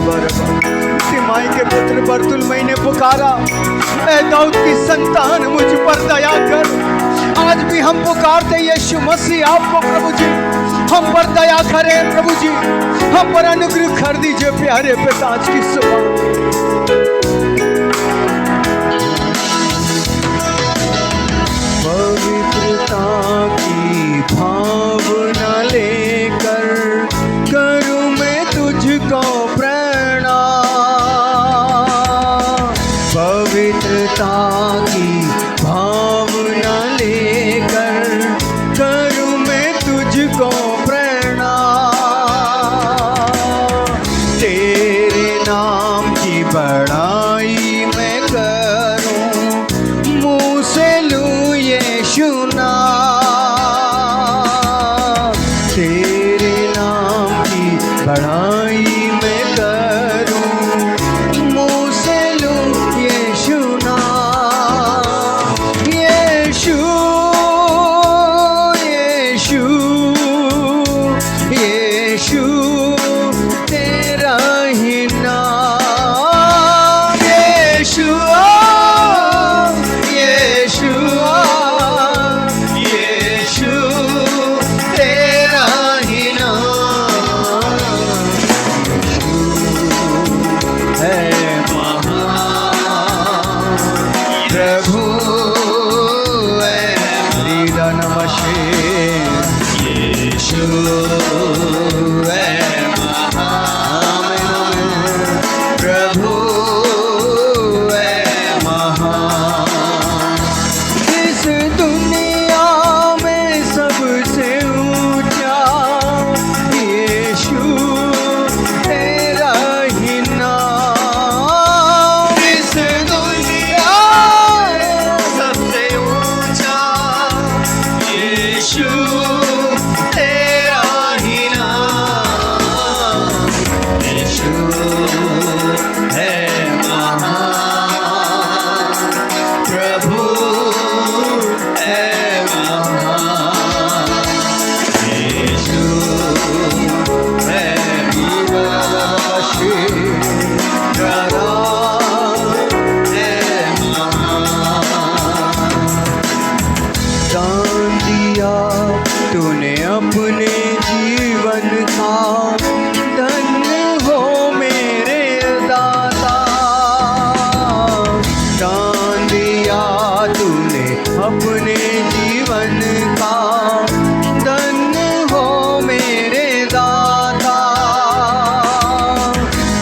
तिमाई के पुत्र बरतुलमई ने पुकारा, ऐ दाऊद की संतान मुझ पर दया कर। आज भी हम पुकारते यीशु मसीह आपको प्रभु जी, हम पर दया करें प्रभु जी, हम पर अनुग्रह कर दीजिए प्यारे पिता। आज की सुबह पवित्रता की भावना लेकर करूं मैं तुझको प्रणाम। पवित्रता की भावना लेकर करूं मैं तुझको प्रणाम। तेरे नाम की बड़ाई मैं करूं, मुँह से लूं यीशु नाम। तेरे नाम की बड़ाई मैं करूं, मुँह से लूं यीशु नाम। यीशु यीशु यीशु तेरा ही नाम। यीशु यीशु यीशु तेरा ही नाम। है महान प्रभु है हृदय नमस्ते। यीशु है महान प्रभु है महान। इस दुनिया में सबसे ऊंचा यीशु तेरा ही नाम। इस दुनिया में सबसे ऊंचा यीशु तेरा ही नाम। यीशु है महान प्रभु है महान। यीशु है विनाशी डरा है महान। दान दिया तूने अपने जीवन का, धन्य हो मेरे दाता। दान दिया तूने अपने जीवन का, धन्य हो मेरे दाता।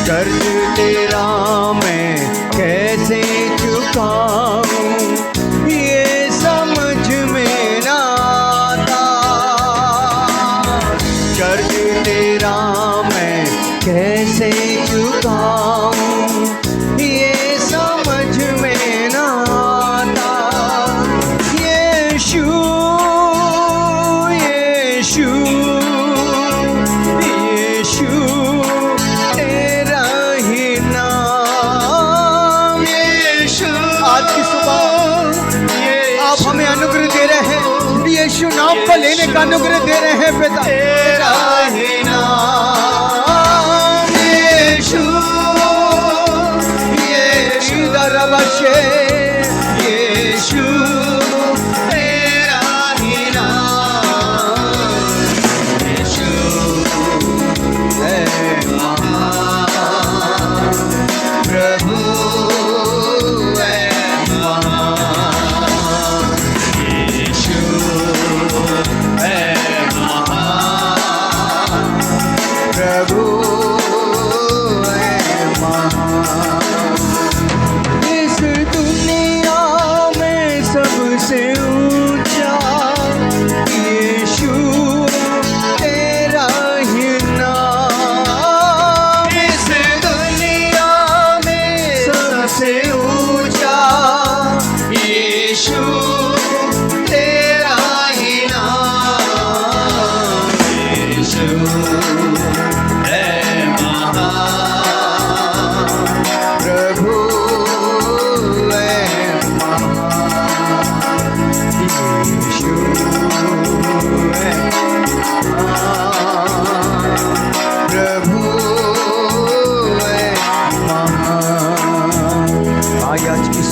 कर्ज तेरा मैं कैसे चुकाऊं, ये समझ में ना आता। कर्ज तेरा मैं कैसे चुकाऊं, ये समझ में ना आता। यीशु यीशु यीशु तेरा ही नाम। यीशु आज की सुबह आप हमें अनुग्रह दे रहे हैं, यीशु नाम को लेने का अनुग्रह दे रहे हैं पिता। तेरा ही नाम यीशु यीशु दरबाशे। यीशु तेरा ही नाम। यीशु है महान प्रभु है महान। यीशु है महान प्रभु है महान। इस दुनिया में सबसे ऊंचा यीशु तेरा ही नाम। इस दुनिया में सबसे ऊंचा यीशु तेरा ही नाम। यीशु है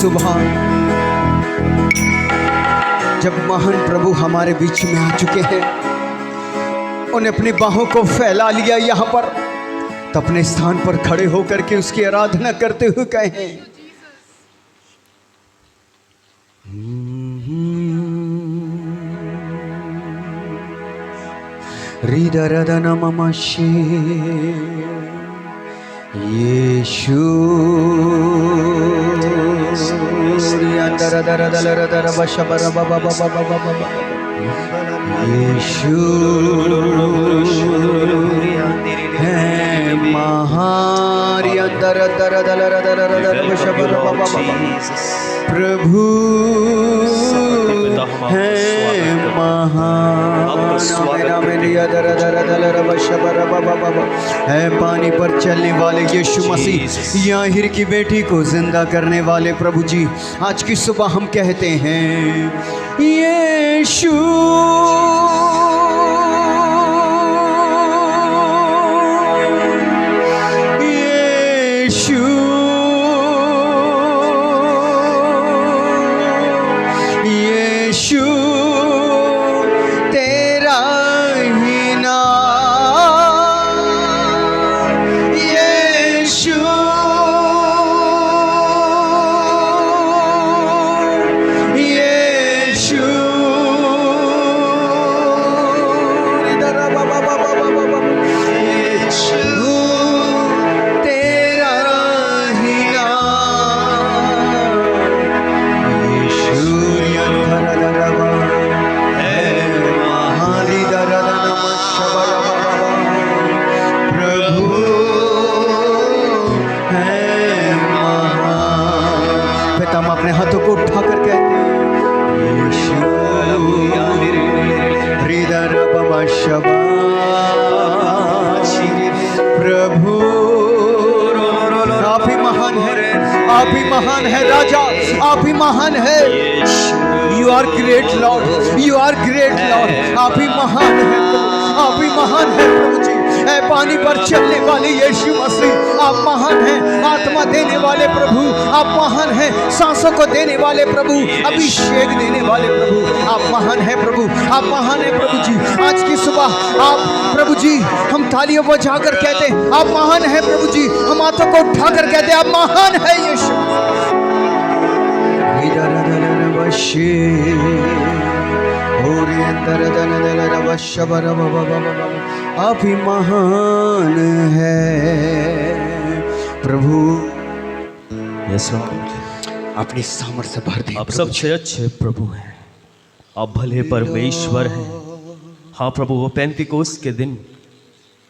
सुबह जब महान प्रभु हमारे बीच में आ चुके हैं, उन्हें अपनी बाहों को फैला लिया यहाँ पर, तो अपने स्थान पर खड़े होकर के उसकी आराधना करते हुए कहें, हृदरदनममशे यीशु यीशु है महान प्रभु है महान है पानी पर चलने वाले यीशु मसीह, याहिर की बेटी को जिंदा करने वाले प्रभु जी, आज की सुबह हम कहते हैं यीशु प्रभु आप ही महान है, आप ही महान है राजा, आप ही महान है। You are great lord, you are great lord, आप ही महान है, आप ही महान है प्रभु जी। ऐ पानी पर चलने वाले यीशु मसीह आप महान हैं, आत्मा देने वाले प्रभु आप महान हैं, सांसों को देने वाले प्रभु, अभिषेक देने वाले प्रभु आप महान हैं प्रभु, आप महान हैं प्रभु जी। आज की सुबह आप प्रभु जी, हम तालियों को जाकर कहते हैं आप महान हैं प्रभु जी, हम हाथों को उठाकर कहते हैं आप महान है यीशु। आप ही महान है प्रभु। यस लॉर्ड, अपनी सामर्थ्य भर दे। आप सबसे अच्छे प्रभु हैं, आप भले परमेश्वर हैं। हाँ प्रभु, वो पेंतिकोस्त के दिन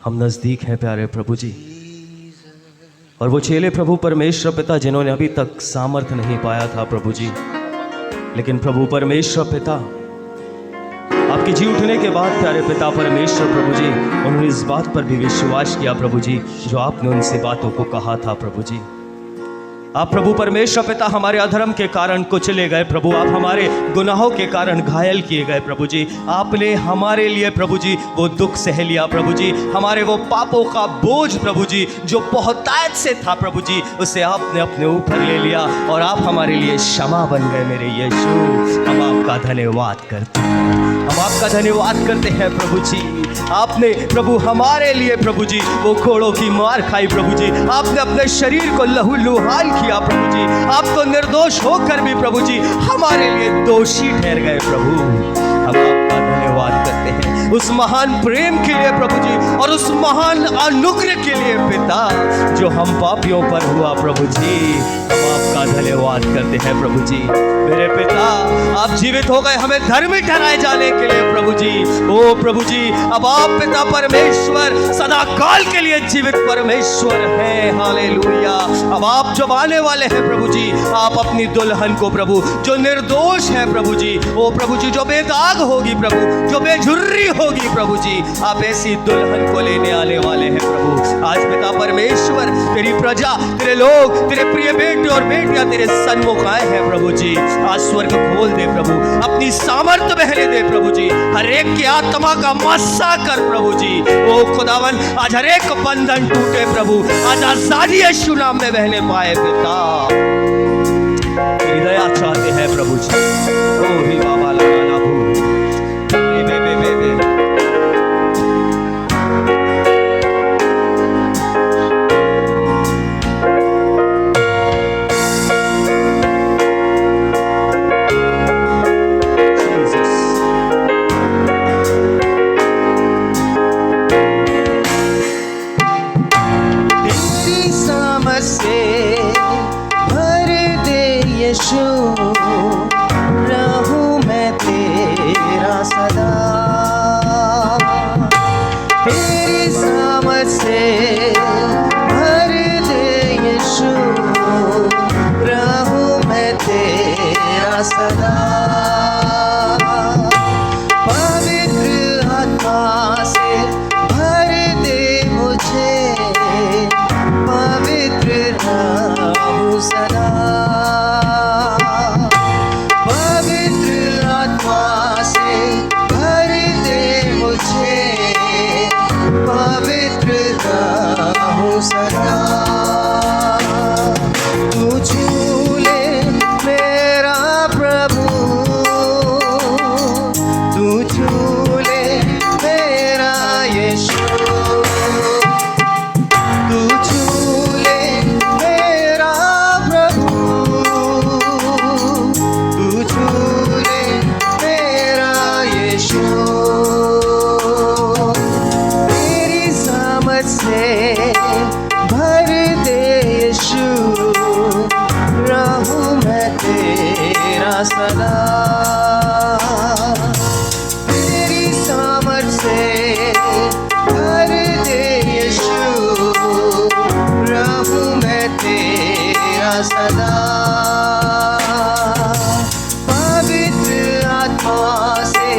हम नज़दीक हैं प्यारे प्रभु जी, और वो चेले प्रभु परमेश्वर पिता जिन्होंने अभी तक सामर्थ्य नहीं पाया था प्रभु जी, लेकिन प्रभु परमेश्वर पिता आपके जी उठने के बाद प्यारे पिता परमेश्वर प्रभु जी, उन्होंने इस बात पर भी विश्वास किया प्रभु जी जो आपने उनसे बातों को कहा था प्रभु जी। आप प्रभु परमेश्वर पिता हमारे अधर्म के कारण कुचले गए प्रभु, आप हमारे गुनाहों के कारण घायल किए गए प्रभु जी। आपने हमारे लिए प्रभु जी वो दुख सह लिया प्रभु जी, हमारे वो पापों का बोझ प्रभु जी जो बहुतायत से था प्रभु जी, उसे आपने अपने ऊपर ले लिया और आप हमारे लिए क्षमा बन गए मेरे यीशु। हम आपका धन्यवाद करते हैं, हम आपका धन्यवाद करते हैं प्रभु जी। आपने प्रभु हमारे लिए प्रभु जी वो घोड़ों की मार खाई प्रभु जी, आपने अपने शरीर को लहू लुहान किया प्रभु जी, आप तो निर्दोष होकर भी प्रभु जी हमारे लिए दोषी ठहर गए प्रभु। हम आपका धन्यवाद करते हैं उस महान प्रेम के लिए प्रभु जी, और उस महान अनुग्रह के लिए पिता जो हम पापियों पर हुआ प्रभु जी। हम आपका धन्यवाद करते हैं प्रभु जी। मेरे पिता आप जीवित हो गए हमें धर्मी ठहराए जाने के लिए प्रभु जी। ओ प्रभु जी, अब आप पिता परमेश्वर सदा काल के लिए जीवित परमेश्वर हैं। हालेलुया। अब आप जब आने वाले हैं प्रभु जी, आप अपनी दुल्हन को प्रभु जो निर्दोष है प्रभु जी, ओ प्रभु जी जो बेदाग होगी प्रभु, जो बेझुर्री होगी प्रभु जी, आप ऐसी दुल्हन को लेने आने वाले हैं प्रभु। आज पिता परमेश्वर तेरी प्रजा, तेरे लोग, तेरे प्रिय बेटे और बेटियां तेरे सन्मुख आए हैं प्रभु जी। आज स्वर्ग खोल दे प्रभु, अपनी सामर्थ्य बहने दे प्रभु जी, हर एक की आत्मा का मस्सा कर प्रभु जी। ओ खुदावन, आज हर एक बंधन टूटे प्रभु, आज आजादी यीशु नाम में बहने पाए पिता। दया चाहते हैं प्रभु जी। ओ ही बाबा लगा लाभू बे बे बे बे रहूं मैं तेरा सदा, तेरी समझ से भर दे यीशु, रहूं मैं तेरा सदा। पवित्र आत्मा से भर दे मुझे, पवित्र रहूं सदा। सदा तू झूले मेरा प्रभु, तू झूले मेरा यीशु, तू झूले मेरा प्रभु, तू झूले मेरा यीशु। तेरी समझ से भर दे यीशु, रहूं मैं तेरा सदा। तेरी समझ से भर दे यीशु, रहूं मैं तेरा सदा। पवित्र आत्मा से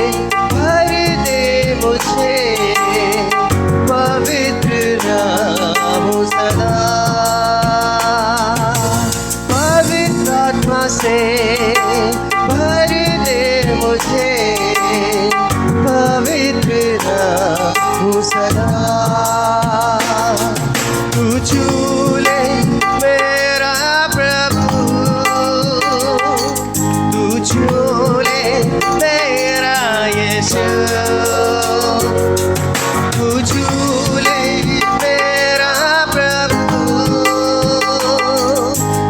भर दे मुझे, पवित्र रहूं सदा। पवित्र आत्मा से भर दे मुझे, पवित्र रहूं सदा। तू झूले मेरा प्रभु, तू झूले मेरा यीशु, तू झूले मेरा प्रभु,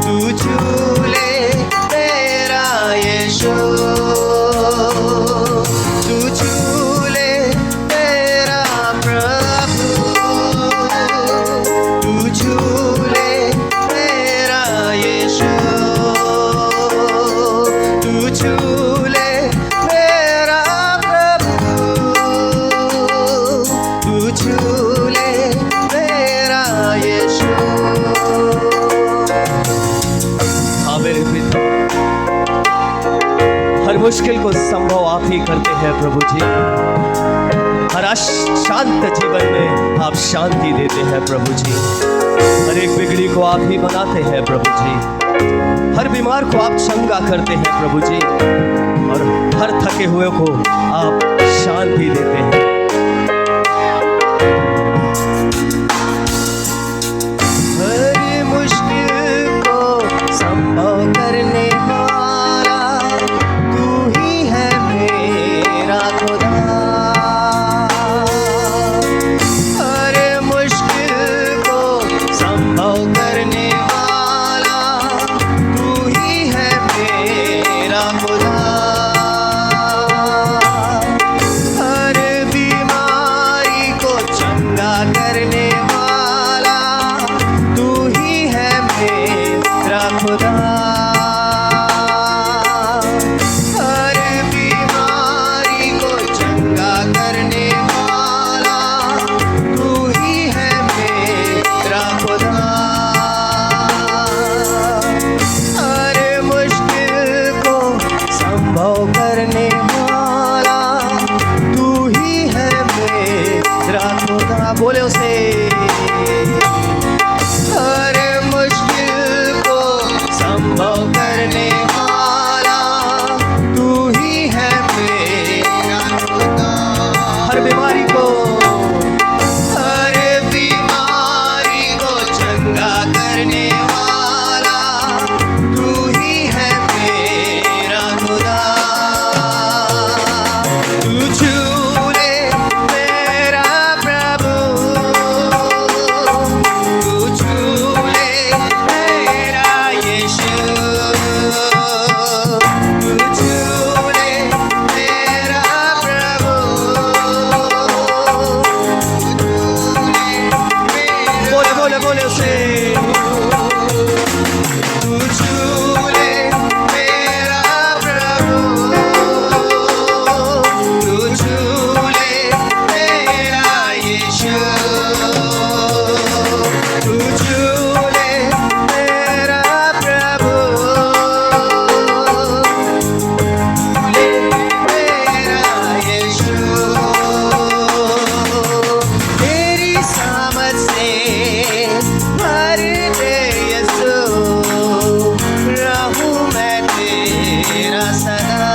तू झूले मेरा यीशु, तू झूले मेरा प्रभु, तू झूले मेरा यीशु, तू झूले मेरा प्रभु, तू झूले मेरा यीशु। हाँ मेरे पिता, हर मुश्किल को संभव आप ही करते हैं प्रभु जी। हर अशांत जीवन में आप शांति देते हैं प्रभु जी। हर एक बिगड़ी को आप ही बनाते हैं प्रभु जी। हर बीमार को आप चंगा करते हैं प्रभु जी, और हर थके हुए को आप शांति देते हैं। हर मुश्किल को संभव करने वाला तू ही है मेरा खुदा। हर मुश्किल को संभव करने वाला तू ही है मेरा खुदा। हर भी बोले बोले उसे। तू छू ले मेरा प्रभु, तू छू ले मेरा यीशु, तू छू ले मेरा प्रभु, ले मेरा यीशु। तेरी सामत से भर दे यीशु, रहूं मैं तेरा सदा।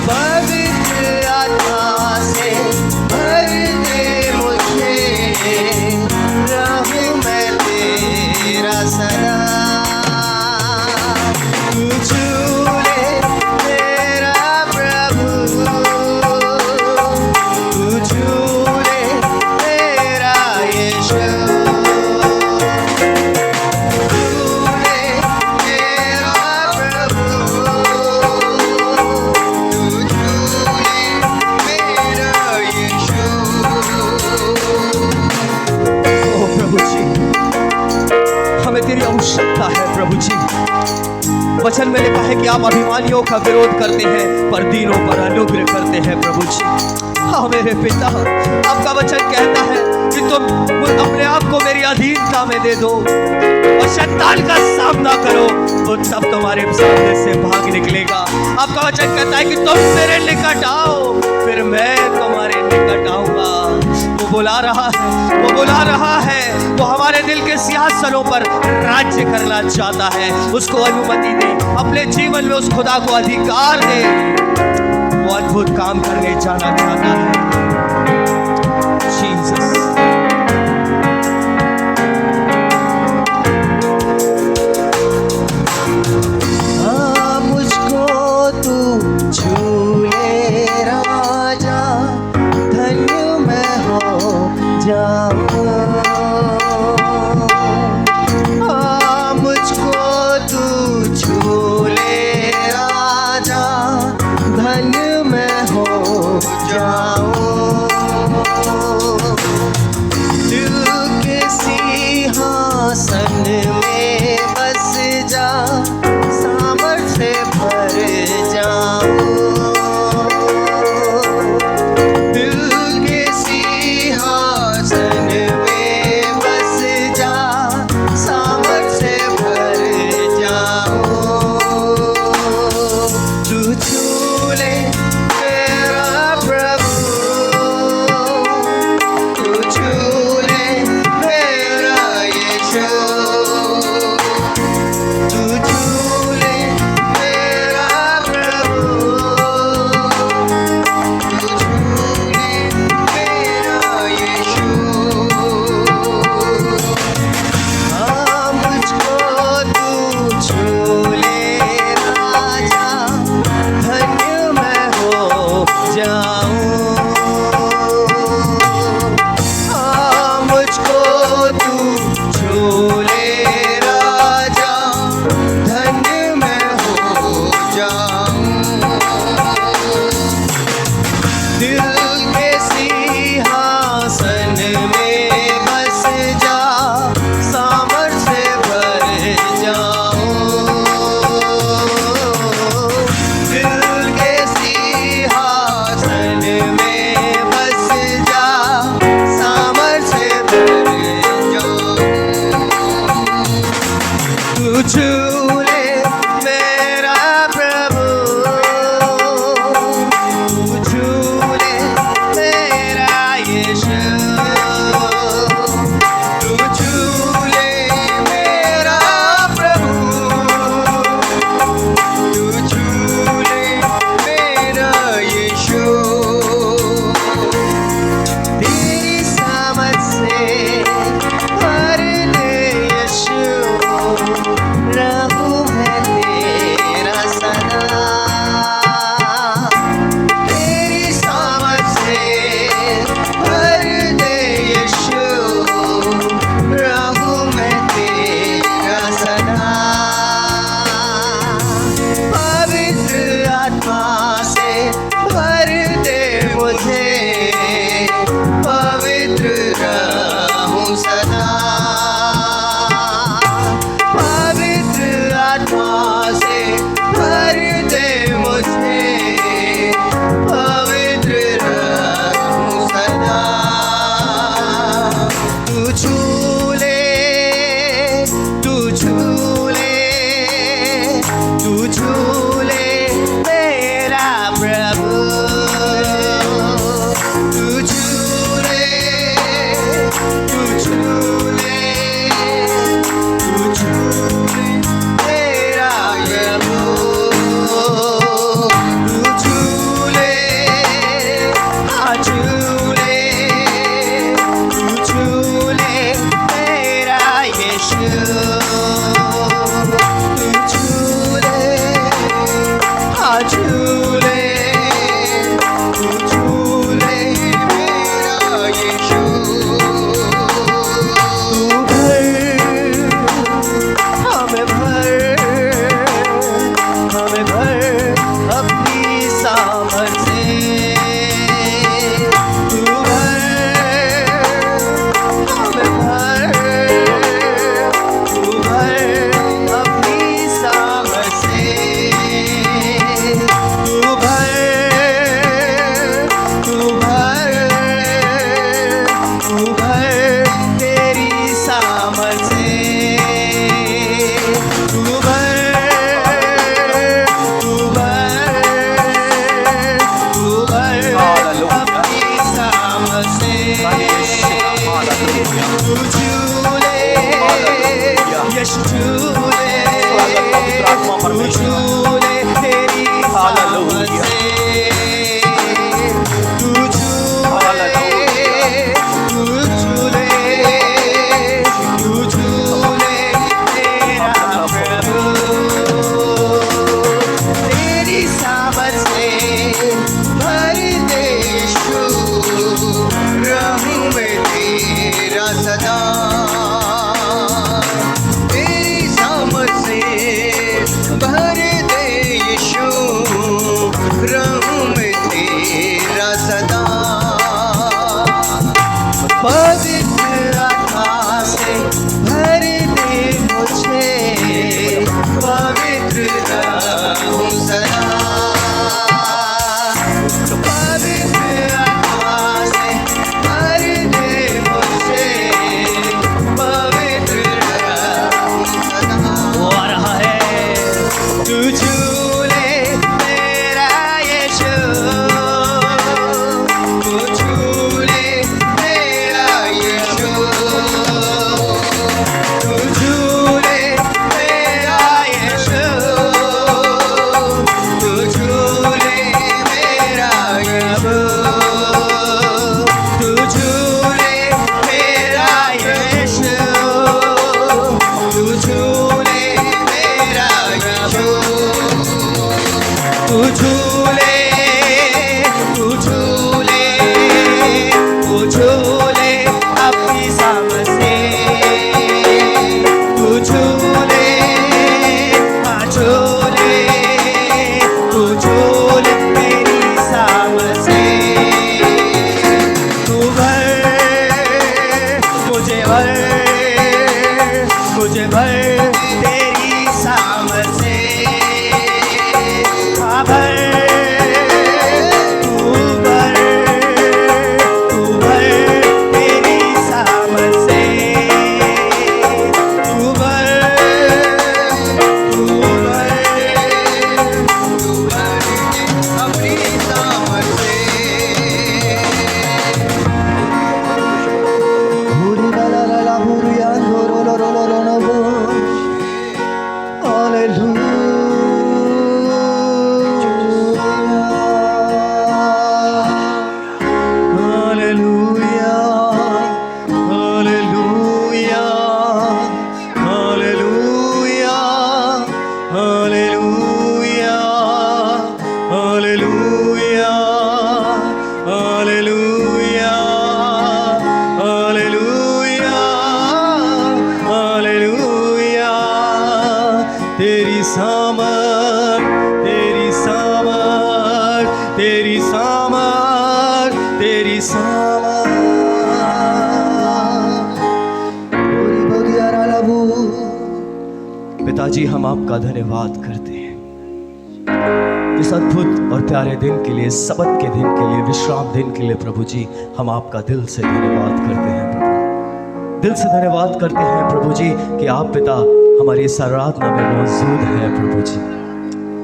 पवित्र आत्मा से भर दे मुझे, रहूं मैं तेरा सदा। तू छू ले मेरा प्रभु, तू छू ले मेरा यीशु, छू ले मेरा प्रभु, तू छू ले मेरा यीशु। ओ प्रभु जी, हमें तेरी आवश्यकता है प्रभु जी। वचन में लिखा है कि आप अभिमानियों का विरोध करते हैं पर दीनों पर अनुग्रह करते हैं प्रभु जी। हाँ मेरे पिता, आपका वचन कहता है कि तुम अपने आप को मेरी अधीनता में दे दो और शैतान का सामना करो, वो तब तुम्हारे सामने से भाग निकलेगा। आपका वचन कहता है कि तुम मेरे निकट आओ, फिर मैं तुम्हारे निकट आऊंगा। वो बुला रहा है, वो बुला रहा है, वो हमारे दिल के सिंहासनों पर राज्य करना चाहता है। उसको अनुमति दे, अपने जीवन में उस खुदा को अधिकार दे, वो अद्भुत काम करने जाना चाहता है। जीसस, हाँ मुझको तू छू ले राजा, धन्य मैं हो जाऊं। हाँ मुझको तू छू ले राजा, धन्य मैं हो जाऊं। दिल के सिंहासन में बस जा, सामर्थ्य भर जाऊं। दिल के सिंहासन में मेरा सदा तेरी सामर्थ से भर दे यीशु, रहूं मैं तेरा सदा। पवित्र आत्मा से भर दे मुझे, पवित्र रहूं सदा। पिताजी, हम आपका धन्यवाद करते हैं इस अद्भुत और प्यारे दिन के लिए, सबत के दिन के लिए, विश्राम दिन के लिए। प्रभु जी, हम आपका दिल से धन्यवाद करते हैं प्रभु, दिल से धन्यवाद करते हैं प्रभु जी कि आप पिता हमारी इस आराधना में मौजूद हैं प्रभु जी,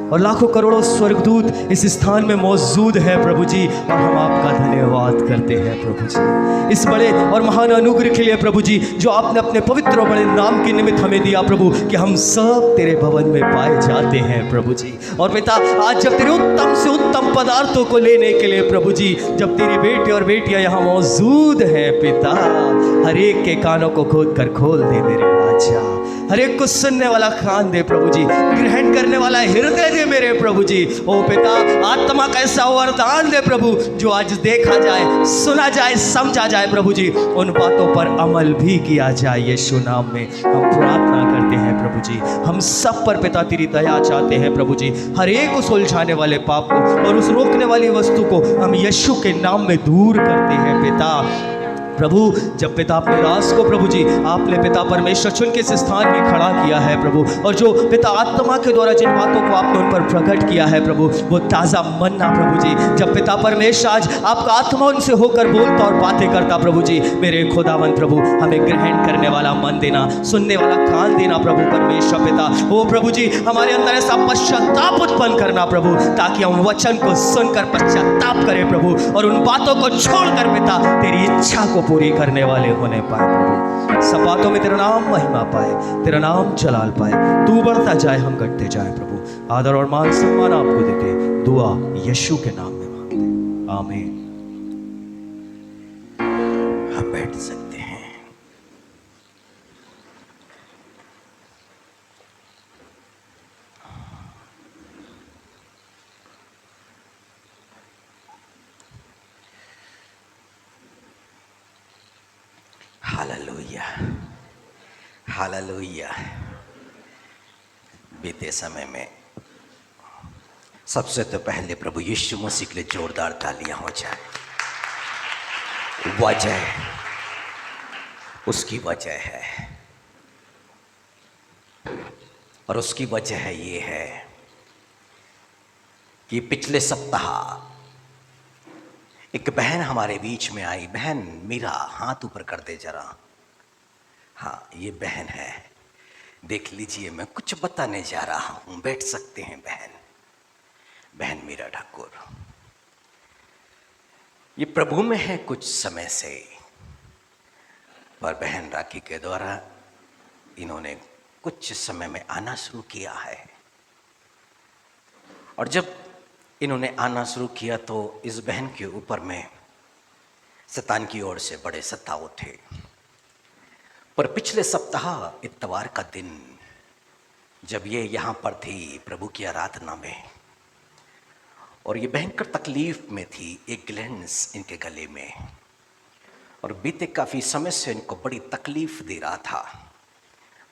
और लाखों करोड़ों स्वर्गदूत इस स्थान में मौजूद हैं प्रभु जी, और हम आपका धन्यवाद करते हैं प्रभु जी इस बड़े और महान अनुग्रह के लिए प्रभु जी, जो आपने अपने पवित्र और बड़े नाम के निमित्त हमें दिया प्रभु, कि हम सब तेरे भवन में पाए जाते हैं प्रभु जी। और पिता, आज जब तेरे उत्तम से उत्तम पदार्थों को लेने के लिए प्रभु जी, जब तेरे बेटे और बेटियां यहाँ मौजूद हैं पिता, हर एक के कानों को खोद कर खोल दे मेरे राजा, हर एक को सुनने वाला कान दे प्रभु जी, ग्रहण करने वाला हृदय दे मेरे प्रभु जी। ओ पिता, आत्मा का ऐसा वरदान दे प्रभु, जो आज देखा जाए, सुना जाए, समझा जाए प्रभु जी, उन बातों पर अमल भी किया जाए। यीशु नाम में हम प्रार्थना करते हैं प्रभु जी। हम सब पर पिता तेरी दया चाहते हैं प्रभु जी, हर एक उस उलझाने वाले पाप को और उस रोकने वाली वस्तु को हम यीशु के नाम में दूर करते हैं पिता। प्रभु, जब पिता अपने दास को प्रभु जी आपने पिता परमेश्वर चुन के इस स्थान में खड़ा किया है प्रभु, और जो पिता आत्मा के द्वारा जिन बातों को आपने उन पर प्रकट किया है प्रभु, वो ताज़ा मन्ना प्रभु जी, जब पिता परमेश्वर आज आपका आत्मा उनसे होकर बोलता और बातें करता प्रभु जी, मेरे खुदावंद प्रभु, हमें ग्रहण करने वाला मन देना, सुनने वाला कान देना प्रभु परमेश्वर पिता। ओ प्रभु जी, हमारे अंदर ऐसा पश्चाताप उत्पन्न करना प्रभु, ताकि हम वचन को सुनकर पश्चाताप करें प्रभु, और उन बातों को छोड़कर पिता तेरी इच्छा को पूरी करने वाले होने पाए प्रभु। सब बातों में तेरा नाम महिमा पाए, तेरा नाम जलाल पाए, तू बढ़ता जाए, हम घटते जाए प्रभु। आदर और मान सम्मान आपको देते, दुआ यीशु के नाम में मांगते, आमीन। हम बैठ सकते हैं। हालेलुया। Hallelujah, hallelujah. बीते समय में सबसे तो पहले प्रभु यीशु मसीह के लिए जोरदार तालियां हो जाए। वजह, उसकी वजह है, और उसकी वजह ये है कि पिछले सप्ताह एक बहन हमारे बीच में आई। बहन मीरा, हाथ ऊपर कर दे जरा। हाँ, ये बहन है, देख लीजिए। मैं कुछ बताने जा रहा हूं, बैठ सकते हैं बहन। बहन मीरा ठाकुर ये प्रभु में है कुछ समय से, पर बहन राखी के द्वारा इन्होंने कुछ समय में आना शुरू किया है। और जब इन्होंने आना शुरू किया तो इस बहन के ऊपर में शैतान की ओर से बड़े सताव थे। पर पिछले सप्ताह इतवार का दिन जब ये यहाँ पर थी प्रभु की आराधना में, और ये भयंकर तकलीफ में थी, एक ग्लैंड्स इनके गले में, और बीते काफ़ी समय से इनको बड़ी तकलीफ दे रहा था।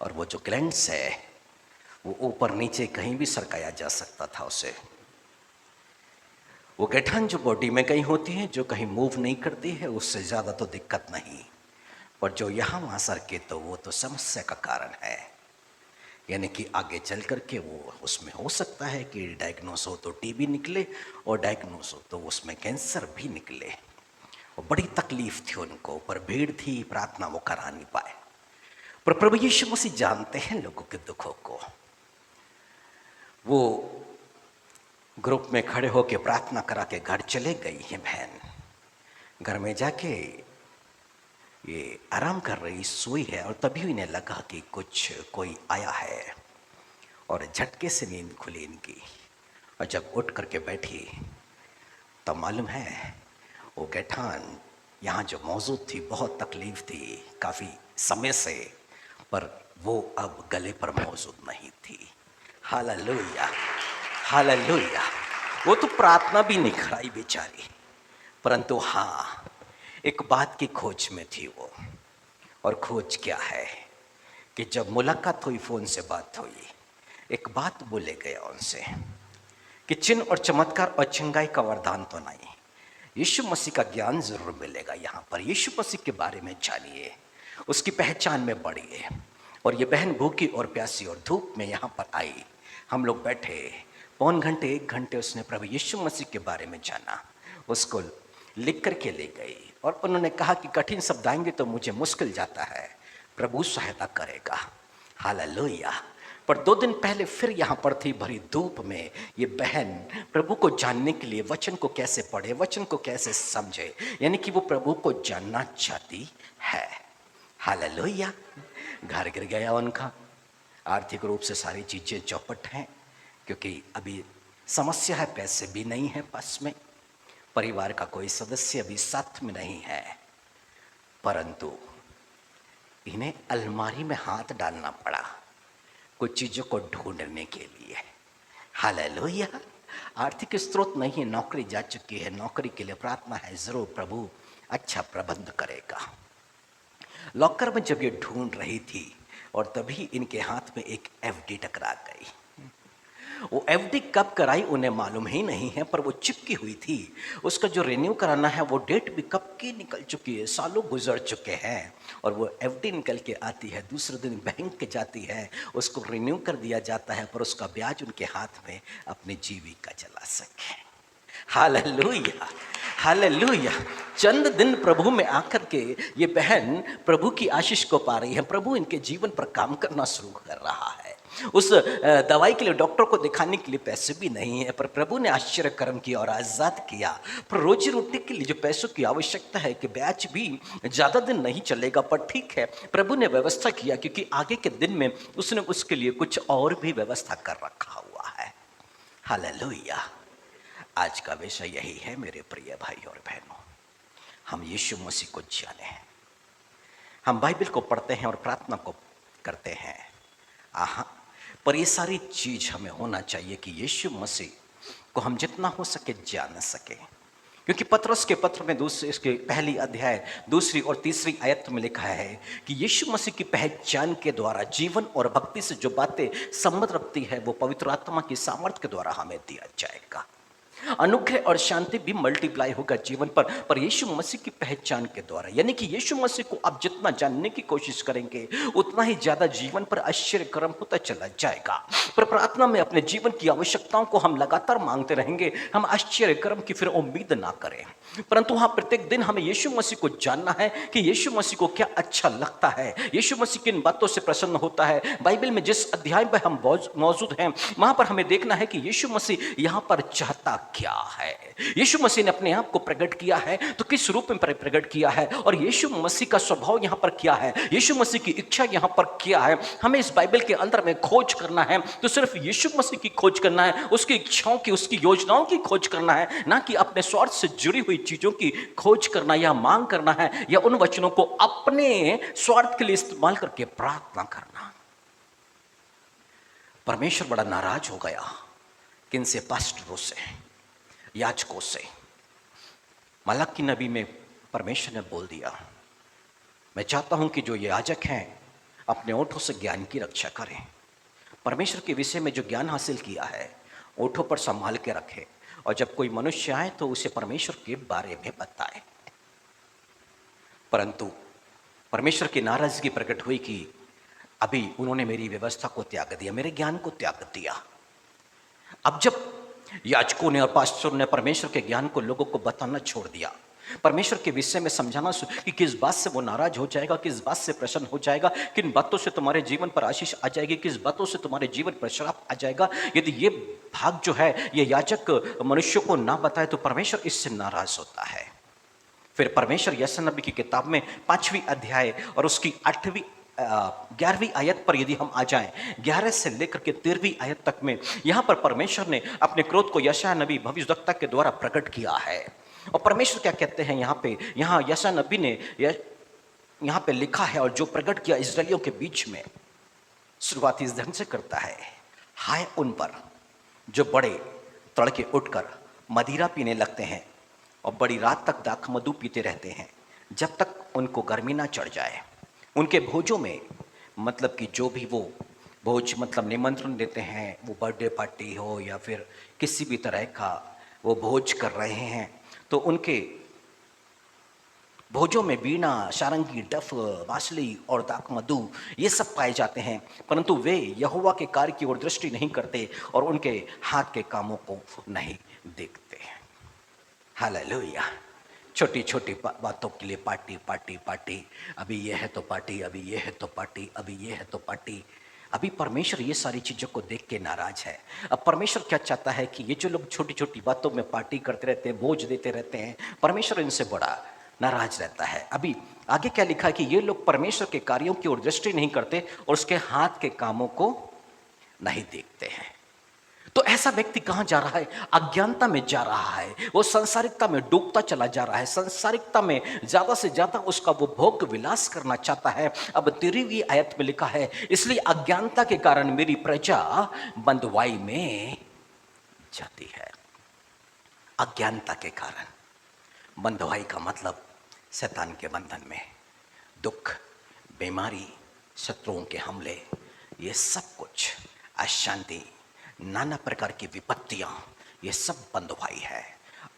और वो जो ग्लैंड्स है वो ऊपर नीचे कहीं भी सरकाया जा सकता था उसे। वो गठन जो बॉडी में कहीं होती है, जो कहीं मूव नहीं करती है, उससे ज़्यादा तो दिक्कत नहीं, पर जो यहाँ वहाँ सरके तो वो तो समस्या का कारण है। यानी कि आगे चल करके वो उसमें हो सकता है कि डायग्नोस हो तो टीबी निकले, और डायग्नोस हो तो उसमें कैंसर भी निकले। और बड़ी तकलीफ थी उनको, पर भीड़ थी, प्रार्थना वो करा नहीं पाए। पर प्रभु यीशु मसीह जानते हैं लोगों के दुखों को। वो ग्रुप में खड़े होकर प्रार्थना करा के घर चले गई है बहन। घर में जाके ये आराम कर रही, सोई है, और तभी इन्हें लगा कि कोई आया है, और झटके से नींद खुली इनकी। और जब उठ करके बैठी तब मालूम है वो गैठान यहाँ जो मौजूद थी, बहुत तकलीफ थी काफ़ी समय से, पर वो अब गले पर मौजूद नहीं थी। Hallelujah, hallelujah. वो तो प्रार्थना भी नहीं कराई बेचारी, परंतु हाँ, एक बात की खोज में थी वो। और खोज क्या है कि जब मुलाकात हुई, फ़ोन से बात हुई, एक बात बोले गया उनसे कि चिन्ह और चमत्कार और चंगाई का वरदान तो नहीं, यीशु मसीह का ज्ञान जरूर मिलेगा यहाँ पर। यीशु मसीह के बारे में जानिए, उसकी पहचान में बढ़िए। और ये बहन भूखी और प्यासी और धूप में यहाँ पर आई। हम लोग बैठे पौन घंटे, 1 घंटे उसने प्रभु यीशु मसीह के बारे में जाना, उसको लिख करके ले गई। और उन्होंने कहा कि कठिन शब्द आएंगे तो मुझे मुश्किल जाता है, प्रभु सहायता करेगा। हालेलुया। पर 2 दिन पहले फिर यहाँ पर थी भरी धूप में ये बहन, प्रभु को जानने के लिए वचन को कैसे पढ़े, वचन को कैसे समझे, यानी कि वो प्रभु को जानना चाहती है। हालेलुया। घर गिर गया उनका, आर्थिक रूप से सारी चीज़ें चौपट हैं, क्योंकि अभी समस्या है, पैसे भी नहीं है पास में, परिवार का कोई सदस्य भी साथ में नहीं है, परंतु इन्हें अलमारी में हाथ डालना पड़ा कुछ चीज़ों को ढूंढने के लिए। हालेलुया। आर्थिक स्रोत नहीं है, नौकरी जा चुकी है, नौकरी के लिए प्रार्थना है, जरूर प्रभु अच्छा प्रबंध करेगा। लॉकर में जब ये ढूंढ रही थी, और तभी इनके हाथ में एक एफडी टकरा गई। वो एफडी कब कराई उन्हें मालूम ही नहीं है, पर वो चिपकी हुई थी। उसका जो रिन्यू कराना है वो डेट भी कब की निकल चुकी है, सालों गुजर चुके हैं। और वो एफडी निकल के आती है, दूसरे दिन बैंक जाती है, उसको रिन्यू कर दिया जाता है, पर उसका ब्याज उनके हाथ में अपनी जीविका चला सके। Hallelujah, hallelujah. चंद दिन प्रभु में आकर के ये बहन प्रभु की आशीष को पा रही है। प्रभु इनके जीवन पर काम करना शुरू कर रहा है। उस दवाई के लिए, डॉक्टर को दिखाने के लिए पैसे भी नहीं है, पर प्रभु ने आश्चर्य कर्म किया और आज़ाद किया। पर रोजी रोटी के लिए जो पैसों की आवश्यकता है, कि ब्याज भी ज़्यादा दिन नहीं चलेगा, पर ठीक है, प्रभु ने व्यवस्था किया, क्योंकि आगे के दिन में उसने उसके लिए कुछ और भी व्यवस्था कर रखा हुआ है। हालेलुया। आज का विषय यही है मेरे प्रिय भाई और बहनों, हम यीशु मसीह को जाने, हम बाइबल को पढ़ते हैं और प्रार्थना को करते हैं, पर ये सारी चीज हमें होना चाहिए कि यीशु मसीह को हम जितना हो सके जान सके। क्योंकि पतरस के पत्र में दूसरे इसके पहली अध्याय दूसरी और तीसरी आयत में लिखा है कि यीशु मसीह की पहचान के द्वारा जीवन और भक्ति से जो बातें संबंध रखती है वो पवित्र आत्मा की सामर्थ्य के द्वारा हमें दिया जाएगा। अनुग्रह और शांति भी मल्टीप्लाई होगा जीवन पर यीशु मसीह की पहचान के द्वारा। यानी कि यीशु मसीह को आप जितना जानने की कोशिश करेंगे उतना ही ज्यादा जीवन पर आश्चर्य कर्म होता चला जाएगा। पर प्रार्थना में अपने जीवन की आवश्यकताओं को हम लगातार मांगते रहेंगे, हम आश्चर्य कर्म की फिर उम्मीद ना करें, परंतु हाँ प्रत्येक दिन हमें यीशु मसीह को जानना है कि यीशु मसीह को क्या अच्छा लगता है, यीशु मसीह किन बातों से प्रसन्न होता है। बाइबल में जिस अध्याय पर हम मौजूद हैं वहां पर हमें देखना है कि यीशु मसीह यहां पर चाहता क्या है। यीशु मसीह ने अपने आप को प्रकट किया है तो किस रूप में प्रकट किया है, और यीशु मसीह का स्वभाव यहां पर क्या है, यीशु मसीह की इच्छा यहां पर क्या है। हमें इस बाइबल के अंदर में खोज करना है तो सिर्फ यीशु मसीह की खोज करना है, उसकी इच्छाओं की, उसकी योजनाओं की खोज करना है, ना कि अपने स्वार्थ से जुड़ी हुई चीजों की खोज करना या मांग करना है, या उन वचनों को अपने स्वार्थ के लिए इस्तेमाल करके प्रार्थना करना। परमेश्वर बड़ा नाराज हो गया किनसे? पास्टरों से, याजकों से। मलाकी नबी में परमेश्वर ने बोल दिया, मैं चाहता हूं कि जो याजक हैं अपने ओठों से ज्ञान की रक्षा करें। परमेश्वर के विषय में जो ज्ञान हासिल किया है ओठों पर संभाल के रखे, और जब कोई मनुष्य आए तो उसे परमेश्वर के बारे में बताए। परंतु परमेश्वर की नाराजगी प्रकट हुई कि अभी उन्होंने मेरी व्यवस्था को त्याग दिया, मेरे ज्ञान को त्याग दिया। अब जब याजकों ने और पास्टरों ने परमेश्वर के ज्ञान को लोगों को बताना छोड़ दिया, परमेश्वर के विषय में समझाना कि किस बात से वो नाराज हो जाएगा, किस बात से प्रसन्न हो जाएगा, किन बातों से तुम्हारे जीवन पर आशीष आ जाएगी, किस बातों से तुम्हारे जीवन पर श्राप आ जाएगा, यदि ये भाग जो है ये याजक मनुष्यों को ना बताए तो परमेश्वर इससे नाराज होता है। फिर परमेश्वर यशायाह नबी की किताब में 5वीं अध्याय और उसकी 11वीं आयत पर यदि हम आ जाएं, 11 से लेकर के 13वीं आयत तक में यहां पर परमेश्वर ने अपने क्रोध को यशायाह नबी भविष्यद्वक्ता के द्वारा प्रकट किया है। और परमेश्वर क्या कहते हैं यहाँ यशायाह नबी ने यहाँ पे लिखा है और जो प्रकट किया इस्राएलियों के बीच में, शुरुआत इस ढंग से करता है, हाय उन पर जो बड़े तड़के उठकर मदिरा पीने लगते हैं और बड़ी रात तक दाख मधु पीते रहते हैं, जब तक उनको गर्मी ना चढ़ जाए। उनके भोजों में, मतलब कि जो भी वो भोज मतलब निमंत्रण देते हैं, वो बर्थडे पार्टी हो या फिर किसी भी तरह का वो भोज कर रहे हैं, तो उनके भोजों में वीणा, सारंगी, डफ, बांसुरी और दाख मधु ये सब पाए जाते हैं, परंतु वे यहोवा के कार्य की ओर दृष्टि नहीं करते और उनके हाथ के कामों को नहीं देखते। हालेलुया। छोटी छोटी बातों के लिए पार्टी पार्टी पार्टी, अभी ये है तो पार्टी, अभी ये है तो पार्टी, अभी ये है तो पार्टी। अभी परमेश्वर ये सारी चीज़ों को देख के नाराज है। अब परमेश्वर क्या चाहता है कि ये जो लोग छोटी छोटी बातों में पार्टी करते रहते हैं, बोझ देते रहते हैं, परमेश्वर इनसे बड़ा नाराज रहता है। अभी आगे क्या लिखा है कि ये लोग परमेश्वर के कार्यों की ओर दृष्टि नहीं करते और उसके हाथ के कामों को नहीं देखते हैं। तो ऐसा व्यक्ति कहां जा रहा है? अज्ञानता में जा रहा है, वो संसारिकता में डूबता चला जा रहा है, संसारिकता में ज्यादा से ज्यादा उसका वो भोग विलास करना चाहता है। अब 13वीं आयत में लिखा है, इसलिए अज्ञानता के कारण मेरी प्रजा बंधुआई में जाती है। अज्ञानता के कारण बंधुआई का मतलब शैतान के बंधन में, दुख, बीमारी, शत्रुओं के हमले, ये सब कुछ, अशांति, नाना प्रकार की विपत्तियां, ये सब बंधुआई है।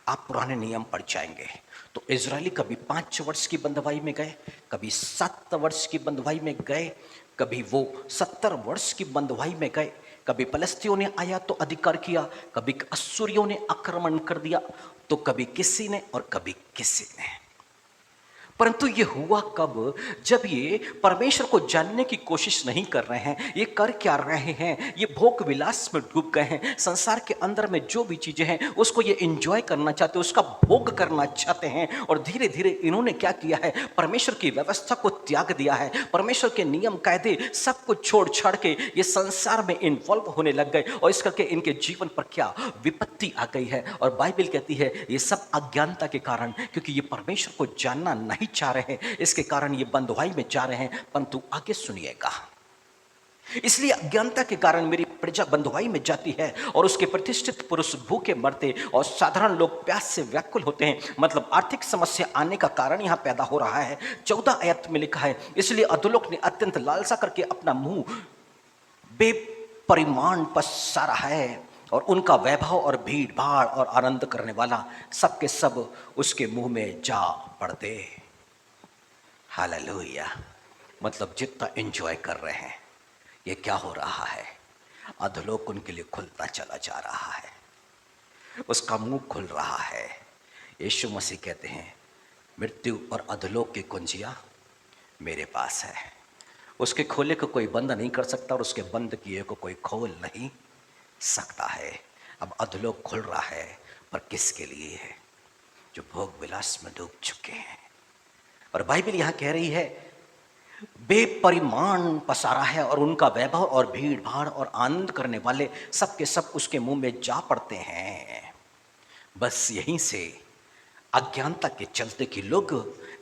आप पुराने नियम पढ़ जाएंगे तो इजरायली कभी 5 वर्ष की बंधुआई में गए, कभी 7 वर्ष की बंधुआई में गए, कभी वो 70 वर्ष की बंधुआई में गए, कभी फलस्तियों ने आया तो अधिकार किया, कभी अश्शूरियों ने आक्रमण कर दिया, तो कभी किसी ने और कभी किसी ने। परंतु ये हुआ कब? जब ये परमेश्वर को जानने की कोशिश नहीं कर रहे हैं। ये कर क्या रहे हैं? ये भोग विलास में डूब गए हैं। संसार के अंदर में जो भी चीजें हैं उसको ये एंजॉय करना चाहते हैं, उसका भोग करना चाहते हैं। और धीरे धीरे इन्होंने क्या किया है? परमेश्वर की व्यवस्था को त्याग दिया है, परमेश्वर के नियम कायदे सब कुछ छोड़ छाड़ के ये संसार में इन्वॉल्व होने लग गए, और इस करके इनके जीवन पर क्या विपत्ति आ गई है। और बाइबल कहती है ये सब अज्ञानता के कारण, क्योंकि ये परमेश्वर को जानना नहीं चाह रहे हैं, इसके कारण ये बंधुआई में जा रहे हैं। परंतु आगे सुनिएगा, इसलिए अज्ञानता के कारण मेरी प्रजा बंधुआई में जाती है और उसके प्रतिष्ठित पुरुष भूखे मरते और साधारण लोग प्यास से व्याकुल होते हैं। मतलब आर्थिक समस्या आने का कारण यहाँ पैदा हो रहा है। 14 आयत में लिखा है, इसलिए अधोलोक ने अत्यंत लालसा करके अपना मुंह बेपरिमाण पसारा है और उनका वैभव और भीड़ भाड़ और आनंद करने वाला सबके सब उसके मुंह में जा पड़ते। हालेलुया। मतलब जितना एंजॉय कर रहे हैं, ये क्या हो रहा है, अधोलोक उनके लिए खुलता चला जा रहा है, उसका मुंह खुल रहा है। यीशु मसीह कहते हैं, मृत्यु और अधोलोक की कुंजियां मेरे पास है, उसके खोले को कोई बंद नहीं कर सकता और उसके बंद किए को कोई खोल नहीं सकता है। अब अधोलोक खुल रहा है, पर किसके लिए है? जो भोग विलास में डूब चुके हैं। और बाइबल यहां कह रही है, बेपरिमाण पसारा है और उनका वैभव और भीड़ भाड़ और आनंद करने वाले सबके सब उसके मुंह में जा पड़ते हैं। बस यहीं से अज्ञानता के चलते कि लोग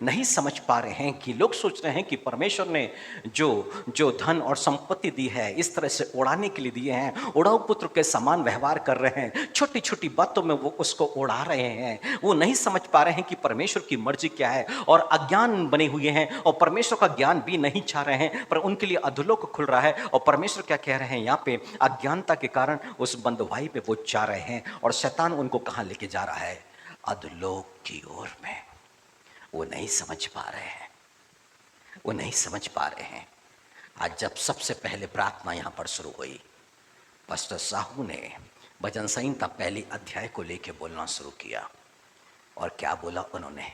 नहीं समझ पा रहे हैं, कि लोग सोच रहे हैं कि परमेश्वर ने जो धन और संपत्ति दी है इस तरह से उड़ाने के लिए दिए हैं। उड़ाऊ पुत्र के समान व्यवहार कर रहे हैं, छोटी छोटी बातों में वो उसको उड़ा रहे हैं। वो नहीं समझ पा रहे हैं कि परमेश्वर की मर्जी क्या है और अज्ञान बने हुए हैं और परमेश्वर का ज्ञान भी नहीं चाह रहे हैं, पर उनके लिए अधोलोक खुल रहा है। और परमेश्वर क्या कह रहे हैं यहाँ पे, अज्ञानता के कारण उस बंधुआई पे वो जा रहे हैं और शैतान उनको कहाँ लेके जा रहा है? अधोलोक की ओर में। वो नहीं समझ पा रहे हैं, वो नहीं समझ पा रहे हैं। आज जब सबसे पहले प्रार्थना यहाँ पर शुरू हुई, पास्टर साहू ने भजन संहिता पहली अध्याय को लेके बोलना शुरू किया। और क्या बोला उन्होंने?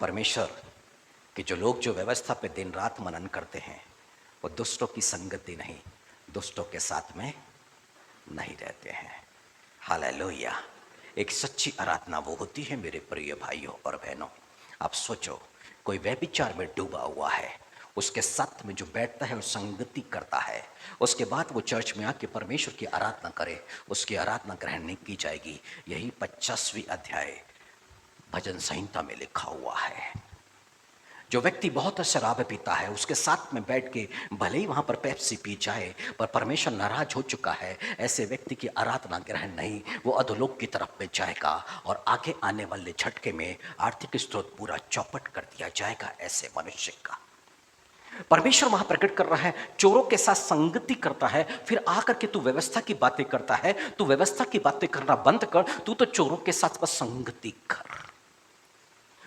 परमेश्वर कि जो लोग जो व्यवस्था पे दिन रात मनन करते हैं वो दुष्टों की संगति नहीं, दुष्टों के साथ में नहीं रहते हैं। हालेलुया। एक सच्ची आराधना वो होती है मेरे प्रिय भाइयों और बहनों। आप सोचो, कोई व्यभिचार में डूबा हुआ है, उसके साथ में जो बैठता है और संगति करता है, उसके बाद वो चर्च में आके परमेश्वर की आराधना करे, उसकी आराधना ग्रहण नहीं की जाएगी। यही 50वीं अध्याय भजन संहिता में लिखा हुआ है। जो व्यक्ति बहुत शराब पीता है, उसके साथ में बैठ के भले ही वहाँ पर पेप्सी पी जाए, पर परमेश्वर नाराज हो चुका है, ऐसे व्यक्ति की आराधना ग्रहण नहीं, वो अधोलोक की तरफ में जाएगा और आगे आने वाले झटके में आर्थिक स्रोत पूरा चौपट कर दिया जाएगा ऐसे मनुष्य का। परमेश्वर वहां प्रकट कर रहा है, चोरों के साथ संगति करता है, फिर आकर के तू व्यवस्था की बातें करता है। तू व्यवस्था की बातें करना बंद कर, तू तो चोरों के साथ बस संगति कर।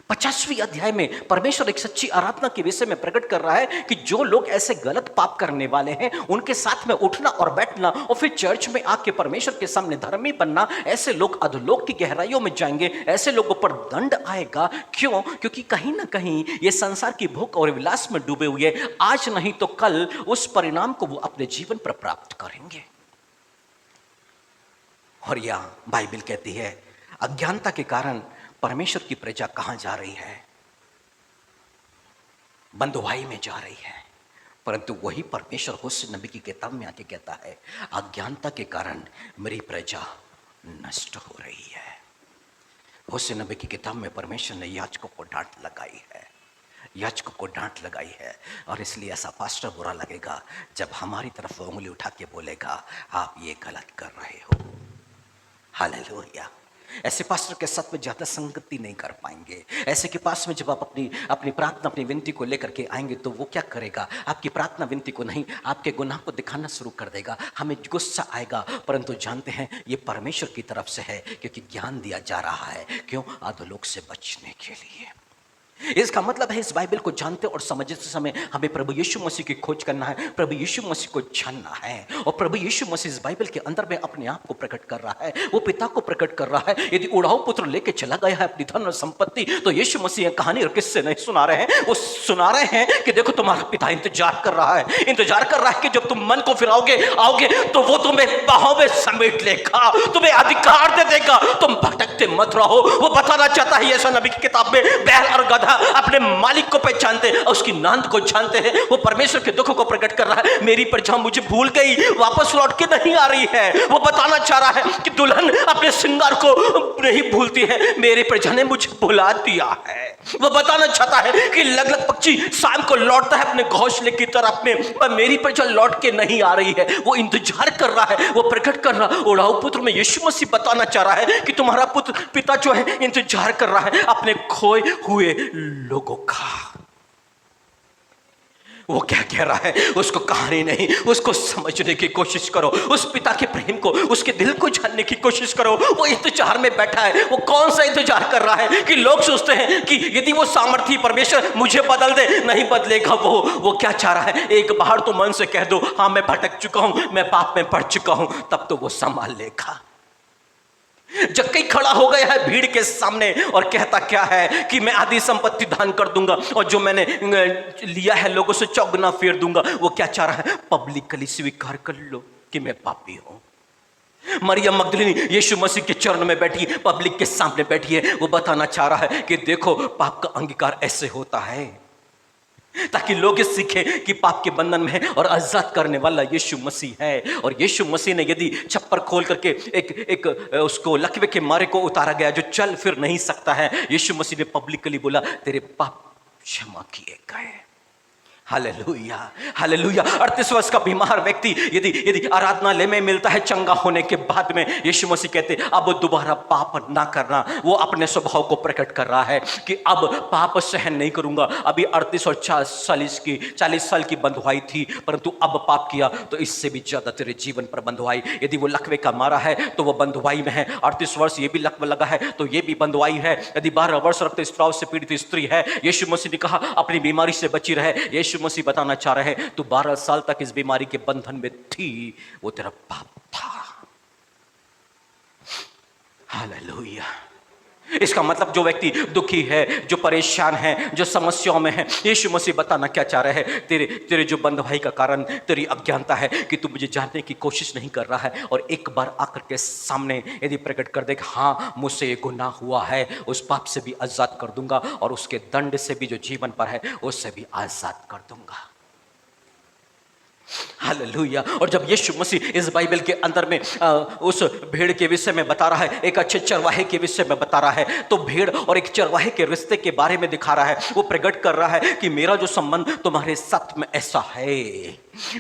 50वीं अध्याय में परमेश्वर एक सच्ची आराधना के विषय में प्रकट कर रहा है कि जो लोग ऐसे गलत पाप करने वाले हैं उनके साथ में उठना और बैठना और फिर चर्च में आके परमेश्वर के सामने धर्मी बनना, ऐसे लोग अधोलोक की गहराइयों में जाएंगे, ऐसे लोगों पर दंड आएगा। क्यों? क्योंकि कहीं ना कहीं ये संसार की भूख और विलास में डूबे हुए आज नहीं तो कल उस परिणाम को वो अपने जीवन पर प्राप्त करेंगे। और यहां बाइबल कहती है, अज्ञानता के कारण परमेश्वर की प्रजा कहां जा रही है? बंधुआई में जा रही है। परंतु वही परमेश्वर होशे नबी की किताब में आके कहता है, अज्ञानता के कारण मेरी प्रजा नष्ट हो रही है। होशे नबी की किताब में परमेश्वर ने याजकों को डांट लगाई है, याजकों को डांट लगाई है। और इसलिए ऐसा पास्टर बुरा लगेगा जब हमारी तरफ उंगली उठा के बोलेगा, आप ये गलत कर रहे हो। हालेलुया। ऐसे पास्टर के साथ में ज्यादा संगति नहीं कर पाएंगे। ऐसे के पास में जब आप अपनी प्रार्थना, अपनी विनती को लेकर के आएंगे तो वो क्या करेगा? आपकी प्रार्थना विनती को नहीं, आपके गुनाह को दिखाना शुरू कर देगा। हमें गुस्सा आएगा, परंतु जानते हैं ये परमेश्वर की तरफ से है, क्योंकि ज्ञान दिया जा रहा है। क्यों? अधोलोक से बचने के लिए। इसका मतलब है इस बाइबल को जानते और समझते समय हमें प्रभु यीशु मसीह की खोज करना है, प्रभु यीशु मसीह को जानना है। और प्रभु यीशु मसीह इस बाइबल के अंदर में अपने आप को प्रकट कर रहा है, वो पिता को प्रकट कर रहा है। यदि उड़ाऊ पुत्र लेके चला गया है अपनी धन और संपत्ति, तो यीशु मसीह कहानी और किस्से नहीं सुना रहे हैं, वो सुना रहे हैं कि देखो तुम्हारा पिता इंतजार कर रहा है, इंतजार कर रहा है कि जब तुम मन को फिराओगे आओगे तो वो तुम्हें बाहों में समेट लेगा, तुम्हें अधिकार दे देगा, तुम भटकते मत रहो। वो बताना चाहता है यशायाह नबी की किताब में, बैल और गदहा गधा अपने मालिक को पहचानते हैं, उसकी नांद को जानते हैं, वो परमेश्वर के दुखों को प्रकट कर रहा है। मेरी प्रजा मुझे भूल गई, वापस लौट के नहीं आ रही है। वो बताना चाह रहा है कि दुल्हन अपने श्रृंगार को नहीं भूलती है, मेरी प्रजा ने मुझे भुला दिया है। वो बताना चाहता है कि लगलग पक्षी शाम को लौटता है अपने घोंसले की तरफ में, पर मेरी प्रजा लौट के नहीं आ रही है। वो इंतजार कर रहा है, वो प्रकट कर रहा है। उड़ाऊ पुत्र में यीशु मसीह बताना चाह रहा है कि तुम्हारा पुत्र पिता जो है इंतजार कर रहा है अपने खोए हुए लोगों का। वो क्या कह रहा है उसको कहानी नहीं, उसको समझने की कोशिश करो, उस पिता के प्रेम को, उसके दिल को जानने की कोशिश करो। वो इंतजार में बैठा है। वो कौन सा इंतजार कर रहा है कि लोग सोचते हैं कि यदि वो सामर्थी परमेश्वर मुझे बदल दे, नहीं बदलेगा। वो क्या चाह रहा है, एक बार तो मन से कह दो हाँ मैं भटक चुका हूं, मैं पाप में पड़ चुका हूं, तब तो वो संभाल लेगा। जक्कई खड़ा हो गया है भीड़ के सामने और कहता क्या है कि मैं आधी संपत्ति दान कर दूंगा और जो मैंने लिया है लोगों से चौगुना फेर दूंगा। वो क्या चाह रहा है, पब्लिकली स्वीकार कर लो कि मैं पापी हूं। मरियम मगदलीनी यीशु मसीह के चरण में बैठी, पब्लिक के सामने बैठी है। वो बताना चाह रहा है कि देखो पाप का अंगीकार ऐसे होता है, ताकि लोग सीखें कि पाप के बंधन में है और आजाद करने वाला यीशु मसीह है। और यीशु मसीह ने यदि छप्पर खोल करके एक उसको लकवे के मारे को उतारा गया जो चल फिर नहीं सकता है, यीशु मसीह ने पब्लिकली बोला तेरे पाप क्षमा किए गए। Hallelujah, hallelujah. 38 वर्ष का बीमार व्यक्ति यदि आराधनालय में मिलता है चंगा होने के बाद में, यीशु मसीह कहते अब दोबारा पाप ना करना। वो अपने स्वभाव को प्रकट कर रहा है कि अब पाप सहन नहीं करूंगा। अभी 38 और 40 साल की बंधुआई थी, परंतु अब पाप किया तो इससे भी ज्यादा तेरे जीवन पर बंधुआई। यदि वो लकवे का मारा है तो वो बंधुआई में है। 38 वर्ष ये भी लकवा लगा है तो ये भी बंधुआई है। यदि 12 वर्ष रक्तस्राव से पीड़ित स्त्री है, यीशु मसीह ने कहा अपनी बीमारी से बची रहे। यीशु मसीह बताना चाह रहे हैं तू 12 साल तक इस बीमारी के बंधन में थी, वो तेरा पाप था। हालेलुया। इसका मतलब जो व्यक्ति दुखी है, जो परेशान है, जो समस्याओं में है, यीशु मसीह बताना क्या चाह रहे हैं, तेरे जो बंधुआई का कारण तेरी अज्ञानता है कि तू मुझे जानने की कोशिश नहीं कर रहा है। और एक बार आकर के सामने यदि प्रकट कर दे हाँ मुझसे ये गुनाह हुआ है, उस पाप से भी आजाद कर दूंगा और उसके दंड से भी जो जीवन पर है उससे भी आजाद कर दूंगा। हालेलुया। और जब यीशु मसीह इस बाइबल के अंदर में उस भेड़ के विषय में बता रहा है, एक अच्छे चरवाहे के विषय में बता रहा है, तो भेड़ और एक चरवाहे के रिश्ते के बारे में दिखा रहा है। वो प्रकट कर रहा है कि मेरा जो संबंध तुम्हारे साथ में ऐसा है।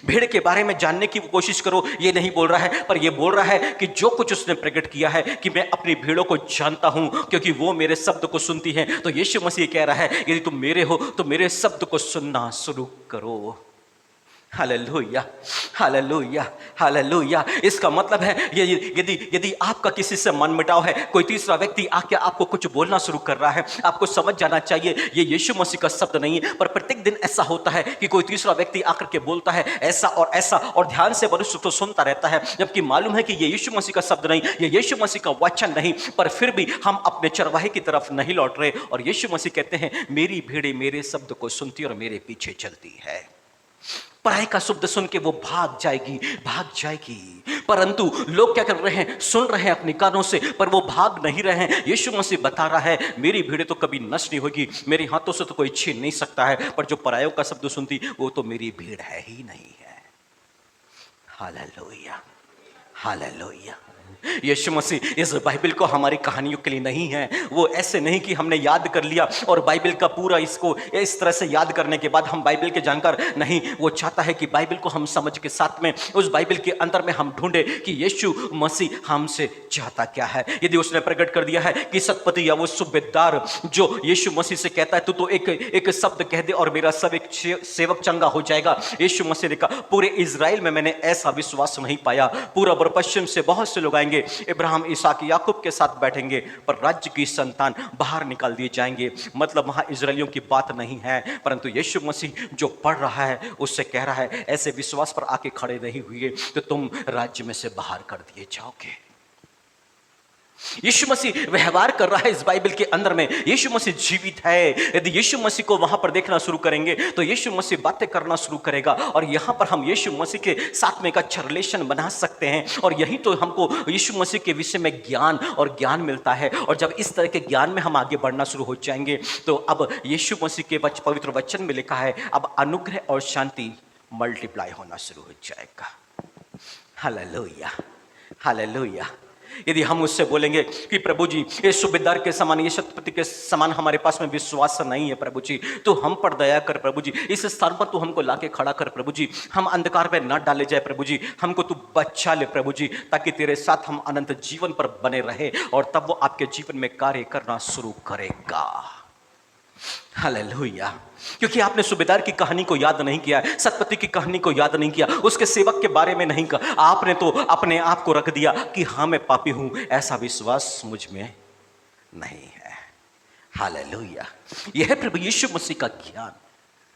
भेड़ के बारे में जानने की कोशिश करो, ये नहीं बोल रहा है, पर ये बोल रहा है कि जो कुछ उसने प्रकट किया है कि मैं अपनी भेड़ों को जानता हूं क्योंकि वो मेरे शब्द को सुनती हैं। तो यीशु मसीह कह रहा है यदि तुम मेरे हो तो मेरे शब्द को सुनना शुरू करो। Hallelujah, hallelujah, hallelujah. इसका मतलब है यदि आपका किसी से मनमुटाव है, कोई तीसरा व्यक्ति आके आपको कुछ बोलना शुरू कर रहा है, आपको समझ जाना चाहिए ये यीशु मसीह का शब्द नहीं है। पर प्रत्येक दिन ऐसा होता है कि कोई तीसरा व्यक्ति आकर के बोलता है ऐसा और ध्यान से मनुष्य तो सुनता रहता है, जबकि मालूम है कि ये यीशु मसीह का शब्द नहीं, ये यीशु मसीह का वचन नहीं। पर फिर भी हम अपने चरवाहे की तरफ नहीं लौट रहे। और यीशु मसीह कहते हैं मेरी भेड़ें मेरे शब्द को सुनती और मेरे पीछे चलती है। पराई का शब्द सुन के वो भाग जाएगी। परंतु लोग क्या कर रहे हैं, सुन रहे हैं अपने कानों से, पर वो भाग नहीं रहे हैं। यीशु मसीह बता रहा है मेरी भीड़ तो कभी नष्ट नहीं होगी, मेरे हाथों से तो कोई छीन नहीं सकता है। पर जो परायों का शब्द सुनती वो तो मेरी भीड़ है ही नहीं है। Hallelujah, hallelujah. यीशु मसीह इस बाइबल को हमारी कहानियों के लिए नहीं है। वो ऐसे नहीं कि हमने याद कर लिया और बाइबल का पूरा इसको इस तरह से याद करने के बाद हम बाइबल के जानकार नहीं। वो चाहता है कि बाइबल को हम समझ के साथ में उस बाइबल के अंदर में हम ढूंढे कि यीशु मसीह हमसे चाहता क्या है। यदि उसने प्रकट कर दिया है कि सतपति या वो सूबेदार जो यीशु मसीह से कहता है तू तो एक शब्द कह दे और मेरा सब एक सेवक चंगा हो जाएगा। यीशु मसीह ने कहा पूरे इजराइल में मैंने ऐसा विश्वास नहीं पाया। पूरब और पश्चिम से बहुत से लोग आएंगे, इब्राहिम इसहाक याकूब के साथ बैठेंगे, पर राज्य की संतान बाहर निकाल दिए जाएंगे। मतलब वहां इजराइलियों की बात नहीं है, परंतु यीशु मसीह जो पढ़ रहा है उससे कह रहा है ऐसे विश्वास पर आके खड़े नहीं हुए तो तुम राज्य में से बाहर कर दिए जाओगे। यीशु मसीह व्यवहार कर रहा है इस बाइबल के अंदर में। यीशु मसीह जीवित है। यदि यीशु मसीह को वहां पर देखना शुरू करेंगे तो यीशु मसीह बातें करना शुरू करेगा और यहां पर हम यीशु मसीह के साथ में एक अच्छा रिलेशन बना सकते हैं। और यही तो हमको यीशु मसीह के विषय में ज्ञान मिलता है। और जब इस तरह के ज्ञान में हम आगे बढ़ना शुरू हो जाएंगे तो अब यीशु मसीह के पवित्र वचन में लिखा है अब अनुग्रह और शांति मल्टीप्लाई होना शुरू हो जाएगा। Hallelujah, hallelujah. यदि हम उससे बोलेंगे कि प्रभु जी ये सूबेदार के समान, ये शतपति के समान हमारे पास में विश्वास नहीं है प्रभु जी, तो हम पर दया कर प्रभु जी, इस स्थान पर तू हमको लाके खड़ा कर प्रभु जी, हम अंधकार में न डाले जाए प्रभु जी, हमको तू बचा ले प्रभु जी, ताकि तेरे साथ हम अनंत जीवन पर बने रहे और तब वो आपके जीवन में कार्य करना शुरू करेगा। हालेलुया। क्योंकि आपने सूबेदार की कहानी को याद नहीं किया है, शतपति की कहानी को याद नहीं किया, उसके सेवक के बारे में नहीं कहा, आपने तो अपने आप को रख दिया कि हाँ मैं पापी हूं, ऐसा विश्वास मुझ में नहीं है। हालेलुया। यह है प्रभु यीशु मसीह का ज्ञान।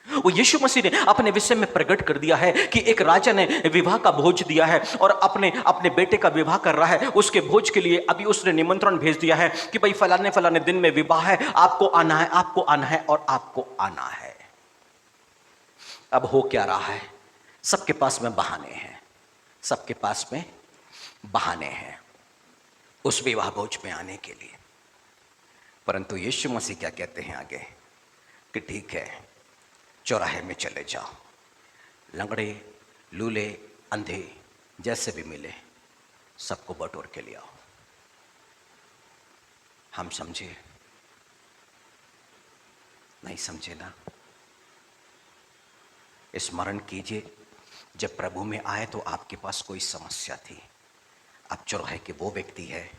वो यीशु मसीह ने अपने विषय में प्रकट कर दिया है कि एक राजा ने विवाह का भोज दिया है और अपने बेटे का विवाह कर रहा है। उसके भोज के लिए अभी उसने निमंत्रण भेज दिया है कि भाई फलाने फलाने दिन में विवाह है, आपको आना है, आपको आना है और आपको आना है। अब हो क्या रहा है, सबके पास में बहाने हैं, सबके पास में बहाने हैं उस विवाह भोज में आने के लिए। परंतु यीशु मसीह क्या कहते हैं आगे कि ठीक है, चौराहे में चले जाओ, लंगड़े लूले अंधे जैसे भी मिले सबको बटोर के ले आओ। हम समझे? नहीं समझे ना? स्मरण कीजिए, जब प्रभु में आए तो आपके पास कोई समस्या थी। आप चौराहे के वो व्यक्ति है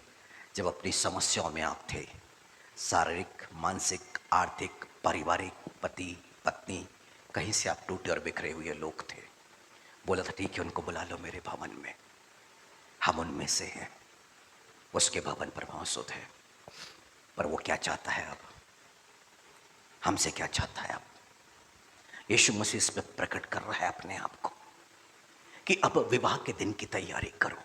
जब अपनी समस्याओं में आप थे, शारीरिक, मानसिक, आर्थिक, पारिवारिक, पति पत्नी, कहीं से आप टूटे और बिखरे हुए लोग थे। बोला था ठीक है, उनको बुला लो मेरे भवन में, हम उनमें से हैं। उसके भवन पर मौजूद है। पर वो क्या चाहता है अब, हमसे क्या चाहता है अब? यीशु मसीह इसमें प्रकट कर रहा है अपने आप को कि अब विवाह के दिन की तैयारी करो।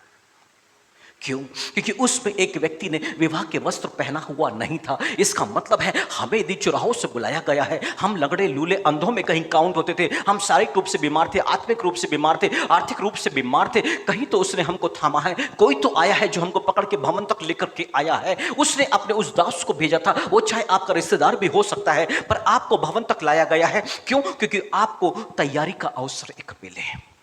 क्यों? क्योंकि उसमें एक व्यक्ति ने विवाह के वस्त्र पहना हुआ नहीं था। इसका मतलब है हमें यदि चौराहों से बुलाया गया है, हम लगड़े लूले अंधों में कहीं काउंट होते थे, हम शारीरिक रूप से बीमार थे, आत्मिक रूप से बीमार थे, आर्थिक रूप से बीमार थे, कहीं तो उसने हमको थामा है। कोई तो आया है जो हमको पकड़ के भवन तक लेकर के आया है। उसने अपने उस दास को भेजा था, वो चाहे आपका रिश्तेदार भी हो सकता है, पर आपको भवन तक लाया गया है। क्यों? क्योंकि आपको तैयारी का अवसर एक मिले।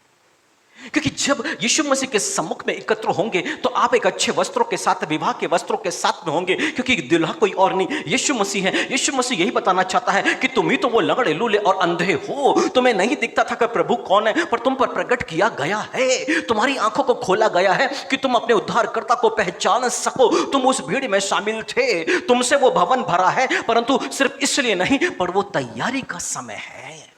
क्योंकि जब यीशु मसीह के सम्मुख में एकत्र होंगे तो आप एक अच्छे वस्त्रों के साथ, विवाह के वस्त्रों के साथ में होंगे, क्योंकि दुल्हा कोई और नहीं, यीशु मसीह है। यीशु मसीह यही बताना चाहता है कि तुम ही तो वो लगड़े लूले और अंधे हो। तुम्हें नहीं दिखता था कि प्रभु कौन है, पर तुम पर प्रकट किया गया है। तुम्हारी आंखों को खोला गया है कि तुम अपने उद्धारकर्ता को पहचान सको। तुम उस भीड़ में शामिल थे, तुमसे वो भवन भरा है, परंतु सिर्फ इसलिए नहीं, पर वो तैयारी का समय है।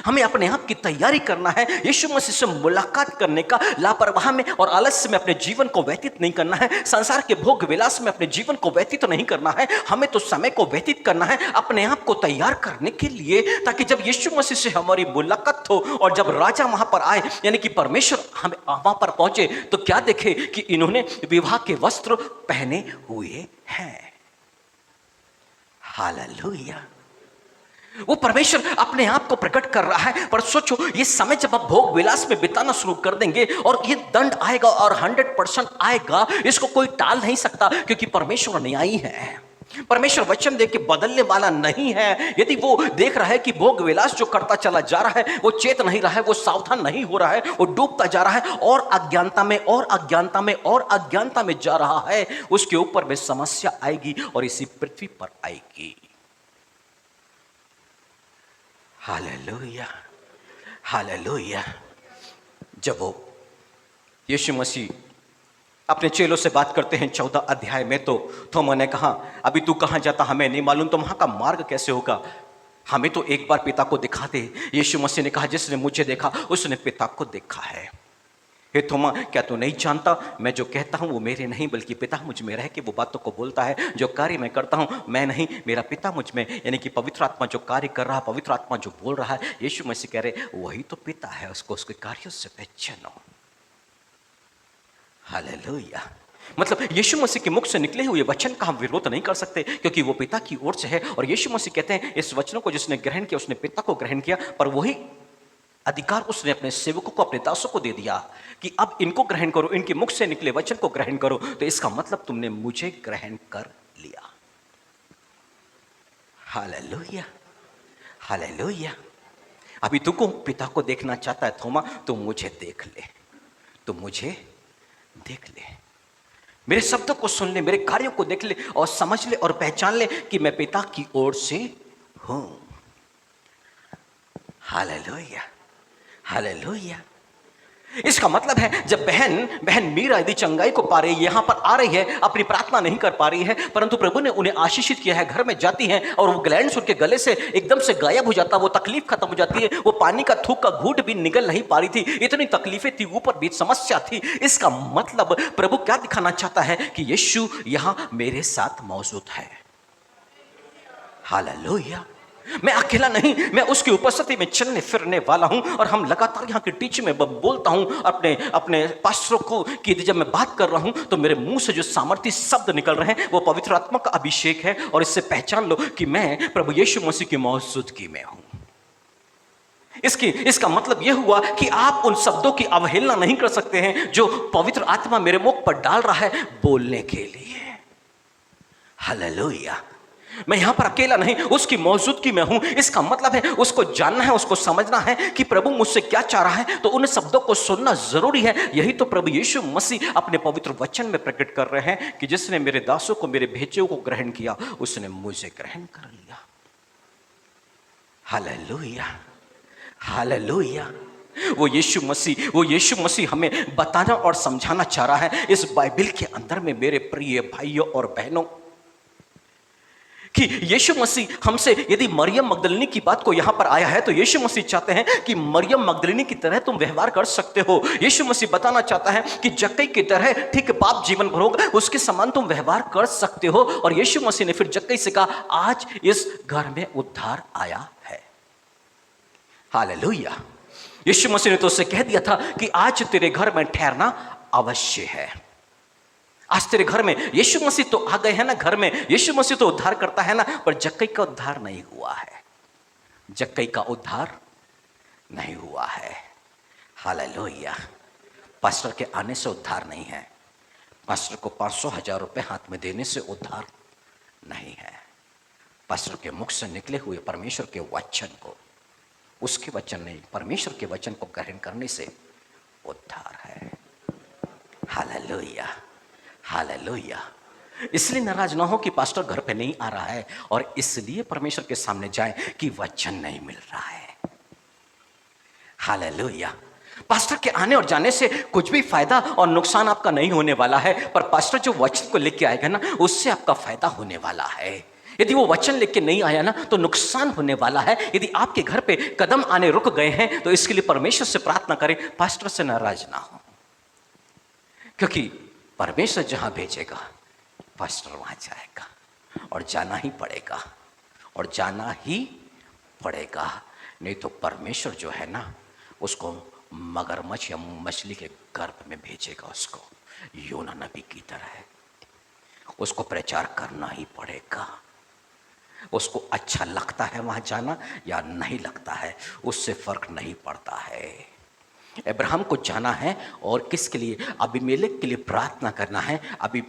हमें अपने आप की तैयारी करना है, यीशु मसीह से मुलाकात करने का। लापरवाह में और आलस्य में अपने जीवन को व्यतीत नहीं करना है, संसार के भोग विलास में अपने जीवन को व्यतीत नहीं करना है। हमें तो समय को व्यतीत करना है अपने आप को तैयार करने के लिए, ताकि जब यीशु मसीह से हमारी मुलाकात हो और जब राजा वहां पर आए, यानी कि परमेश्वर हमें वहां पर पहुंचे, तो क्या देखे कि इन्होंने विवाह के वस्त्र पहने हुए हैं। हालेलुया। वो परमेश्वर अपने आप को प्रकट कर रहा है। पर सोचो, ये समय जब आप भोग विलास में बिताना शुरू कर देंगे और ये दंड आएगा और 100% आएगा, इसको कोई टाल नहीं सकता, क्योंकि परमेश्वर न्यायी है। परमेश्वर वचन दे के बदलने वाला नहीं है। यदि वो देख रहा है कि भोग विलास जो करता चला जा रहा है, वो चेत नहीं रहा है, वो सावधान नहीं हो रहा है, वो डूबता जा रहा है और अज्ञानता में और अज्ञानता में और अज्ञानता में जा रहा है, उसके ऊपर में समस्या आएगी और इसी पृथ्वी पर आएगी। Hallelujah, hallelujah. जब वो यीशु मसीह अपने चेलों से बात करते हैं 14 अध्याय में, तो थोमा ने कहा, अभी तू कहाँ जाता हमें नहीं मालूम, तो वहां का मार्ग कैसे होगा, हमें तो एक बार पिता को दिखा दे। यीशु मसीह ने कहा, जिसने मुझे देखा उसने पिता को देखा है। हे थोमा, क्या तू नहीं जानता, मैं जो कहता हूं वो मेरे नहीं बल्कि पिता मुझ में रह के वो बातों को बोलता है। जो कार्य मैं करता हूं मैं नहीं, मेरा पिता मुझ में, यानी कि पवित्र आत्मा जो कार्य कर रहा है, पवित्र आत्मा जो बोल रहा है, यीशु मसीह कह रहे वही तो पिता है, उसको उसके कार्यों से पहचानो। हालेलुया। मतलब यीशु मसीह के मुख से निकले हुए वचन का हम विरोध नहीं कर सकते, क्योंकि वो पिता की ओर से है। और यीशु मसीह कहते हैं इस वचनों को जिसने ग्रहण किया उसने पिता को ग्रहण किया, पर वही अधिकार उसने अपने सेवकों को, अपने दासों को दे दिया कि अब इनको ग्रहण करो, इनके मुख से निकले वचन को ग्रहण करो। तो इसका मतलब तुमने मुझे ग्रहण कर लिया। Hallelujah, hallelujah. अभी तुमको पिता को देखना चाहता है थोमा, तो मुझे देख ले, तो मुझे देख ले, मेरे शब्दों को सुन ले, मेरे कार्यों को देख ले और समझ ले और पहचान ले कि मैं पिता की ओर से हूं। Hallelujah, hallelujah. इसका मतलब है जब बहन मीरा यदि चंगाई को पा रही है, यहां पर आ रही है, अपनी प्रार्थना नहीं कर पा रही है, परंतु प्रभु ने उन्हें आशीषित किया है, घर में जाती हैं और वो ग्लैंड्स उनके गले से एकदम से गायब हो जाता, वो तकलीफ खत्म हो जाती है, वो पानी का थूक का घूंट भी निगल नहीं पा रही थी, इतनी तकलीफें थी, ऊपर भी समस्या थी। इसका मतलब प्रभु क्या दिखाना चाहता है कि यीशु यहां मेरे साथ मौजूद है। हालेलुया। मैं अकेला नहीं, मैं उसकी उपस्थिति में चलने फिरने वाला हूं। और हम लगातार यहाँ की टीचिंग में बोलता हूं अपने पास्टरों को कि जब मैं बात कर रहा हूं तो मेरे मुंह से जो सामर्थ्य शब्द निकल रहे हैं वो पवित्र आत्मा का अभिषेक है। और इससे पहचान लो कि मैं प्रभु यीशु मसीह की मौजूदगी में हूं। इसका मतलब यह हुआ कि आप उन शब्दों की अवहेलना नहीं कर सकते हैं जो पवित्र आत्मा मेरे मुख पर डाल रहा है बोलने के लिए। हालेलुया। मैं यहां पर अकेला नहीं, उसकी मौजूदगी में हूं। इसका मतलब है उसको जानना है, उसको समझना है कि प्रभु मुझसे क्या चाह रहा है, तो उन शब्दों को सुनना जरूरी है। यही तो प्रभु यीशु मसीह अपने पवित्र वचन में प्रकट कर रहे हैं कि जिसने मेरे दासों को, मेरे भेजे को ग्रहण किया, उसने मुझे ग्रहण कर लिया। Hallelujah, hallelujah. वो यीशु मसीह हमें बताना और समझाना चाह रहा है इस बाइबल के अंदर में, मेरे प्रिय भाइयों और बहनों, कि यीशु मसीह हमसे यदि मरियम मगदलिनी की बात को यहां पर आया है तो यीशु मसीह चाहते हैं कि मरियम मगदलिनी की तरह तुम व्यवहार कर सकते हो। यीशु मसीह बताना चाहता है कि जक्कई की तरह ठीक पाप जीवन भरोगे उसके समान तुम व्यवहार कर सकते हो। और यीशु मसीह ने फिर जक्कई से कहा आज इस घर में उद्धार आया है। हालेलुया। यीशु मसीह ने तो उससे कह दिया था कि आज तेरे घर में ठहरना अवश्य है। आज तेरे घर में यीशु मसीह तो आ गए हैं ना, घर में यीशु मसीह तो उद्धार करता है ना, पर जक्कई का उद्धार नहीं हुआ है। जक्कई का उद्धार नहीं हुआ है। हालेलुया। पास्टर के आने से उद्धार नहीं है, पास्टर को 500,000 रुपए हाथ में देने से उद्धार नहीं है। पास्टर के मुख से निकले हुए परमेश्वर के वचन को, उसके वचन नहीं, परमेश्वर के वचन को ग्रहण करने से उद्धार है। Hallelujah, hallelujah. इसलिए नाराज ना हो कि पास्टर घर पे नहीं आ रहा है, और इसलिए परमेश्वर के सामने जाएं कि वचन नहीं मिल रहा है। हालेलुया। पास्टर के आने और जाने से कुछ भी फायदा और नुकसान आपका नहीं होने वाला है, पर पास्टर जो वचन को लेके आएगा ना, उससे आपका फायदा होने वाला है। यदि वो वचन लेके नहीं आया ना तो नुकसान होने वाला है। यदि आपके घर पे कदम आने रुक गए हैं तो इसके लिए परमेश्वर से प्रार्थना करें, पास्टर से नाराज ना हो, क्योंकि परमेश्वर जहां भेजेगा पास्टर वहां जाएगा, और जाना ही पड़ेगा, और जाना ही पड़ेगा। नहीं तो परमेश्वर जो है ना उसको मगरमच्छ या मछली के गर्भ में भेजेगा, उसको योना नबी की तरह उसको प्रचार करना ही पड़ेगा। उसको अच्छा लगता है वहां जाना या नहीं लगता है, उससे फर्क नहीं पड़ता है। अब्राहम को जाना है, और किसके लिए? अबीमेलेक के लिए प्रार्थना करना है। अभी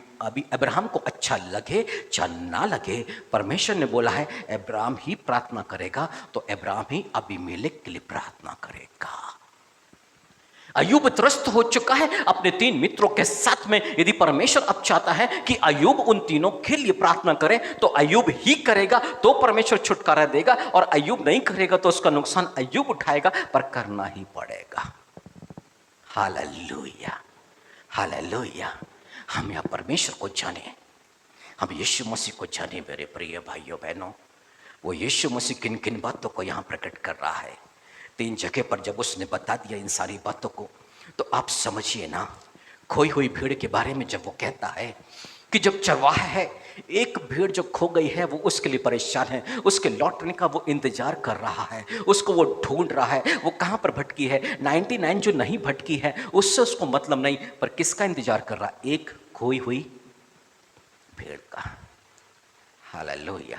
अब्राहम को अच्छा लगे चाहे ना लगे, परमेश्वर ने बोला है अब्राहम ही प्रार्थना करेगा, तो अब्राहम ही अबीमेलेक के लिए प्रार्थना करेगा। अय्यूब त्रस्त हो चुका है अपने 3 मित्रों के साथ में। यदि परमेश्वर अब चाहता है कि अय्यूब उन तीनों के लिए प्रार्थना करे तो अय्यूब ही करेगा, तो परमेश्वर छुटकारा देगा, और अय्यूब नहीं करेगा तो उसका नुकसान अय्यूब उठाएगा, पर करना ही पड़ेगा। Hallelujah, hallelujah. हम यहाँ परमेश्वर को जाने, हम यीशु मसीह को जाने मेरे प्रिय भाइयों बहनों। वो यीशु मसीह किन किन बातों को यहाँ प्रकट कर रहा है। 3 जगह पर जब उसने बता दिया इन सारी बातों को, तो आप समझिए ना, खोई हुई भीड़ के बारे में जब वो कहता है कि जब चरवाहा है, एक भीड़ जो खो गई है वो उसके लिए परेशान है, उसके लौटने का वो इंतजार कर रहा है, उसको वो ढूंढ रहा है, वो कहाँ पर भटकी है। 99 जो नहीं भटकी है उससे उसको मतलब नहीं, पर किसका इंतजार कर रहा है? एक खोई हुई भेड़ का। हालेलुया।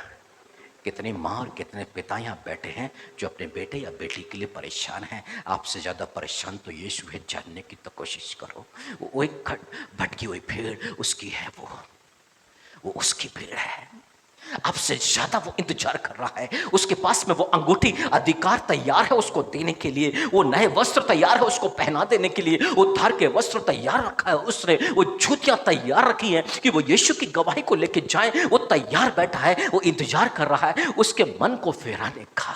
कितनी माँ और कितने पिता यहाँ बैठे हैं जो अपने बेटे या बेटी के लिए परेशान हैं। आपसे ज़्यादा परेशान तो यीशु है, जानने की तो कोशिश करो। वो एक भटकी हुई भेड़ उसकी है, वो उसकी भेड़ है। आपसे ज्यादा वो इंतजार कर रहा है। उसके पास में वो अंगूठी अधिकार तैयार है उसको देने के लिए, वो नए वस्त्र तैयार है उसको पहना देने के लिए, वो उद्धार के वस्त्र तैयार रखा है उसने, वो जूतियां तैयार रखी हैं कि वो यीशु की गवाही को लेके जाए। वो तैयार बैठा है, वो इंतजार कर रहा है उसके मन को फेराने का।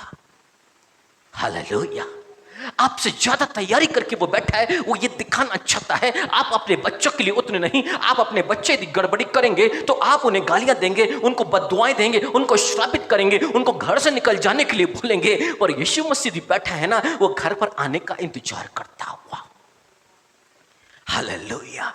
हालेलुया। आपसे ज्यादा तैयारी करके वो बैठा है। वो ये दिखाना चाहता है आप अपने बच्चों के लिए उतने नहीं। आप अपने बच्चे यदि गड़बड़ी करेंगे तो आप उन्हें गालियां देंगे, उनको बद्दुआएं देंगे, उनको श्रापित करेंगे, उनको घर से निकल जाने के लिए बोलेंगे। पर यीशु मसीह बैठा है ना, वो घर पर आने का इंतजार करता हुआ। Hallelujah,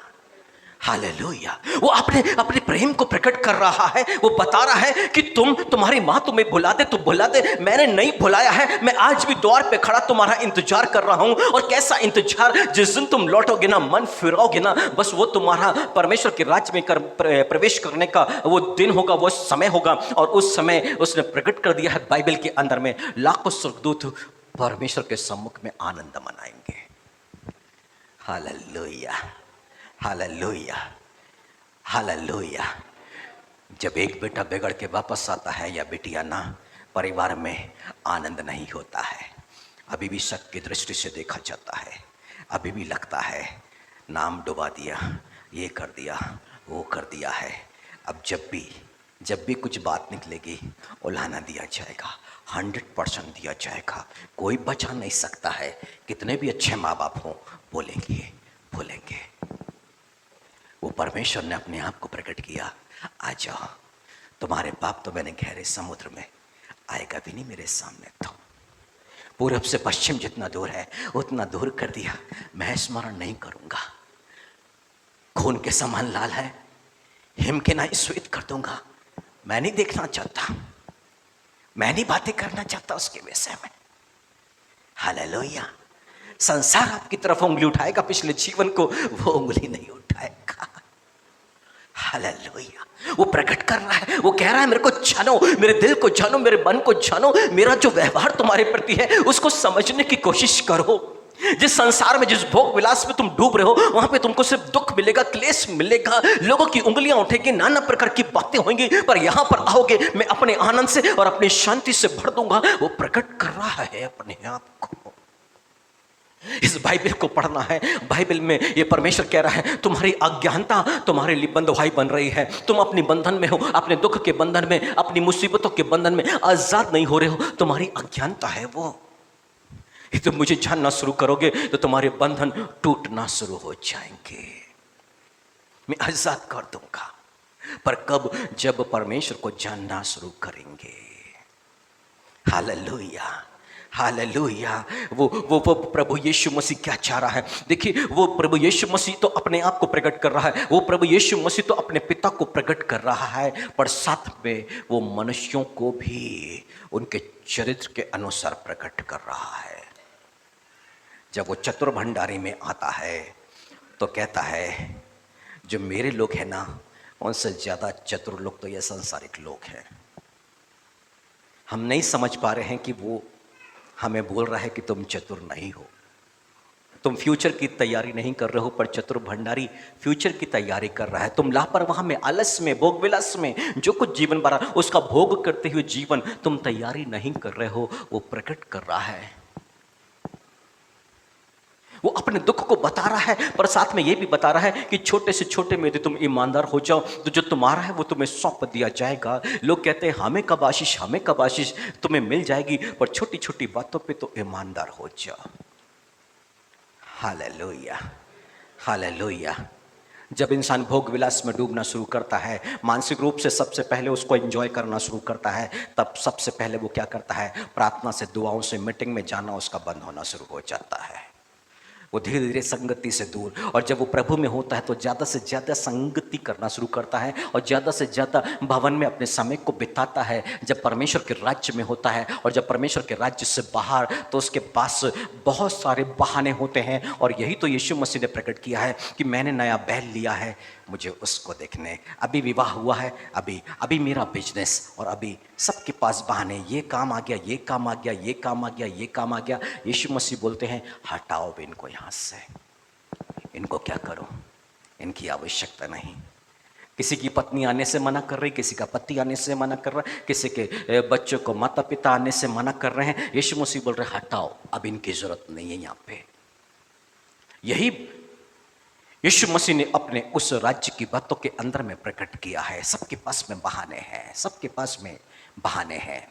hallelujah. वो अपने प्रेम को प्रकट कर रहा है। वो बता रहा है कि तुम्हारी माँ तुम्हें भुला दे तो भुला दे, मैंने नहीं भुलाया है। मैं आज भी द्वार पे खड़ा तुम्हारा इंतजार कर रहा हूं। और कैसा इंतजार, जिस दिन तुम लौटोगे ना, मन फिराओगे ना, बस वो तुम्हारा परमेश्वर के राज्य में प्रवेश करने का वो दिन होगा, वो समय होगा। और उस समय उसने प्रकट कर दिया है बाइबल के अंदर में, लाखों स्वर्गदूत परमेश्वर के सम्मुख में आनंद मनाएंगे। Hallelujah, hallelujah, hallelujah. जब एक बेटा बिगड़ के वापस आता है या बेटियां ना, परिवार में आनंद नहीं होता है। अभी भी शक की दृष्टि से देखा जाता है। अभी भी लगता है नाम डुबा दिया, ये कर दिया, वो कर दिया है। अब जब भी कुछ बात निकलेगी, उलाहना दिया जाएगा, 100% दिया जाएगा। कोई बचा नहीं सकता है। कितने भी अच्छे माँ बाप हों, बोलेंगे। वो परमेश्वर ने अपने आप को प्रकट किया। आ जाओ, तुम्हारे पाप तो मैंने गहरे समुद्र में, आएगा भी नहीं मेरे सामने। तो पूरब से पश्चिम जितना दूर है उतना दूर कर दिया। मैं स्मरण नहीं करूंगा। खून के समान लाल है, हिम के ना श्वेत कर दूंगा। मैं नहीं देखना चाहता, मैं नहीं बातें करना चाहता उसके विषय में। हालेलुया। संसार आपकी तरफ उंगली उठाएगा, पिछले जीवन को वो उंगली नहीं उठाएगा। हालेलुया। वो प्रकट कर रहा है, वो कह रहा है मेरे को जानो, मेरे दिल को जानो, मेरे मन को जानो, मेरा जो व्यवहार तुम्हारे प्रति है उसको समझने की कोशिश करो। जिस संसार में, जिस भोग विलास में तुम डूब रहे हो, वहां पे तुमको सिर्फ दुख मिलेगा, क्लेश मिलेगा, लोगों की उंगलियां उठेगी, नाना प्रकार की बातें होंगी। पर यहां पर आओगे, मैं अपने आनंद से और अपनी शांति से भर दूंगा। वो प्रकट कर रहा है अपने आप को। इस बाइबल को पढ़ना है। बाइबल में ये परमेश्वर कह रहा है तुम्हारी अज्ञानता तुम्हारे लिए बंधुआई बन रही है। तुम अपने बंधन में हो, अपने दुख के बंधन में, अपनी मुसीबतों के बंधन में आजाद नहीं हो रहे हो। तुम्हारी अज्ञानता है वो। ये तुम मुझे जानना शुरू करोगे तो तुम्हारे बंधन टूटना शुरू हो जाएंगे। मैं आजाद कर दूंगा। पर कब? जब परमेश्वर को जानना शुरू करेंगे। Hallelujah, hallelujah. वो प्रभु यीशु मसीह क्या चाह रहा है? देखिए, वो प्रभु यीशु मसीह तो अपने आप को प्रकट कर रहा है, वो प्रभु यीशु मसीह तो अपने पिता को प्रकट कर रहा है, पर साथ में वो मनुष्यों को भी उनके चरित्र के अनुसार प्रकट कर रहा है। जब वो चतुर भंडारी में आता है तो कहता है जो मेरे लोग हैं ना, उनसे ज्यादा चतुर लोग तो ये सांसारिक लोग हैं। हम नहीं समझ पा रहे हैं कि वो हमें बोल रहा है कि तुम चतुर नहीं हो, तुम फ्यूचर की तैयारी नहीं कर रहे हो, पर चतुर भंडारी फ्यूचर की तैयारी कर रहा है। तुम लापरवाह में, आलस में, भोग विलास में जो कुछ जीवन भरा उसका भोग करते हुए जीवन तुम तैयारी नहीं कर रहे हो, वो प्रकट कर रहा है। वो अपने दुख को बता रहा है, पर साथ में ये भी बता रहा है कि छोटे से छोटे में यदि तुम ईमानदार हो जाओ तो जो तुम्हारा है वो तुम्हें सौंप दिया जाएगा। लोग कहते हैं हमें कब आशीष, हमें कब आशीष, तुम्हें मिल जाएगी, पर छोटी छोटी बातों पे तो ईमानदार हो जाओ। Hallelujah, hallelujah. जब इंसान भोग विलास में डूबना शुरू करता है, मानसिक रूप से सबसे पहले उसको एंजॉय करना शुरू करता है, तब सबसे पहले वो क्या करता है? प्रार्थना से, दुआओं से, मीटिंग में जाना उसका बंद होना शुरू हो जाता है। वो धीरे धीरे संगति से दूर, और जब वो प्रभु में होता है तो ज़्यादा से ज़्यादा संगति करना शुरू करता है और ज़्यादा से ज़्यादा भवन में अपने समय को बिताता है। जब परमेश्वर के राज्य में होता है और जब परमेश्वर के राज्य से बाहर, तो उसके पास बहुत सारे बहाने होते हैं। और यही तो यीशु मसीह ने प्रकट किया है कि मैंने नया बैल लिया है, मुझे उसको देखने। अभी विवाह हुआ है, अभी मेरा बिजनेस, और अभी सबके पास बहाने, ये काम आ गया, ये काम आ गया, ये काम आ गया, ये काम आ गया। यीशु मसीह बोलते हैं हटाओ भी इनको यहाँ से, इनको क्या करूं, इनकी आवश्यकता नहीं। किसी की पत्नी आने से मना कर रही, किसी का पति आने से मना कर रहा है, किसी के बच्चों को माता पिता आने से मना कर रहे हैं। यीशु मसीह बोल रहे हटाओ, अब इनकी जरूरत नहीं है यहाँ पे। यही यीशु मसीह ने अपने उस राज्य की बातों के अंदर में प्रकट किया है। सबके पास में बहाने हैं, सबके पास में बहाने हैं।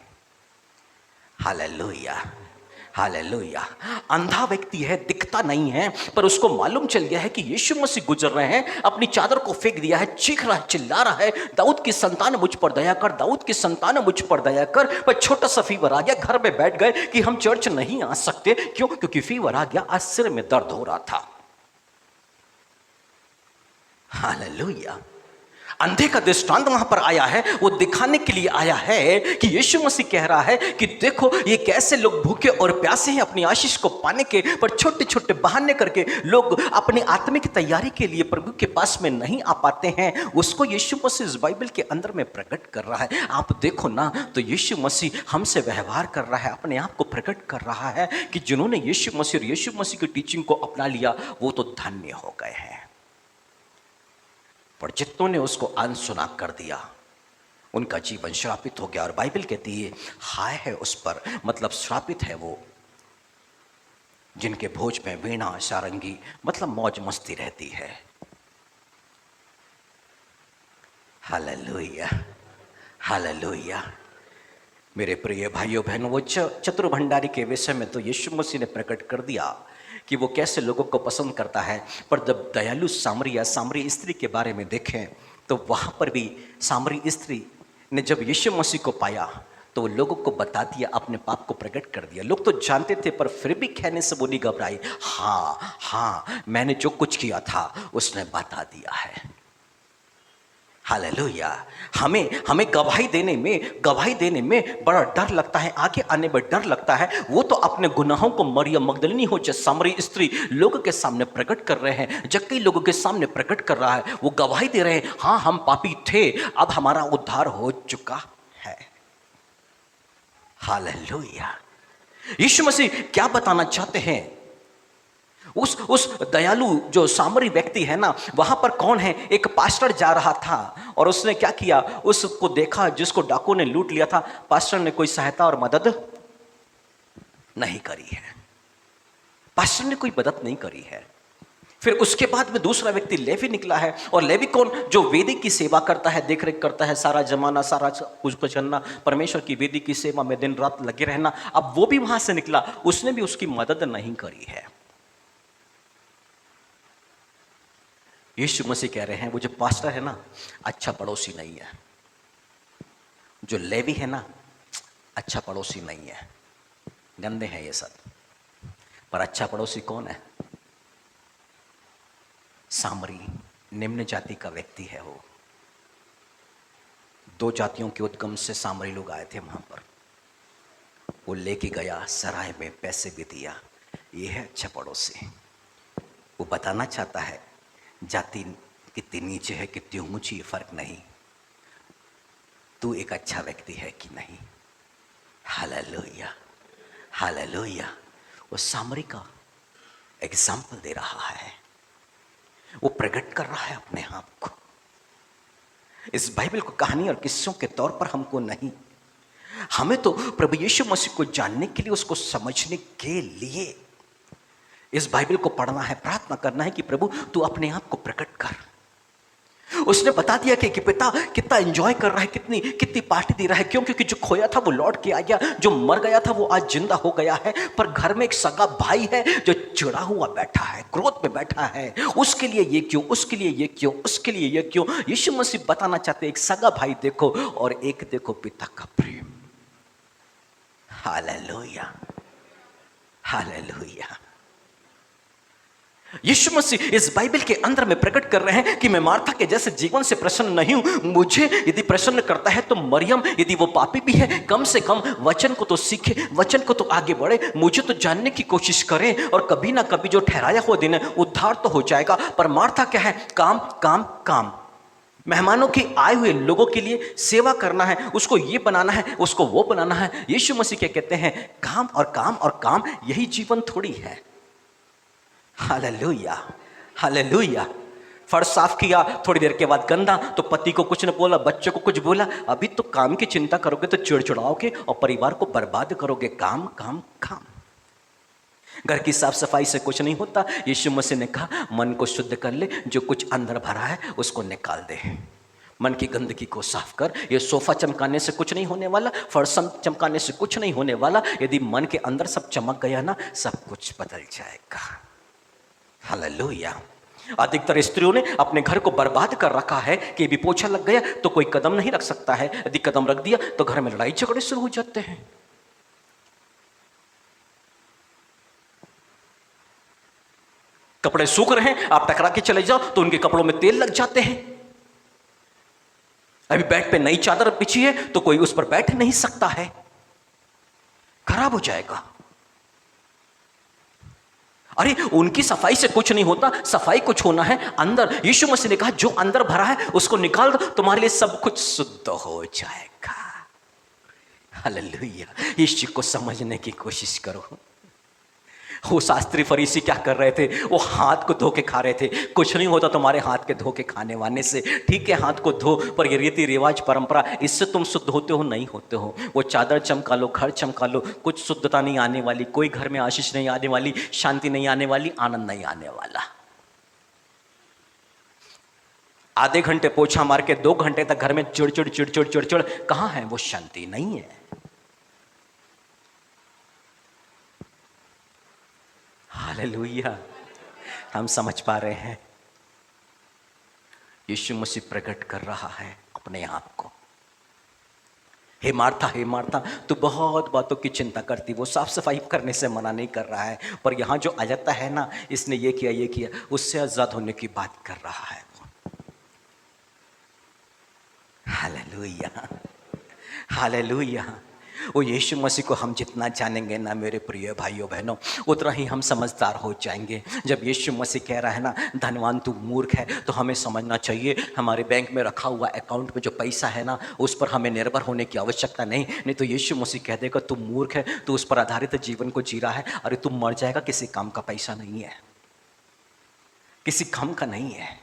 Hallelujah, hallelujah. अंधा व्यक्ति है, दिखता नहीं है, पर उसको मालूम चल गया है कि यीशु मसीह गुजर रहे हैं। अपनी चादर को फेंक दिया है, चीख रहा है, चिल्ला रहा है, दाऊद की संतान मुझ पर दया कर, दाऊद की संतान मुझ पर दया कर। पर छोटा सा फीवर आ गया, घर में बैठ गए कि हम चर्च नहीं आ सकते। क्यों? क्योंकि फीवर आ गया, आज सिर में दर्द हो रहा था। हालेलुया। अंधे का दृष्टांत वहां पर आया है, वो दिखाने के लिए आया है कि यीशु मसीह कह रहा है कि देखो ये कैसे लोग भूखे और प्यासे हैं अपनी आशीष को पाने के, पर छोटे छोटे बहाने करके लोग अपनी आत्मिक तैयारी के लिए प्रभु के पास में नहीं आ पाते हैं। उसको यीशु मसीह इस बाइबल के अंदर में प्रकट कर रहा है। आप देखो ना, तो यीशु मसीह हमसे व्यवहार कर रहा है, अपने आप को प्रकट कर रहा है कि जिन्होंने यीशु मसीह की टीचिंग को अपना लिया वो तो धन्य हो गए हैं, पर जितनों ने उसको अनसुना कर दिया उनका जीवन श्रापित हो गया। और बाइबल कहती है हाय है उस पर, मतलब श्रापित है वो जिनके भोज में वीणा सारंगी मतलब मौज मस्ती रहती है। Hallelujah, hallelujah. मेरे प्रिय भाइयों बहनों, वो चतुर भंडारी के विषय में तो यीशु मसीह ने प्रकट कर दिया कि वो कैसे लोगों को पसंद करता है। पर जब दयालु सामरी या सामरी स्त्री के बारे में देखें तो वहाँ पर भी सामरी स्त्री ने जब यीशु मसीह को पाया तो लोगों को बता दिया, अपने पाप को प्रकट कर दिया। लोग तो जानते थे पर फिर भी कहने से वो नहीं घबराई। हाँ, मैंने जो कुछ किया था उसने बता दिया है। हालेलुया। हमें गवाही देने में बड़ा डर लगता है, आगे आने में डर लगता है। वो तो अपने गुनाहों को मरियम मगदलिनी हो चाहे सामरी स्त्री लोगों के सामने प्रकट कर रहे हैं, जब कई लोगों के सामने प्रकट कर रहा है, वो गवाही दे रहे हैं, हाँ हम पापी थे, अब हमारा उद्धार हो चुका है। हालेलुया। यीशु मसीह क्या बताना चाहते हैं? उस दयालु जो सामरी व्यक्ति है ना, वहां पर कौन है? एक पास्टर जा रहा था और उसने क्या किया, उसको देखा जिसको डाकू ने लूट लिया था। पास्टर ने कोई सहायता और मदद नहीं करी है, पास्टर ने कोई मदद नहीं करी है। फिर उसके बाद में दूसरा व्यक्ति लेवी निकला है, और लेवी कौन? जो वेदी की सेवा करता है, देख रेख करता है, सारा जमाना सारा कुछ करना, परमेश्वर की वेदी की सेवा में दिन रात लगे रहना। अब वो भी वहां से निकला, उसने भी उसकी मदद नहीं करी है। यीशु मसीह कह रहे हैं वो जो पास्टर है ना, अच्छा पड़ोसी नहीं है। जो लेवी है ना, अच्छा पड़ोसी नहीं है। गंदे हैं ये सब, पर अच्छा पड़ोसी कौन है? सामरी, निम्न जाति का व्यक्ति है वो। दो जातियों के उद्गम से सामरी लोग आए थे वहां पर। वो लेके गया, सराय में पैसे भी दिया। ये है अच्छा पड़ोसी। वो बताना चाहता है जाति कितनी नीचे है, कितनी ऊंची, फर्क नहीं, तू एक अच्छा व्यक्ति है कि नहीं। Hallelujah, hallelujah. वो सामरी का एग्जाम्पल दे रहा है, वो प्रकट कर रहा है अपने आप को। इस बाइबल को कहानी और किस्सों के तौर पर हमको नहीं, हमें तो प्रभु यीशु मसीह को जानने के लिए, उसको समझने के लिए इस बाइबल को पढ़ना है, प्रार्थना करना है कि प्रभु तू अपने आप को प्रकट कर। उसने बता दिया कि पिता कितना एंजॉय कर रहा है, कितनी पार्टी दे रहा है। क्यों? क्योंकि जो खोया था वो लौट के आ गया, जो मर गया था वो आज जिंदा हो गया है। पर घर में एक सगा भाई है जो चिढ़ा हुआ बैठा है, क्रोध में बैठा है। उसके लिए ये क्यों, उसके लिए ये क्यों, उसके लिए ये क्यों? यीशु मसीह बताना चाहते एक सगा भाई देखो और एक देखो पिता का प्रेम। Hallelujah, hallelujah. यीशु मसीह इस बाइबल के अंदर में प्रकट कर रहे हैं कि मैं मार्था के जैसे जीवन से प्रसन्न नहीं हूं। मुझे यदि प्रसन्न करता है तो मरियम, यदि वो पापी भी है, कम से कम वचन को तो सीखे, वचन को तो आगे बढ़े, मुझे तो जानने की कोशिश करें, और कभी ना कभी जो ठहराया हुआ दिन है उद्धार तो हो जाएगा। पर मार्था क्या है? काम काम काम। मेहमानों की आए हुए लोगों के लिए सेवा करना है, उसको ये बनाना है, उसको वो बनाना है। यीशु मसीह क्या कहते हैं? काम और काम और काम, यही जीवन थोड़ी है। Hallelujah, hallelujah. फर्श साफ किया, थोड़ी देर के बाद गंदा, तो पति को कुछ न बोला, बच्चों को कुछ बोला। अभी तो काम की चिंता करोगे तो चिड़चिड़ाओगे और परिवार को बर्बाद करोगे। काम काम काम। घर की साफ सफाई से कुछ नहीं होता। यीशु मसीह ने कहा मन को शुद्ध कर ले, जो कुछ अंदर भरा है उसको निकाल दे, मन की गंदगी को साफ कर। ये सोफा चमकाने से कुछ नहीं होने वाला, फर्श चमकाने से कुछ नहीं होने वाला। यदि मन के अंदर सब चमक गया ना, सब कुछ बदल जाएगा। हालेलुया। अधिकतर स्त्रियों ने अपने घर को बर्बाद कर रखा है कि भी पोछा लग गया तो कोई कदम नहीं रख सकता है, यदि कदम रख दिया तो घर में लड़ाई झगड़े शुरू हो जाते हैं। कपड़े सूख रहे हैं, आप टकरा के चले जाओ तो उनके कपड़ों में तेल लग जाते हैं। अभी बेड पे नई चादर बिछी है तो कोई उस पर बैठ नहीं सकता है, खराब हो जाएगा। अरे उनकी सफाई से कुछ नहीं होता, सफाई कुछ होना है अंदर। यीशु मसीह ने कहा जो अंदर भरा है उसको निकाल दो, तुम्हारे लिए सब कुछ शुद्ध हो जाएगा। हालेलुया। इस चीज को समझने की कोशिश करो। वो शास्त्री फरीसी क्या कर रहे थे? वो हाथ को धो के खा रहे थे। कुछ नहीं होता तुम्हारे हाथ के धो के खाने वाने से। ठीक है, हाथ को धो, पर ये रीति रिवाज परंपरा, इससे तुम शुद्ध होते हो? नहीं होते हो। वो चादर चमका लो, घर चमका लो, कुछ शुद्धता नहीं आने वाली, कोई घर में आशीष नहीं आने वाली, शांति नहीं आने वाली, आनंद नहीं आने वाला। आधे घंटे पोछा मार के 2 घंटे तक घर में चिड़चिड़ चिड़चिड़ चिड़चिड़, कहां है वो शांति? नहीं है। हालेलुया। हम समझ पा रहे हैं, यीशु मसीह प्रकट कर रहा है अपने आप को। हे मार्था, हे मार्था, तू बहुत बातों की चिंता करती। वो साफ सफाई करने से मना नहीं कर रहा है, पर यहां जो आ जाता है ना, इसने ये किया ये किया, उससे आजाद होने की बात कर रहा है। Hallelujah, hallelujah. वो यीशु मसीह को हम जितना जानेंगे ना मेरे प्रिय भाइयों बहनों, उतना ही हम समझदार हो जाएंगे। जब यीशु मसीह कह रहा है ना धनवान तू मूर्ख है, तो हमें समझना चाहिए हमारे बैंक में रखा हुआ अकाउंट में जो पैसा है ना, उस पर हमें निर्भर होने की आवश्यकता नहीं तो यीशु मसीह कह देगा तू मूर्ख है, तू उस पर आधारित जीवन को जी रहा है। अरे तू मर जाएगा, किसी काम का पैसा नहीं है, किसी काम का नहीं है।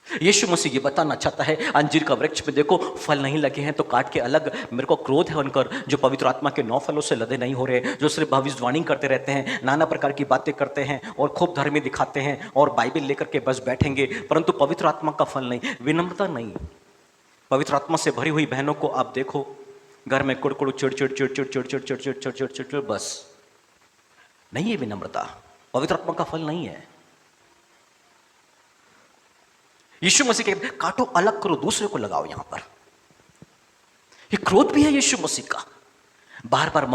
यीशु मसीह ये बताना चाहता है, अंजीर का वृक्ष पे देखो फल नहीं लगे हैं तो काट के अलग। मेरे को क्रोध है उनकर जो पवित्र आत्मा के 9 फलों से लदे नहीं हो रहे, जो सिर्फ भविष्यवाणी करते रहते हैं, नाना प्रकार की बातें करते हैं और खूब धर्मी दिखाते हैं और बाइबल लेकर के बस बैठेंगे, परंतु पवित्र आत्मा का फल नहीं, विनम्रता नहीं। पवित्र आत्मा से भरी हुई बहनों को आप देखो, घर में कुड़कुड़ चिड़चिड़ चिड़चिड़ चिड़चिड़ चिड़चिड़ चिड़चिड़ चिड़चिड़, बस नहीं है विनम्रता, पवित्र आत्मा का फल नहीं है। यीशु मसीह कहते काटो, अलग करो, दूसरे को लगाओ। यहां पर ये क्रोध भी है यीशु मसीह का। बार बार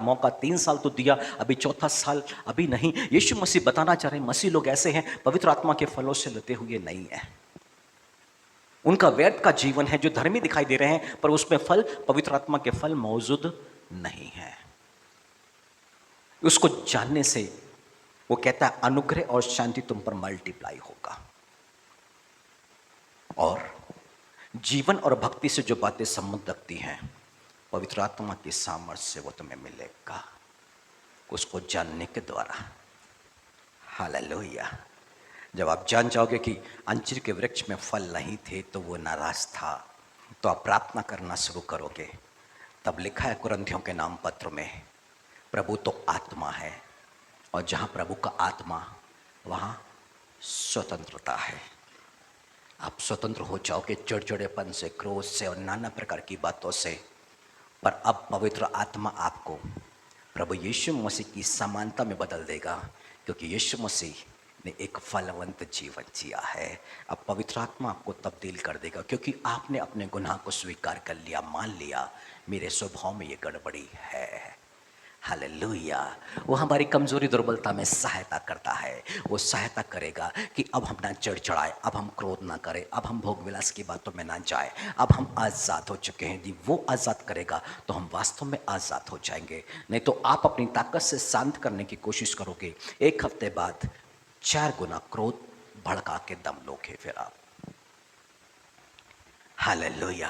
मौका, 3 साल तो दिया, अभी 4था साल अभी नहीं। यीशु मसीह बताना चाह रहे हैं मसीह लोग ऐसे हैं, पवित्र आत्मा के फलों से लदे हुए नहीं है। उनका व्यर्थ का जीवन है, जो धर्मी दिखाई दे रहे हैं पर उसमें फल, पवित्र आत्मा के फल मौजूद नहीं है। उसको जानने से वो कहता है अनुग्रह और शांति तुम पर मल्टीप्लाई होगा, और जीवन और भक्ति से जो बातें संबंध रखती हैं, पवित्र आत्मा की सामर्थ्य से वो तुम्हें मिलेगा, उसको जानने के द्वारा। हालेलुया। जब आप जान जाओगे कि अंजीर के वृक्ष में फल नहीं थे तो वो नाराज था, तो आप प्रार्थना करना शुरू करोगे। तब लिखा है कुरिन्थियों के नाम पत्र में, प्रभु तो आत्मा है, और जहाँ प्रभु का आत्मा वहाँ स्वतंत्रता है। आप स्वतंत्र हो जाओगे चिड़चिड़ेपन से, क्रोध से और नाना प्रकार की बातों से। पर अब पवित्र आत्मा आपको प्रभु यीशु मसीह की समानता में बदल देगा, क्योंकि यीशु मसीह ने एक फलवंत जीवन जिया है। अब पवित्र आत्मा आपको तब्दील कर देगा, क्योंकि आपने अपने गुनाह को स्वीकार कर लिया, मान लिया मेरे स्वभाव में ये गड़बड़ी है। हालेलुया। वो हमारी कमजोरी दुर्बलता में सहायता करता है। वो सहायता करेगा कि अब हम ना चिड़चिड़ाए, अब हम क्रोध ना करें, अब हम भोग विलास की बातों में ना जाए, अब हम आज़ाद हो चुके हैं। यदि वो आज़ाद करेगा तो हम वास्तव में आज़ाद हो जाएंगे। नहीं तो आप अपनी ताकत से शांत करने की कोशिश करोगे, एक हफ्ते बाद 4 गुना क्रोध भड़का के दम लोगे फिर आप। हालेलुया।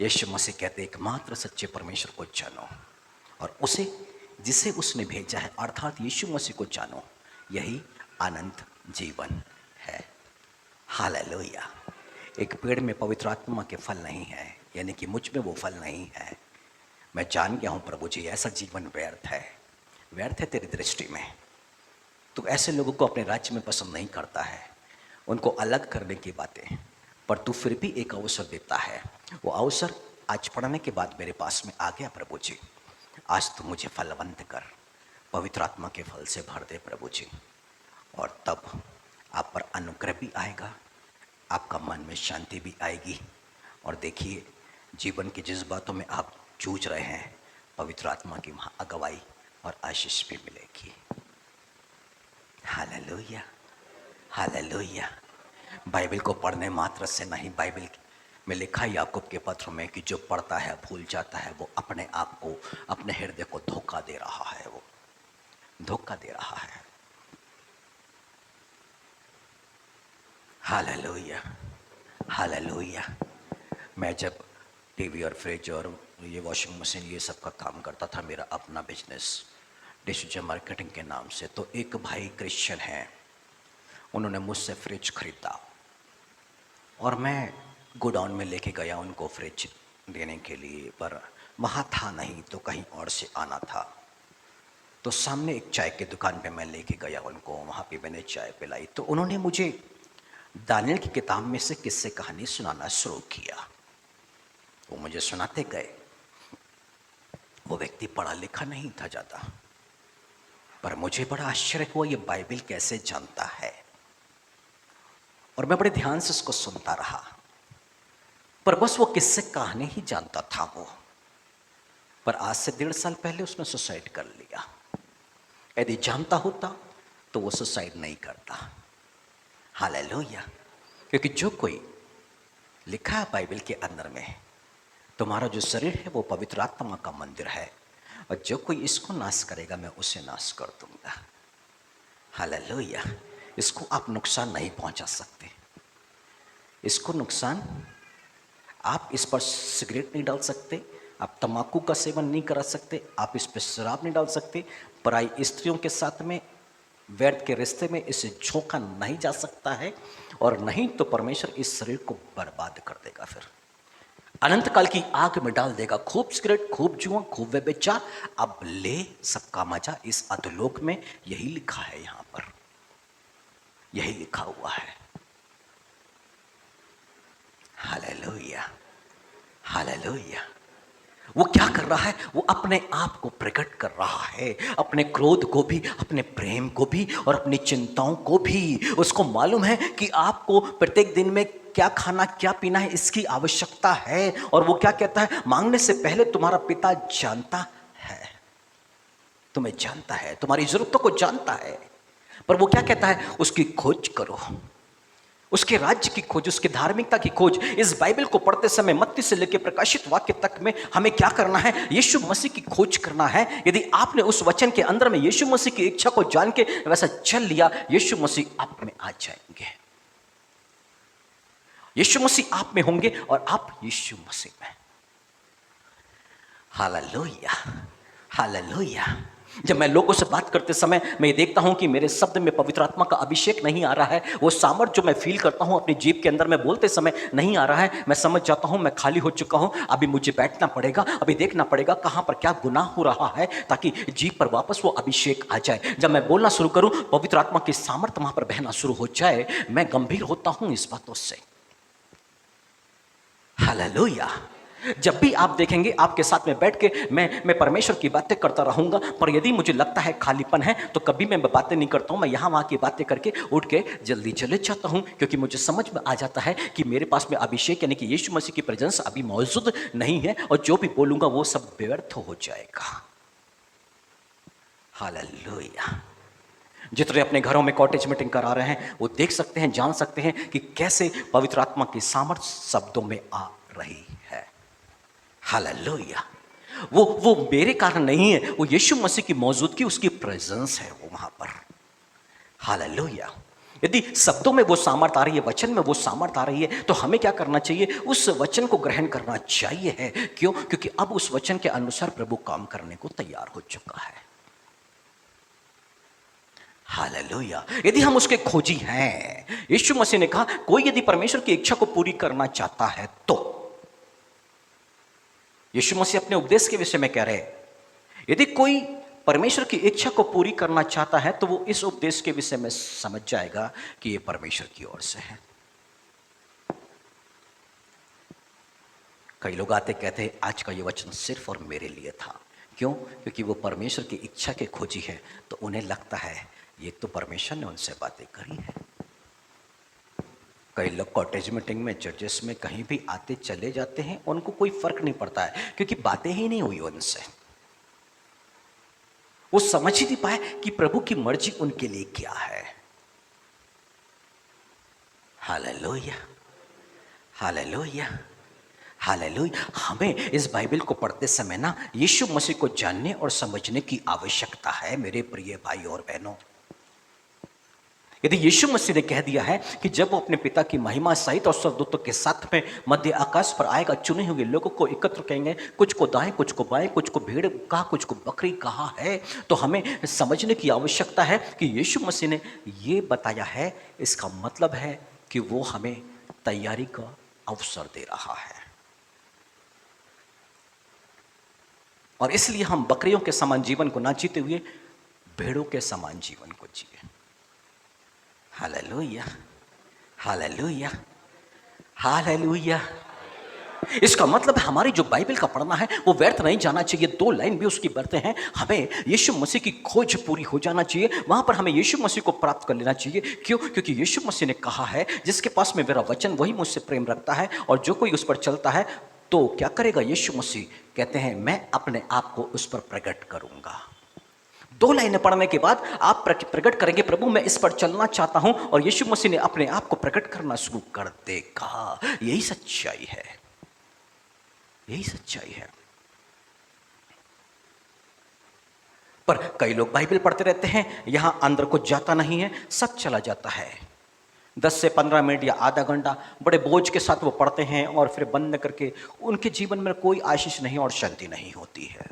यीशु मसीह कहते एकमात्र सच्चे परमेश्वर को जानो और उसे जिसे उसने भेजा है अर्थात यीशु मसीह को जानो, यही अनंत जीवन है। हालेलुया। एक पेड़ में पवित्र आत्मा के फल नहीं है, यानी कि मुझ में वो फल नहीं है। मैं जान गया हूँ प्रभु जी, ऐसा जीवन व्यर्थ है, व्यर्थ है तेरी दृष्टि में। तो ऐसे लोगों को अपने राज्य में पसंद नहीं करता है, उनको अलग करने की बातें, पर तू फिर भी एक अवसर देता है। वो अवसर आज पढ़ने के बाद मेरे पास में आ गया प्रभु जी। आज तू मुझे फलवंत कर, पवित्र आत्मा के फल से भर दे प्रभु जी, और तब आप पर अनुग्रह भी आएगा, आपका मन में शांति भी आएगी। और देखिए, जीवन की जिस बातों में आप जूझ रहे हैं, पवित्र आत्मा की वहाँ अगुवाई और आशीष भी मिलेगी। Hallelujah, hallelujah. बाइबल को पढ़ने मात्र से नहीं, बाइबल में लिखा है याकूब के पत्र में कि जो पढ़ता है भूल जाता है, वो अपने आप को, अपने हृदय को धोखा दे रहा है, वो धोखा दे रहा है। Hallelujah, hallelujah. मैं जब टीवी और फ्रिज और ये वॉशिंग मशीन ये सब का काम करता था, मेरा अपना बिजनेस डिजिटल मार्केटिंग के नाम से, तो एक भाई क्रिश्चियन हैं, उन्होंने मुझसे फ्रिज खरीदा और मैं गोडाउन में लेके गया उनको फ्रिज देने के लिए, पर वहाँ था नहीं तो कहीं और से आना था। तो सामने एक चाय की दुकान पे मैं लेके गया उनको, वहाँ पे मैंने चाय पिलाई। तो उन्होंने मुझे दानियल की किताब में से किस्से कहानी सुनाना शुरू किया। वो मुझे सुनाते गए। वो व्यक्ति पढ़ा लिखा नहीं था ज़्यादा, पर मुझे बड़ा आश्चर्य हुआ ये बाइबल कैसे जानता है। और मैं बड़े ध्यान से उसको सुनता रहा, पर बस वो किस्से कहानी ही जानता था वो। पर आज से 1.5 साल पहले उसने सुसाइड कर लिया। यदि जानता होता तो वो सुसाइड नहीं करता। हालेलुया। क्योंकि जो कोई लिखा है बाइबल के अंदर में, तुम्हारा जो शरीर है वो पवित्र आत्मा का मंदिर है, और जो कोई इसको नाश करेगा मैं उसे नाश कर दूंगा। हालेलुया। इसको आप नुकसान नहीं पहुंचा सकते, इसको नुकसान, आप इस पर सिगरेट नहीं डाल सकते, आप तंबाकू का सेवन नहीं करा सकते, आप इस पर शराब नहीं डाल सकते, पराई स्त्रियों के साथ में व्यर्थ के रिश्ते में इसे झोंका नहीं जा सकता है, और नहीं तो परमेश्वर इस शरीर को बर्बाद कर देगा, फिर अनंत काल की आग में डाल देगा। खूब सिगरेट, खूब जुआ, खूब व्यभिचार, अब ले सबका मजा इस अधोलोक में। यही लिखा है, यहां पर यही लिखा हुआ है। Hallelujah, hallelujah. वो क्या कर रहा है? वो अपने आप को प्रकट कर रहा है, अपने क्रोध को भी, अपने प्रेम को भी, और अपनी चिंताओं को भी। उसको मालूम है कि आपको प्रत्येक दिन में क्या खाना, क्या पीना है, इसकी आवश्यकता है। और वो क्या कहता है? मांगने से पहले तुम्हारा पिता जानता है, तुम्हें जानता है, तुम्हारी जरूरतों को जानता है। पर वो क्या कहता है? उसकी खोज करो, उसके राज्य की खोज, उसकी धार्मिकता की खोज। इस बाइबल को पढ़ते समय मत्ती से लेकर प्रकाशित वाक्य तक में हमें क्या करना है? यीशु मसीह की खोज करना है। यदि आपने उस वचन के अंदर में यीशु मसीह की इच्छा को जान के वैसा चल लिया, यीशु मसीह आप में आ जाएंगे। यीशु मसीह आप में होंगे और आप यीशु मसीह में। Hallelujah, hallelujah. जब मैं लोगों से बात करते समय मैं ये देखता हूं कि मेरे शब्द में पवित्र आत्मा का अभिषेक नहीं आ रहा है, वो सामर्थ जो मैं फील करता हूं अपनी जीभ के अंदर में बोलते समय नहीं आ रहा है, मैं समझ जाता हूं मैं खाली हो चुका हूं। अभी मुझे बैठना पड़ेगा, अभी देखना पड़ेगा कहां पर क्या गुनाह हो रहा है, ताकि जीभ पर वापस वो अभिषेक आ जाए। जब मैं बोलना शुरू करूं, पवित्र आत्मा की सामर्थ वहां पर बहना शुरू हो जाए, मैं गंभीर होता हूं इस बातों से। हालेलुया। जब भी आप देखेंगे आपके साथ में बैठ के मैं परमेश्वर की बातें करता रहूंगा, पर यदि मुझे लगता है खालीपन है तो कभी मैं बातें नहीं करता हूं। मैं यहाँ वहाँ की बातें करके उठ के जल्दी चले जाता हूं, क्योंकि मुझे समझ में आ जाता है कि मेरे पास में अभिषेक यानी कि यीशु मसीह की प्रेजेंस अभी मौजूद नहीं है, और जो भी बोलूंगा वो सब व्यर्थ हो जाएगा। हालेलुया। जितने अपने घरों में कॉटेज मीटिंग करा रहे हैं वो देख सकते हैं, जान सकते हैं कि कैसे पवित्र आत्मा की सामर्थ शब्दों में आ रही है। हालेलुया। वो मेरे कारण नहीं है, वो यीशु मसीह की मौजूदगी, उसकी प्रेजेंस है वो वहां पर। हालेलुया। यदि शब्दों में वो सामर्थ आ रही है, वचन में वो सामर्थ आ रही है, तो हमें क्या करना चाहिए? उस वचन को ग्रहण करना चाहिए है। क्यों? क्योंकि अब उस वचन के अनुसार प्रभु काम करने को तैयार हो चुका है। हालेलुया। यदि हम उसके खोजी हैं, यीशु मसीह ने कहा कोई यदि परमेश्वर की इच्छा को पूरी करना चाहता है तो, यीशु मसीह अपने उपदेश के विषय में कह रहे हैं, यदि कोई परमेश्वर की इच्छा को पूरी करना चाहता है तो वो इस उपदेश के विषय में समझ जाएगा कि ये परमेश्वर की ओर से है। कई लोग आते कहते हैं आज का ये वचन सिर्फ और मेरे लिए था। क्यों? क्योंकि वो परमेश्वर की इच्छा के खोजी है, तो उन्हें लगता है ये तो परमेश्वर ने उनसे बातें करी है। कई लोग कॉटेज मीटिंग में, चर्चेस में कहीं भी आते चले जाते हैं, उनको कोई फर्क नहीं पड़ता है, क्योंकि बातें ही नहीं हुई उनसे। वो समझ ही नहीं पाए कि प्रभु की मर्जी उनके लिए क्या है। Hallelujah, hallelujah, hallelujah. हमें इस बाइबल को पढ़ते समय ना यीशु मसीह को जानने और समझने की आवश्यकता है मेरे प्रिय भाई और बहनों। यदि यीशु मसीह ने कह दिया है कि जब वो अपने पिता की महिमा सहित और स्वर्गदूतों के साथ में मध्य आकाश पर आएगा, चुने हुए लोगों को एकत्र करेंगे, कुछ को दाएं, कुछ को बाएं, कुछ को भेड़ कहा, कुछ को बकरी कहा है, तो हमें समझने की आवश्यकता है कि यीशु मसीह ने ये बताया है। इसका मतलब है कि वो हमें तैयारी का अवसर दे रहा है, और इसलिए हम बकरियों के समान जीवन को ना जीते हुए भेड़ों के समान जीवन को जिए। Hallelujah, hallelujah, hallelujah. इसका मतलब हमारी जो बाइबल का पढ़ना है वो व्यर्थ नहीं जाना चाहिए। 2 लाइन भी उसकी बढ़ते हैं, हमें यीशु मसीह की खोज पूरी हो जाना चाहिए। वहां पर हमें यीशु मसीह को प्राप्त कर लेना चाहिए। क्यों? क्योंकि यीशु मसीह ने कहा है जिसके पास में मेरा वचन वही मुझसे प्रेम रखता है, और जो कोई उस पर चलता है तो क्या करेगा? यीशु मसीह कहते हैं मैं अपने आप को उस पर प्रकट करूंगा। 2 लाइनें पढ़ने के बाद आप प्रकट करेंगे, प्रभु मैं इस पर चलना चाहता हूं, और यीशु मसीह ने अपने आप को प्रकट करना शुरू कर देगा। यही सच्चाई है, यही सच्चाई है। पर कई लोग बाइबल पढ़ते रहते हैं, यहां अंदर को जाता नहीं है, सब चला जाता है। 10 से 15 मिनट या आधा घंटा बड़े बोझ के साथ वो पढ़ते हैं, और फिर बंद करके उनके जीवन में कोई आशीष नहीं और शांति नहीं होती है।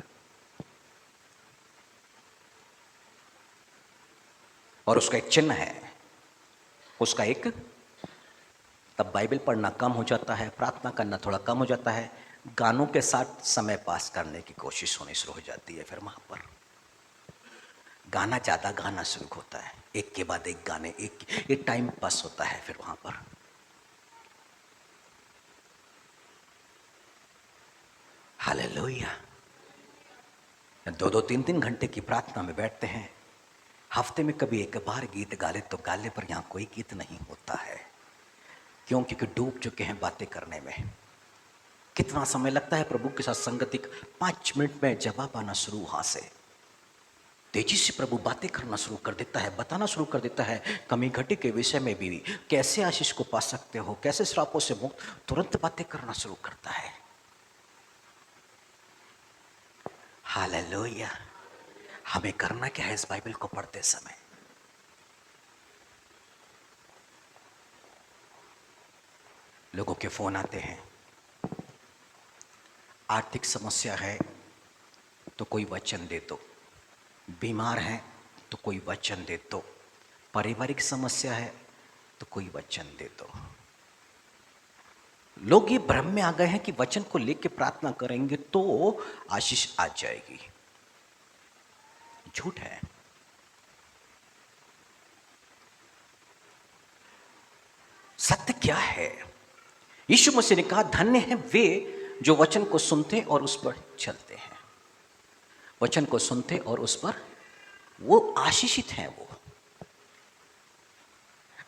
और उसका एक चिन्ह है, उसका एक, तब बाइबल पढ़ना कम हो जाता है, प्रार्थना करना थोड़ा कम हो जाता है, गानों के साथ समय पास करने की कोशिश होनी शुरू हो जाती है। फिर वहां पर गाना ज्यादा गाना शुरू होता है, एक के बाद एक गाने, एक टाइम पास होता है। फिर वहां पर हालेलुया, 2-2, 3-3 घंटे की प्रार्थना में बैठते हैं, हफ्ते में कभी एक बार गीत गा ले तो गा ले, पर यहां कोई गीत नहीं होता है। क्यों? क्योंकि डूब चुके हैं बातें करने में। कितना समय लगता है प्रभु के साथ संगति? 5 मिनट में जवाब आना शुरू, वहां से तेजी से प्रभु बातें करना शुरू कर देता है, बताना शुरू कर देता है कमी घटी के विषय में भी, कैसे आशीष को पा सकते हो, कैसे श्रापों से मुक्त, तुरंत बातें करना शुरू करता है। हालेलुया। हमें करना क्या है इस बाइबल को पढ़ते समय? लोगों के फोन आते हैं, आर्थिक समस्या है तो कोई वचन दे दो, बीमार है तो कोई वचन दे दो, पारिवारिक समस्या है तो कोई वचन दे दो। लोग ये भ्रम में आ गए हैं कि वचन को लेकर प्रार्थना करेंगे तो आशीष आ जाएगी। झूठ है। सत्य क्या है? यीशु मसीह ने कहा धन्य है वे जो वचन को सुनते और उस पर चलते हैं। वचन को सुनते और उस पर, वो आशीषित हैं। वो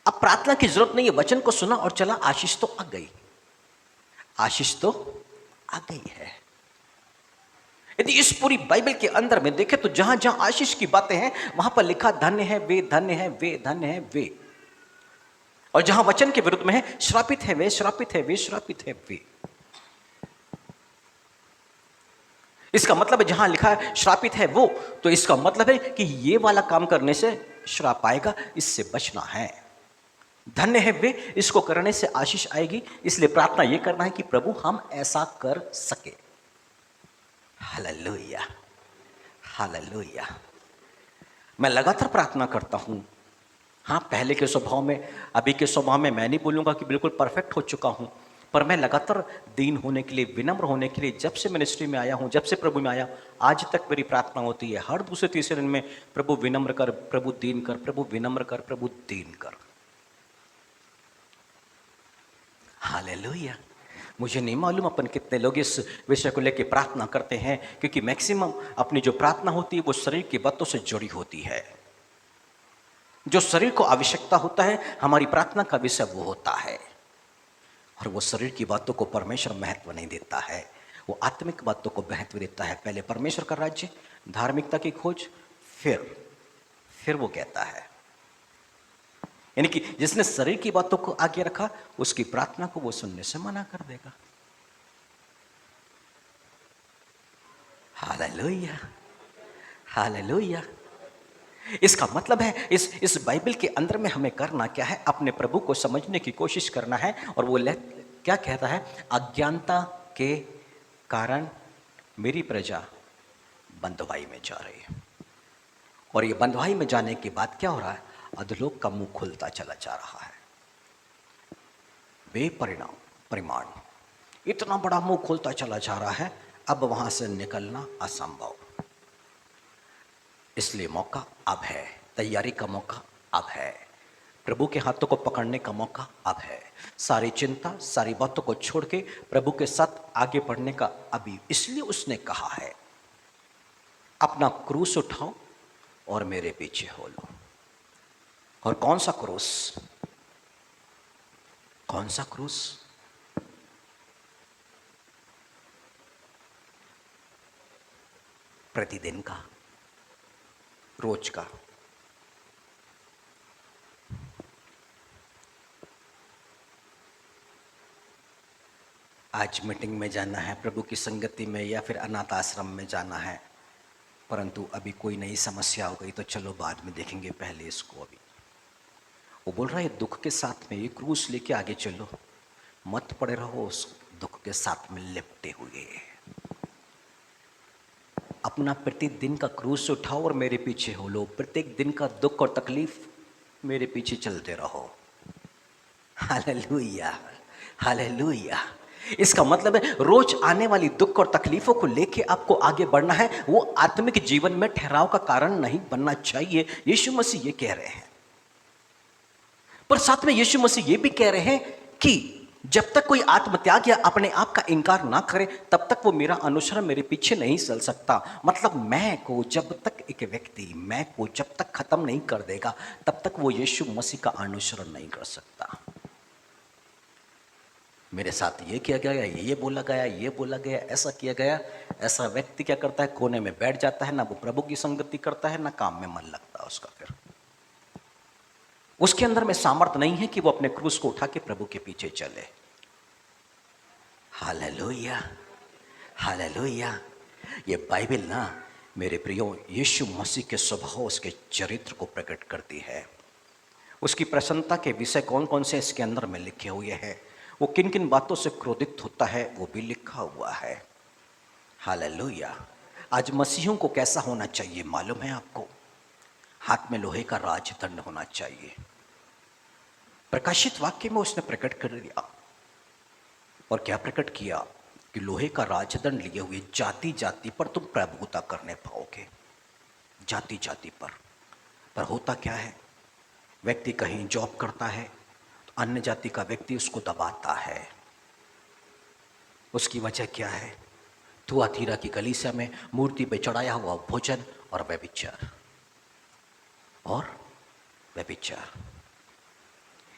अब प्रार्थना की जरूरत नहीं है, वचन को सुना और चला, आशीष तो आ गई, आशीष तो आ गई है। यदि इस पूरी बाइबल के अंदर में देखें तो जहां जहां आशीष की बातें हैं वहां पर लिखा धन्य है वे, धन्य है वे, धन्य है वे। और जहां वचन के विरुद्ध में है श्रापित है वे, श्रापित है वे, श्रापित है वे। इसका मतलब है जहां लिखा है श्रापित है वो, तो इसका मतलब है कि ये वाला काम करने से श्राप आएगा, इससे बचना है। धन्य है वे, इसको करने से आशीष आएगी, इसलिए प्रार्थना ये करना है कि प्रभु हम ऐसा कर सके। Hallelujah, hallelujah. मैं लगातार प्रार्थना करता हूं। हाँ, पहले के स्वभाव में, अभी के स्वभाव में मैं नहीं बोलूंगा कि बिल्कुल परफेक्ट हो चुका हूं, पर मैं लगातार दीन होने के लिए, विनम्र होने के लिए, जब से मिनिस्ट्री में आया हूं, जब से प्रभु में आया, आज तक मेरी प्रार्थना होती है हर दूसरे तीसरे दिन में, प्रभु विनम्र कर, प्रभु दीन कर, प्रभु विनम्र कर, प्रभु दीन कर। हालेलुया। मुझे नहीं मालूम अपन कितने लोग इस विषय को लेकर प्रार्थना करते हैं, क्योंकि मैक्सिमम अपनी जो प्रार्थना होती है वो शरीर की बातों से जुड़ी होती है। जो शरीर को आवश्यकता होता है, हमारी प्रार्थना का विषय वो होता है। और वो शरीर की बातों को परमेश्वर महत्व नहीं देता है, वो आत्मिक बातों को महत्व देता है। पहले परमेश्वर का राज्य, धार्मिकता की खोज, फिर वो कहता है। यानी कि जिसने शरीर की बातों को आगे रखा, उसकी प्रार्थना को वो सुनने से मना कर देगा। Hallelujah, hallelujah. इसका मतलब है इस बाइबल के अंदर में हमें करना क्या है, अपने प्रभु को समझने की कोशिश करना है। और वो क्या कहता है, अज्ञानता के कारण मेरी प्रजा बंधुआई में जा रही है। और ये बंधुआई में जाने के बाद क्या हो रहा है, अधोलोक का मुंह खुलता चला जा रहा है। परिमाण इतना बड़ा मुंह खुलता चला जा रहा है, अब वहां से निकलना असंभव। इसलिए मौका अब है, तैयारी का मौका अब है, प्रभु के हाथों को पकड़ने का मौका अब है। सारी चिंता, सारी बातों को छोड़ के प्रभु के साथ आगे बढ़ने का अभी। इसलिए उसने कहा है, अपना क्रूस उठाओ और मेरे पीछे हो लो। और कौन सा क्रूस? कौन सा क्रूस? प्रतिदिन का, रोज का। आज मीटिंग में जाना है, प्रभु की संगति में, या फिर अनाथ आश्रम में जाना है, परंतु अभी कोई नई समस्या हो गई तो चलो बाद में देखेंगे, पहले इसको। अभी वो बोल रहा है दुख के साथ में ये क्रूस लेके आगे चलो, मत पड़े रहो उस दुख के साथ में लिपटे हुए। अपना प्रतिदिन का क्रूस उठाओ और मेरे पीछे हो लो। प्रत्येक दिन का दुख और तकलीफ मेरे पीछे चलते रहो। Hallelujah, hallelujah. इसका मतलब है रोज आने वाली दुख और तकलीफों को लेके आपको आगे बढ़ना है। वो आत्मिक जीवन में ठहराव का कारण नहीं बनना चाहिए। यीशु मसीह ये कह रहे हैं, पर साथ में यीशु मसीह ये भी कह रहे हैं कि जब तक कोई आत्मत्याग या अपने आप का इनकार ना करे, तब तक वो मेरा अनुसरण, मेरे पीछे नहीं चल सकता। मतलब मैं को जब तक एक व्यक्ति मैं को जब तक खत्म नहीं कर देगा, तब तक वो यीशु मसीह का अनुसरण नहीं कर सकता। मेरे साथ ये किया गया, ये बोला गया, ये बोला गया, ऐसा किया गया। ऐसा व्यक्ति क्या करता है, कोने में बैठ जाता है, ना वो प्रभु की संगति करता है, ना काम में मन लगता है उसका। फिर उसके अंदर में सामर्थ्य नहीं है कि वो अपने क्रूस को उठा के प्रभु के पीछे चले। Hallelujah, hallelujah. ये बाइबल ना मेरे प्रियो यीशु मसीह के स्वभाव, उसके चरित्र को प्रकट करती है। उसकी प्रसन्नता के विषय कौन कौन से इसके अंदर में लिखे हुए हैं, वो किन किन बातों से क्रोधित होता है, वो भी लिखा हुआ है। हालेलुया। आज मसीहों को कैसा होना चाहिए मालूम है आपको? हाथ में लोहे का राजदंड होना चाहिए। प्रकाशित वाक्य में उसने प्रकट कर दिया। और क्या प्रकट किया कि लोहे का राजदंड लिए हुए जाति जाति पर तुम प्रभुता करने पाओगे। जाति जाति पर होता क्या है, व्यक्ति कहीं जॉब करता है तो अन्य जाति का व्यक्ति उसको दबाता है। उसकी वजह क्या है? थुआतीरा की कलीसिया में मूर्ति पे चढ़ाया हुआ भोजन और व्यभिचार।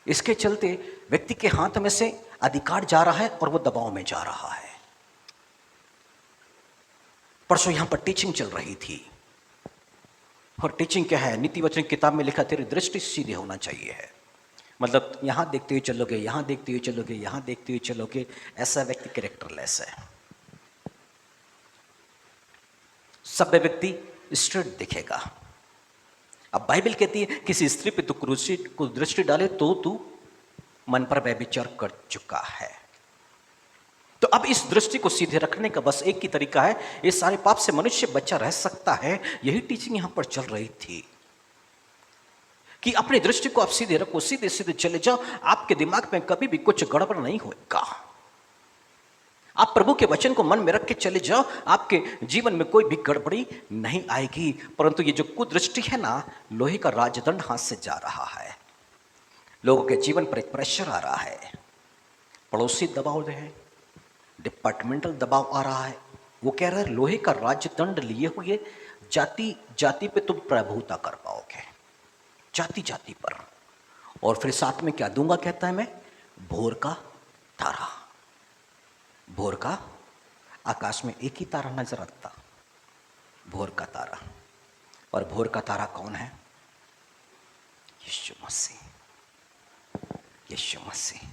इसके चलते व्यक्ति के हाथ में से अधिकार जा रहा है और वो दबाव में जा रहा है। परसों यहां पर टीचिंग चल रही थी, और टीचिंग क्या है, नीति वचन किताब में लिखा तेरी दृष्टि सीधे होना चाहिए है। मतलब यहां देखते हुए चलोगे, यहां देखते हुए चलोगे, यहां देखते हुए चलोगे, ऐसा व्यक्ति कैरेक्टरलेस है। सभ्य व्यक्ति स्ट्रेट दिखेगा। अब बाइबल कहती है किसी स्त्री पे तू दृष्टि डाले तो तू मन पर व्यभिचार कर चुका है। तो अब इस दृष्टि को सीधे रखने का बस एक ही तरीका है, इस सारे पाप से मनुष्य बचा रह सकता है। यही टीचिंग यहां पर चल रही थी कि अपनी दृष्टि को आप सीधे रखो, सीधे सीधे चले जाओ, आपके दिमाग में कभी भी कुछ गड़बड़ नहीं होगा। आप प्रभु के वचन को मन में रख के चले जाओ, आपके जीवन में कोई भी गड़बड़ी नहीं आएगी। परंतु ये जो कुदृष्टि है ना, लोहे का राजदंड हाथ से जा रहा है। लोगों के जीवन पर एक प्रेशर आ रहा है, पड़ोसी दबाव है, डिपार्टमेंटल दबाव आ रहा है। वो कह रहा है लोहे का राजदंड लिए हुए जाति जाति पे तुम प्रभुता कर पाओगे, जाति जाति पर। और फिर साथ में क्या दूंगा, कहता है मैं भोर का तारा। भोर का, आकाश में एक ही तारा नजर आता, भोर का तारा। और भोर का तारा कौन है? यीशु मसीह, यीशु मसीह।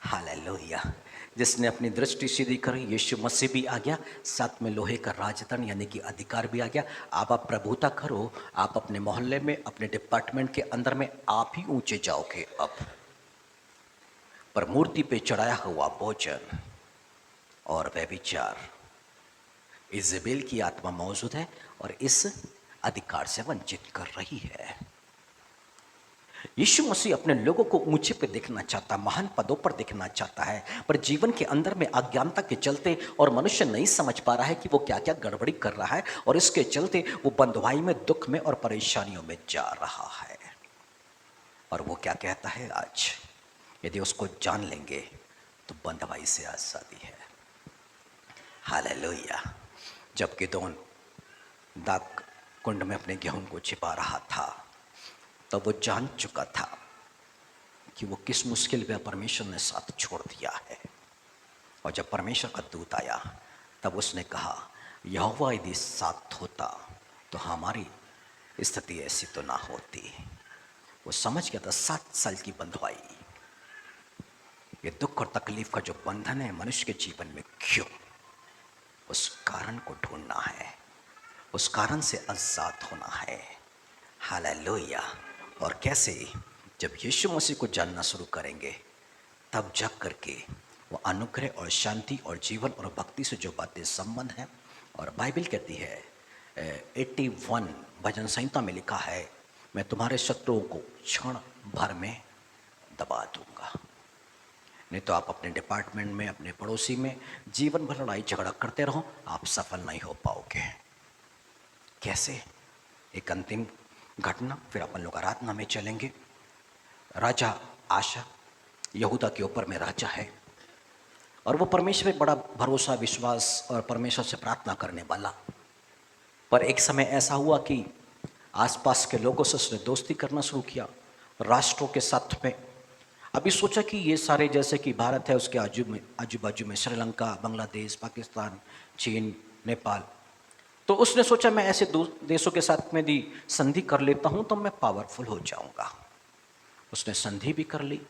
हालेलुया। जिसने अपनी दृष्टि सीधी करी, यीशु मसीह भी आ गया, साथ में लोहे का राजदंड यानी कि अधिकार भी आ गया। आप प्रभुता करो, आप अपने मोहल्ले में, अपने डिपार्टमेंट के अंदर में आप ही ऊंचे जाओगे। अब पर मूर्ति पे चढ़ाया हुआ भोजन और व्यभिचार, इज़ेबेल की आत्मा मौजूद है और इस अधिकार से वंचित कर रही है। यीशु मसीह अपने लोगों को ऊंचे पे देखना चाहता, महान पदों पर देखना चाहता है, पर जीवन के अंदर में अज्ञानता के चलते और मनुष्य नहीं समझ पा रहा है कि वो क्या क्या गड़बड़ी कर रहा है, और इसके चलते वो बंधुआई में, दुख में और परेशानियों में जा रहा है। और वो क्या कहता है, आज यदि उसको जान लेंगे तो बंधुआई से आजादी है। हालेलुया। जब गिदोन दाग कुंड में अपने गेहूं को छिपा रहा था, तब वो जान चुका था कि वो किस मुश्किल में परमेश्वर ने साथ छोड़ दिया है। और जब परमेश्वर का दूत आया, तब उसने कहा यहोवा यदि साथ होता तो हमारी स्थिति ऐसी तो ना होती। वो समझ गया था 7 साल की बंधुआई, ये दुख और तकलीफ का जो बंधन है मनुष्य के जीवन में, क्यों, उस कारण को ढूंढना है, उस कारण से आजाद होना है। हालेलुया। और कैसे? जब यीशु मसीह को जानना शुरू करेंगे, तब जग करके वो अनुग्रह और शांति और जीवन और भक्ति से जो बातें संबंध है। और बाइबल कहती है 81 भजन संहिता में लिखा है, मैं तुम्हारे शत्रुओं को क्षण भर में दबा दूंगा। नहीं तो आप अपने डिपार्टमेंट में, अपने पड़ोसी में जीवन भर लड़ाई झगड़ा करते रहो, आप सफल नहीं हो पाओगे। कैसे? एक अंतिम घटना, फिर अपन लोग आराधना में चलेंगे। राजा आशा यहूदा के ऊपर में राजा है, और वो परमेश्वर में बड़ा भरोसा, विश्वास और परमेश्वर से प्रार्थना करने वाला। पर एक समय ऐसा हुआ कि आसपास के लोगों से उसने दोस्ती करना शुरू किया, राष्ट्रों के साथ में। अभी सोचा कि ये सारे, जैसे कि भारत है, उसके आजू बाजू में श्रीलंका, बांग्लादेश, पाकिस्तान, चीन, नेपाल, तो उसने सोचा मैं ऐसे देशों के साथ में भी संधि कर लेता हूँ तो मैं पावरफुल हो जाऊँगा। उसने संधि भी कर ली,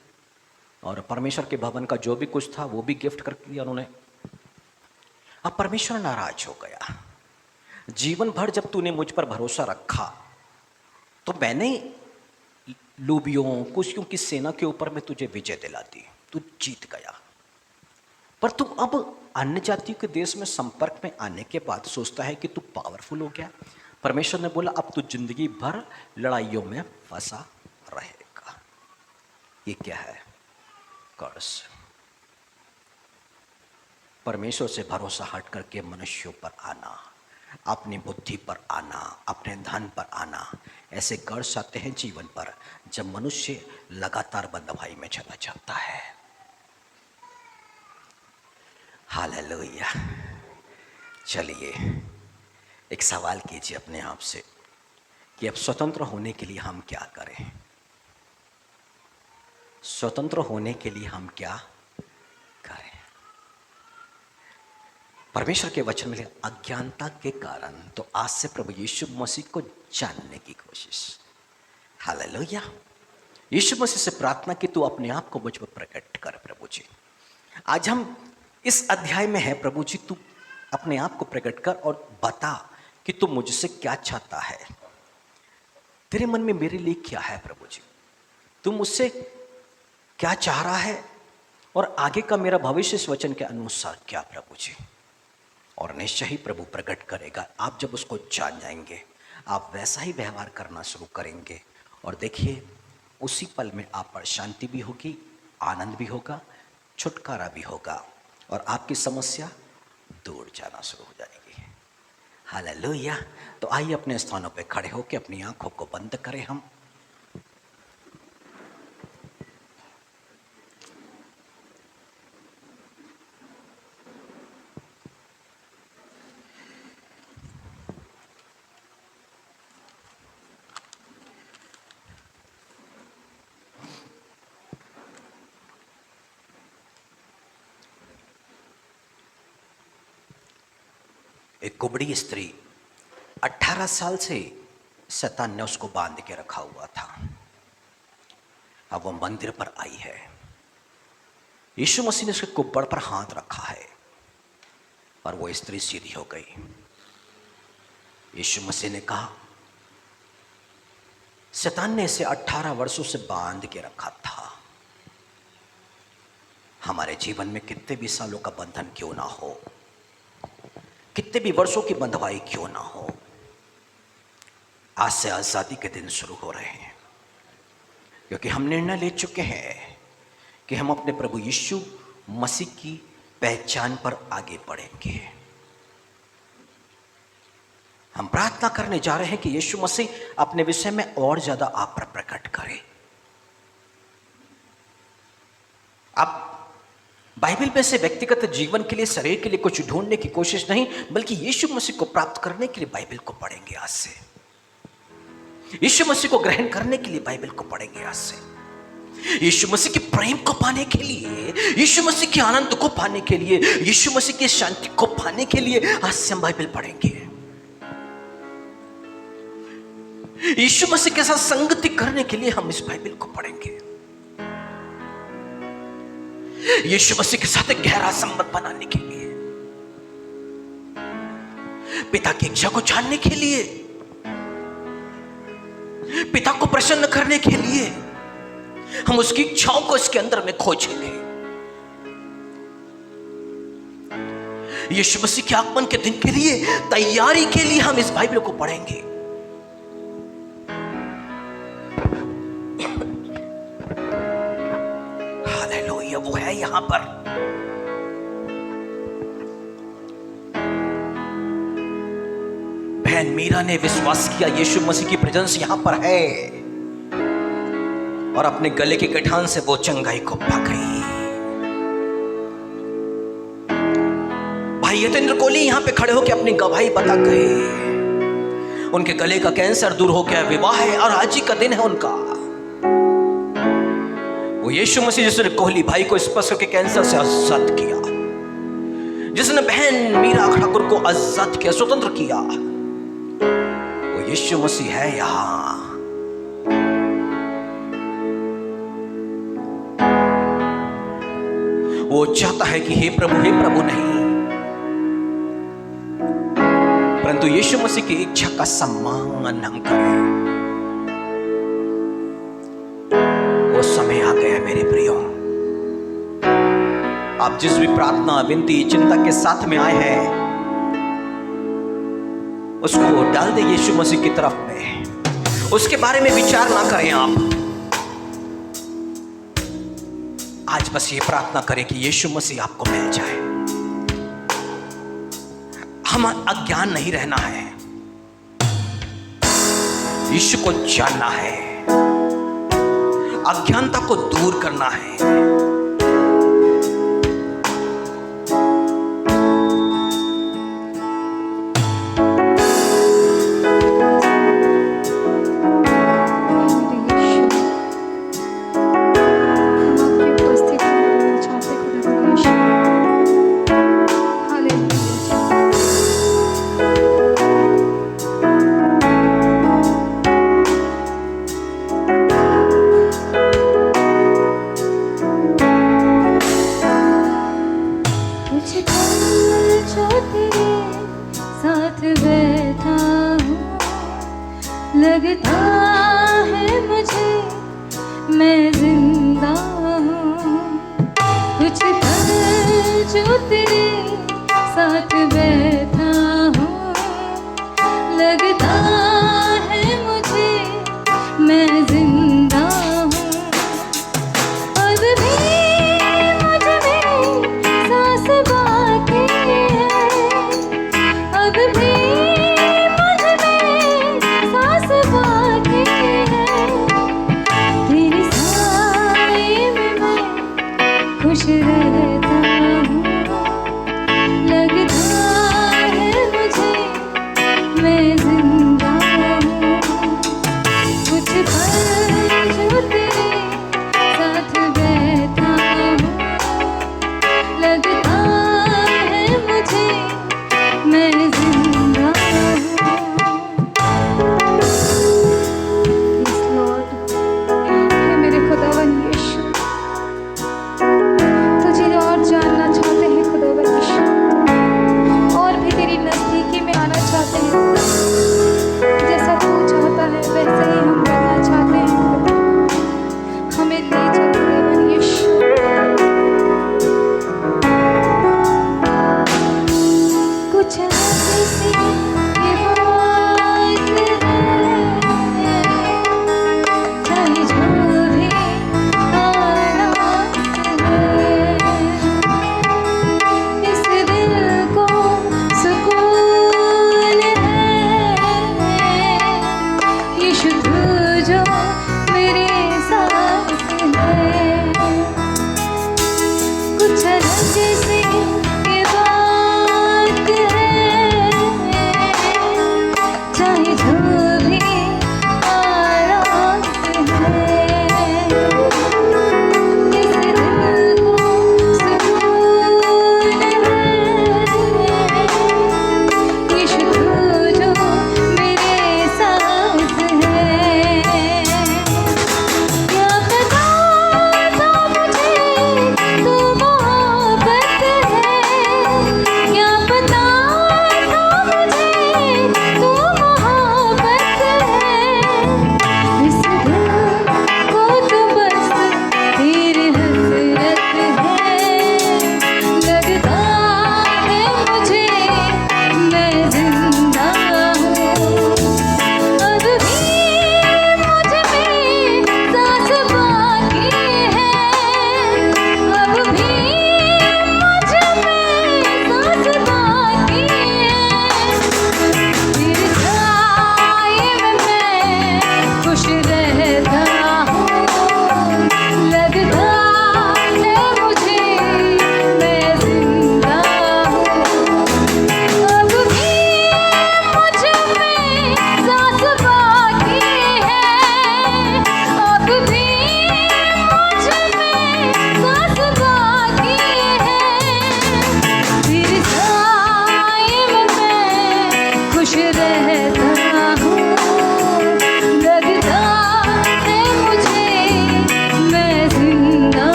और परमेश्वर के भवन का जो भी कुछ था वो भी गिफ्ट कर दिया उन्होंने। अब परमेश्वर नाराज हो गया। जीवन भर जब तूने मुझ पर भरोसा रखा, तो मैंने लूबियों, कुशियों की सेना के ऊपर में तुझे विजय दिला दी, तू जीत गया। पर तू अब अन्य जातियों के देश में संपर्क में आने के बाद सोचता है कि तू पावरफुल हो गया। परमेश्वर ने बोला अब तू जिंदगी भर लड़ाइयों में फंसा रहेगा। ये क्या है? कर्ज। परमेश्वर से भरोसा हट करके मनुष्यों पर आना, अपनी बुद्धि पर आना, अपने धन पर आना, ऐसे कर्ज आते हैं जीवन पर जब मनुष्य लगातार बंधुआई में चला जाता है। हालेलुया। चलिए एक सवाल कीजिए अपने आप से कि अब स्वतंत्र होने के लिए हम क्या करें? स्वतंत्र होने के लिए हम क्या करें? परमेश्वर के वचन में अज्ञानता के कारण, तो आज से प्रभु यीशु मसीह को जानने की कोशिश। हालेलुया। यीशु मसीह से प्रार्थना की तू अपने आप को मुझ पर प्रकट कर प्रभु जी। आज हम इस अध्याय में है प्रभु जी, तू अपने आप को प्रकट कर और बता कि तू मुझसे क्या चाहता है। तेरे मन में मेरे लिए क्या है प्रभु जी, तू मुझसे क्या चाह रहा है और आगे का मेरा भविष्य इस वचन के अनुसार क्या प्रभु जी। और निश्चय ही प्रभु प्रकट करेगा। आप जब उसको जान जाएंगे, आप वैसा ही व्यवहार करना शुरू करेंगे और देखिए उसी पल में आप पर शांति भी होगी, आनंद भी होगा, छुटकारा भी होगा और आपकी समस्या दूर जाना शुरू हो जाएगी। हालेलुया। तो आइए अपने स्थानों पे खड़े होकर अपनी आंखों को बंद करें हम। एक कुबड़ी स्त्री 18 साल से शैतान ने उसको बांध के रखा हुआ था। अब वो मंदिर पर आई है। यीशु मसीह ने उसके कुब्बड़ पर हाथ रखा है और वो स्त्री सीधी हो गई। यीशु मसीह ने कहा, शैतान ने इसे 18 वर्षों से बांध के रखा था। हमारे जीवन में कितने भी सालों का बंधन क्यों ना हो, कितने भी वर्षों की बंधवाई क्यों ना हो, आज से आजादी के दिन शुरू हो रहे हैं, क्योंकि हम निर्णय ले चुके हैं कि हम अपने प्रभु यीशु मसीह की पहचान पर आगे बढ़ेंगे। हम प्रार्थना करने जा रहे हैं कि यीशु मसीह अपने विषय में और ज्यादा आप पर प्रकट करे। आप बाइबल में से व्यक्तिगत जीवन के लिए, शरीर के लिए कुछ ढूंढने की कोशिश नहीं, बल्कि यीशु मसीह को प्राप्त करने के लिए बाइबल को पढ़ेंगे आज से। यीशु मसीह को ग्रहण करने के लिए बाइबल को पढ़ेंगे आज से। यीशु मसीह के प्रेम को पाने के लिए, यीशु मसीह के आनंद को पाने के लिए, यीशु मसीह की शांति को पाने के लिए आज से हम बाइबल पढ़ेंगे। यीशु मसीह के साथ संगति करने के लिए हम इस बाइबल को पढ़ेंगे। यीशु मसीह के साथ एक गहरा संबंध बनाने के लिए, पिता की इच्छा को जानने के लिए, पिता को प्रसन्न करने के लिए हम उसकी इच्छाओं को इसके अंदर में खोजेंगे। यीशु मसीह के आगमन के दिन के लिए तैयारी के लिए हम इस बाइबल को पढ़ेंगे। हालेलुया। वो है यहां पर। बहन मीरा ने विश्वास किया यीशु मसीह की प्रेजेंस यहां पर है, और अपने गले के गठान से वो चंगाई को पा गई। भाई यतेंद्र कोहली यहां पे खड़े होकर अपनी गवाही बता गए। उनके गले का कैंसर दूर हो गया, विवाह है और आज ही का दिन है उनका। वो यीशु मसीह जिसने कोहली भाई को स्पर्श करके कैंसर से आजाद किया, जिसने बहन मीरा ठाकुर को आजाद किया, स्वतंत्र किया, वो यीशु मसीह है यहां। वो चाहता है कि हे प्रभु नहीं, परंतु यीशु मसीह की इच्छा का सम्मान हम करें। वो समय आ गया मेरे प्रियो। आप जिस भी प्रार्थना, विनती, चिंता के साथ में आए हैं, उसको डाल दे यीशु मसीह की तरफ में। उसके बारे में विचार ना करें आप। आज बस ये प्रार्थना करें कि यीशु मसीह आपको मिल जाए। हम अज्ञान नहीं रहना है, यीशु को जानना है, अज्ञानता को दूर करना है। लगता है मुझे मैं जिंदा हूँ, कुछ पल जो तेरे साथ बैठा हूँ, लगता है मुझे मैं जिंदा हूँ। अब भी मुझ में सांस बाकी है, अब भी मुझ में सांस बाकी है, तेरे साए में मैं खुश रहता हूँ, लगता है मुझे मैं जिंदा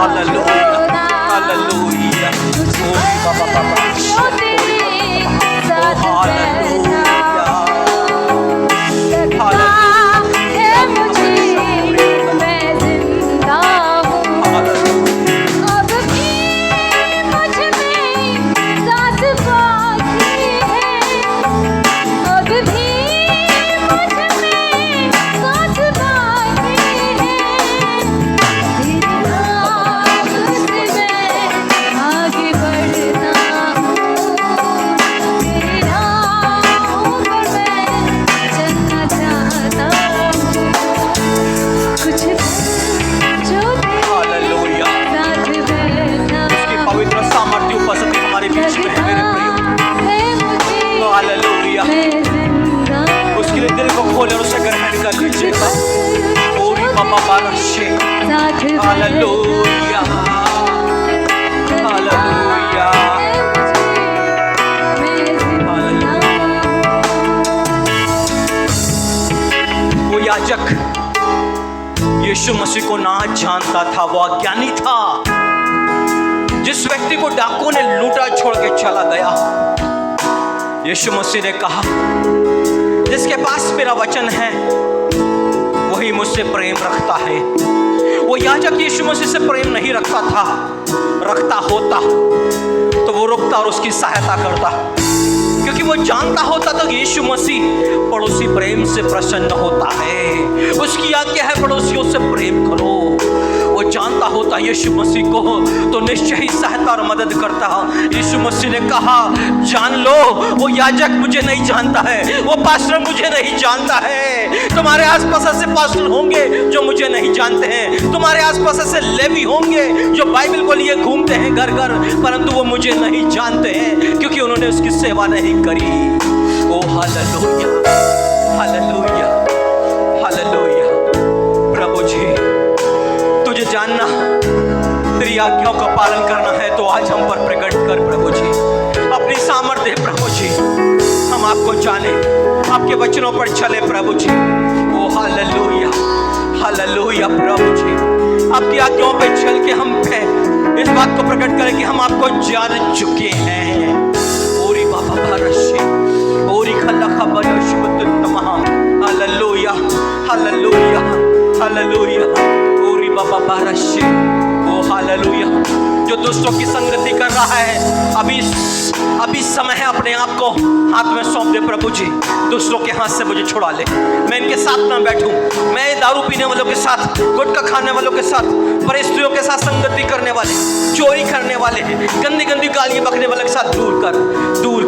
हालेलुया हालेलुया ओरी बाबा बाबा जो तेरे साथ बैठा है मुझे, मैं जिंदा हूँ। अब भी मुझ में सांस बाकी है, अब भी मुझ में सांस बाकी है। तेरे नाम से मैं आगे बढ़ता हूँ, तेरे नाम पर मैं चलना चाहता हूँ। कुछ जो तेरे हालेलुया साथ बैठा उसकी पवित्र सामर्थ्य उपस्थिति हमारे बीच में है मेरे प्रिय। है मुझे, हालेलुया मैं जिंदा उसके लिए दिल को खोले और उसे ग्रहण कर लीजिएगा। ओरी बाबा बारशे साथ हालेलुया हालेलुया वो याजक यीशु मसीह को ना जानता था, वो अज्ञानी था। जिस व्यक्ति को डाकुओं ने लूटा छोड़ के चला गया, यीशु मसीह ने कहा जिसके पास मेरा वचन है वही मुझसे प्रेम रखता है। वो याजक यीशु मसीह से प्रेम नहीं रखता था, रखता होता तो वो रुकता और उसकी सहायता करता, क्योंकि वो जानता होता तो यीशु मसीह पड़ोसी प्रेम से प्रसन्न होता है। उसकी आज्ञा है पड़ोसियों से प्रेम करो। वो जानता होता यीशु मसीह को तो निश्चय ही सहायता और मदद करता। यीशु मसीह ने कहा जान लो वो याजक मुझे नहीं जानता है, वो पास्टर मुझे नहीं जानता है। तुम्हारे आसपास ऐसे पास्टर होंगे जो मुझे नहीं जानते हैं, तुम्हारे आसपास ऐसे लेवी होंगे जो बाइबल को लिए घूमते हैं घर घर, परंतु वो मुझे नहीं जानते हैं क्योंकि उन्होंने उसकी सेवा नहीं करी। ओ हालेलुया हालेलुया हालेलुया। प्रभु जी तुझे जानना, तेरी आज्ञाओं का पालन करना है तो आज हम पर प्रकट कर प्रभु जी, अपनी सामर्थ्य प्रभु जी। हम आपको जाने, आपके वचनों पर चले प्रभु जी। ओ हालेलुया हालेलुया प्रभु जी, आपकी आज्ञाओं पे चल के हम पे इस बात को प्रकट करें कि हम आपको जान चुके हैं। ओरी बाबा भारशी ओरी खल्ला खबर शुभतमहा हालेलुया हालेलुया हालेलुया ओरी बाबा भारशी ओ हालेलुया। जो दुष्टों की संगति कर रहा है अभी समय है अपने आप को हाथ में सौंप दे प्रभु जी। दुष्टों के हाथ से मुझे छुड़ा ले, मैं इनके साथ ना बैठूं, मैं दारू पीने वालों के साथ, गुटखा खाने वालों के साथ, परिस्थितियों के साथ संगति करने वाले, चोरी करने वाले, गंदी गंदी गालियां बकने वाले के साथ दूर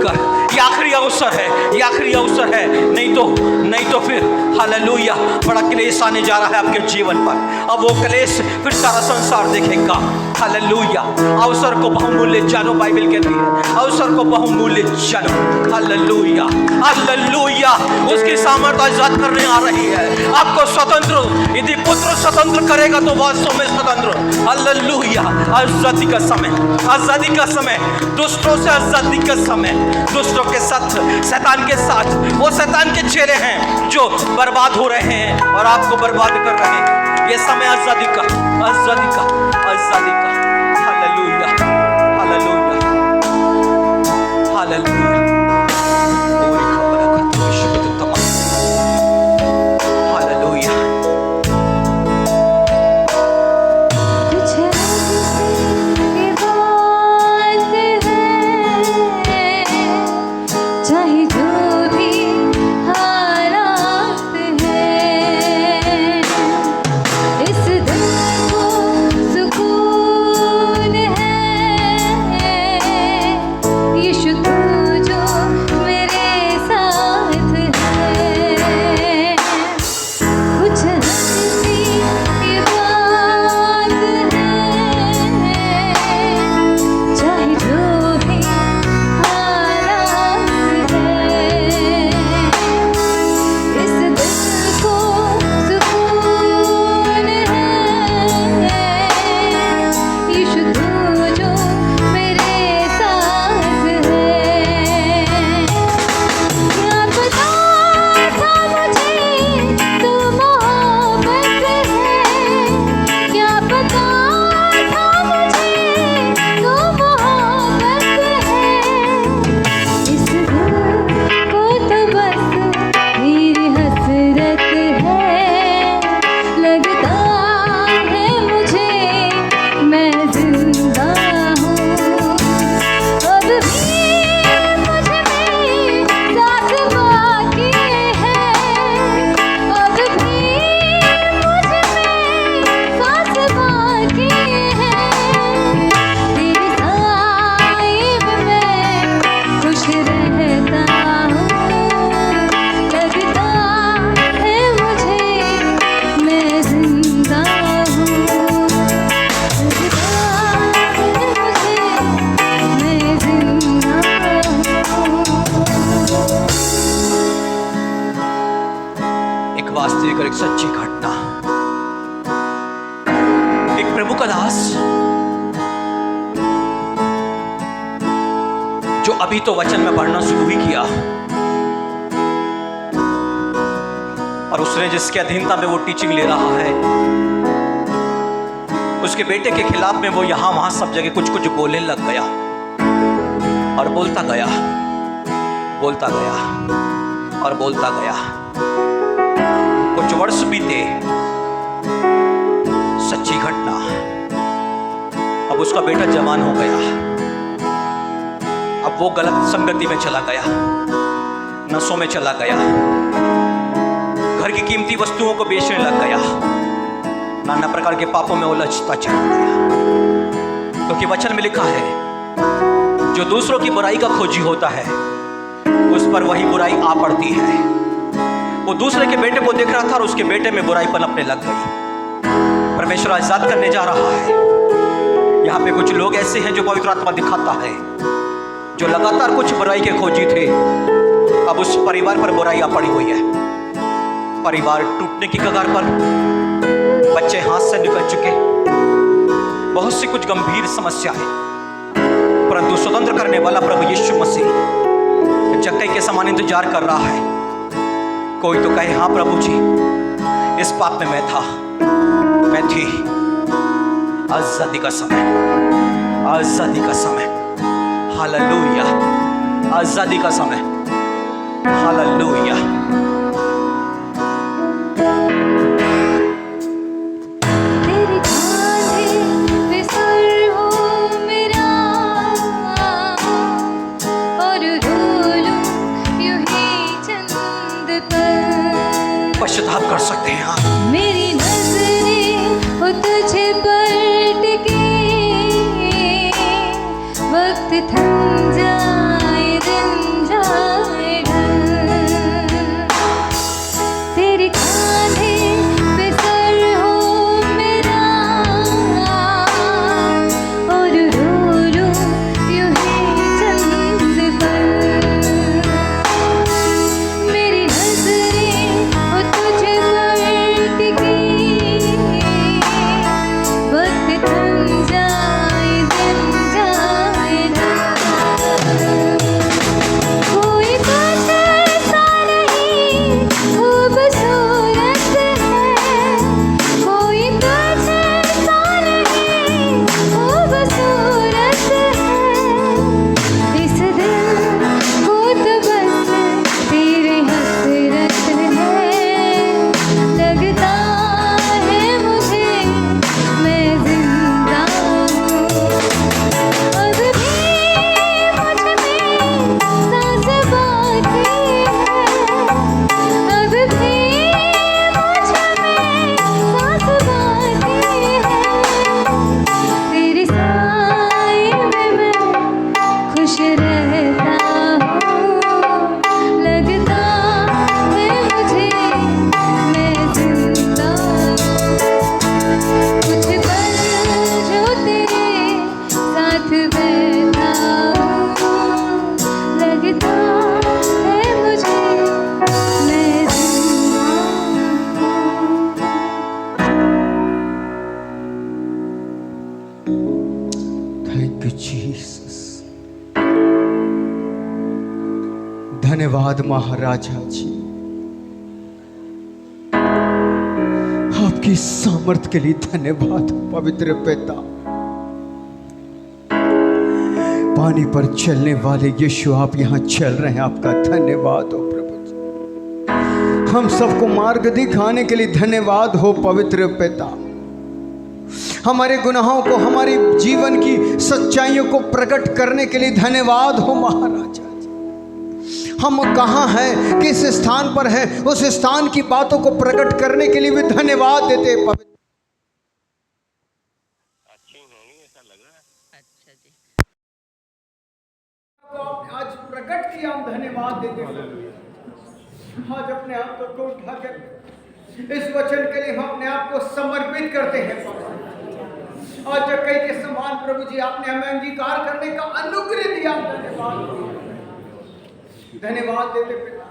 कर। ये आखिरी अवसर है, ये आखिरी अवसर है, नहीं तो फिर हालेलुया बड़ा क्लेश आने जा रहा है आपके जीवन पर। अब वो क्लेश फिर सारा संसार देखेगा। हालेलुया अवसर को बहुमूल्य जानो, बाइबल कहती है अवसर को बहुमूल्य जानो। हालेलुया हालेलुया उसकी सामर्थ्य आजाद करने आ रही है आपको स्वतंत्र। यदि पुत्र स्वतंत्र करेगा तो वास्तव में स्वतंत्र। हालेलुया आजादी का समय, आजादी का समय, दुष्टों से आजादी का समय। दुष्टों के साथ, शैतान के साथ, वो शैतान के चेले हैं जो बर्बाद हो रहे हैं और आपको बर्बाद कर रहे हैं। ये समय आजादी का, आजादी का, आजादी का। हालेलुया हालेलुया हालेलुया ओरी खबर का विश्व तमाम। हालेलुया कुछ ऐसी बात है, चाहे जो भी हालात हैं, इस दिल को सुकून जो अभी तो वचन में पढ़ना शुरू ही किया, और उसने जिसके अधीनता में वो टीचिंग ले रहा है, उसके बेटे के खिलाफ में वो यहां वहां सब जगह कुछ कुछ बोलने लग गया, और बोलता गया, बोलता गया और बोलता गया। कुछ वर्ष बीते, सच्ची घटना, अब उसका बेटा जवान हो गया, अब वो गलत संगति में चला गया, नशों में चला गया, घर की कीमती वस्तुओं को बेचने लग गया, नाना प्रकार के पापों में उलझता चला गया। क्योंकि वचन में लिखा है, जो दूसरों की बुराई का खोजी होता है उस पर वही बुराई आ पड़ती है। वो दूसरे के बेटे को देख रहा था और उसके बेटे में बुराई पनपने लग गई। परमेश्वर आजाद करने जा रहा है। यहाँ पे कुछ लोग ऐसे हैं जो पवित्र आत्मा दिखाता है, जो लगातार कुछ बुराई के खोजी थे, अब उस परिवार पर बुराई आ पड़ी हुई है। परिवार टूटने की कगार पर, बच्चे हाथ से निकल चुके, बहुत सी कुछ गंभीर समस्या है, परंतु स्वतंत्र करने वाला प्रभु यीशु मसीह चक्के के समान इंतजार कर रहा है। कोई तो कहे, हाँ प्रभु जी, इस पाप में मैं था, मैं थी। आजादी का समय, आजादी का समय, हालेलुया, आजादी का समय, हालेलुया। तेरी कांधे पे सर हो मेरा, और डोलूं यूं ही चंद पर। पश्चाताप कर सकते हैं आप। मेरी नजरें हो तुझे पर टिकी, वक्त थम जाए, दिन जाए ढल। तेरे कांधे पे सर हो मेरा, और डोलूं यूं ही चंद पर। मेरी नजरें हो तुझे पर टिकी, वक्त थम जाए, दिन जाए ढल। कोई कुछ ऐसा नहीं खूबसूरत है, कोई कुछ ऐसा नहीं खूबसूरत है। इस दिल को तो बस तेरी हसरत है, लगता है मुझे मैं जिंदा हूँ। अब भी मुझ में सांस बाकी है, अब भी मुझ में सांस बाकी है। तेरे साए में मैं खुश रहता हूँ, लगता है मुझे मैं जिंदा हूँ। कुछ पल जो तेरे साथ बैठा हूँ, लगता है मुझे मैं जिंदा हूँ। Thank you Jesus. धन्यवाद महाराजा जी, आपकी सामर्थ के लिए धन्यवाद पवित्र पिता। पानी पर चलने वाले यीशु, आप यहाँ चल रहे हैं, आपका धन्यवाद हो प्रभु जी। हम सबको मार्ग दिखाने के लिए धन्यवाद हो पवित्र पिता। हमारे गुनाहों को, हमारे जीवन की सच्चाइयों को प्रकट करने के लिए धन्यवाद हो महाराजा जी। हम कहाँ हैं, किस स्थान पर है, उस स्थान की बातों को प्रकट करने के लिए भी धन्यवाद देते हैं पवित्र। आज प्रकट किया, हम धन्यवाद देते हैं। आज अपने आप को उठाकर इस वचन के लिए हम अपने आप को समर्पित करते हैं। आज जक्कई के समान प्रभु जी, आपने हमें अंगीकार करने का अनुग्रह दिया, धन्यवाद देते पिता।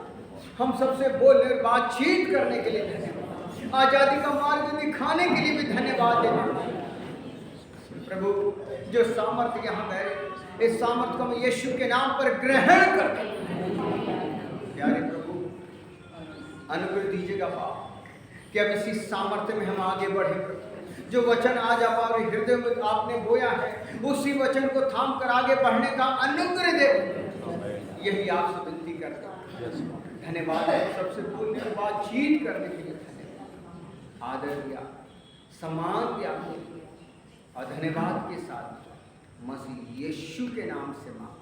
हम सबसे बोलने और बातचीत करने के लिए धन्यवाद, आजादी का मार्ग दिखाने के लिए भी धन्यवाद देते प्रभु। जो सामर्थ्य यहाँ गए, इस सामर्थ को हम यीशु के नाम पर ग्रहण करते हैं। प्यारे प्रभु, अनुग्रह दीजिएगा बाप कि अब इसी सामर्थ्य में हम आगे बढ़े। जो वचन आज आप और हृदय में आपने बोया है, उसी वचन को थाम कर आगे बढ़ने का अनुग्रह दे। यही आपसे विनती करता हूँ। धन्यवाद है सबसे बोलने के बाद जीत करने के लिए धन्यवाद। आदर दिया, सम्मान दिया और धन्यवाद के साथ मसीह यीशु के नाम से मांग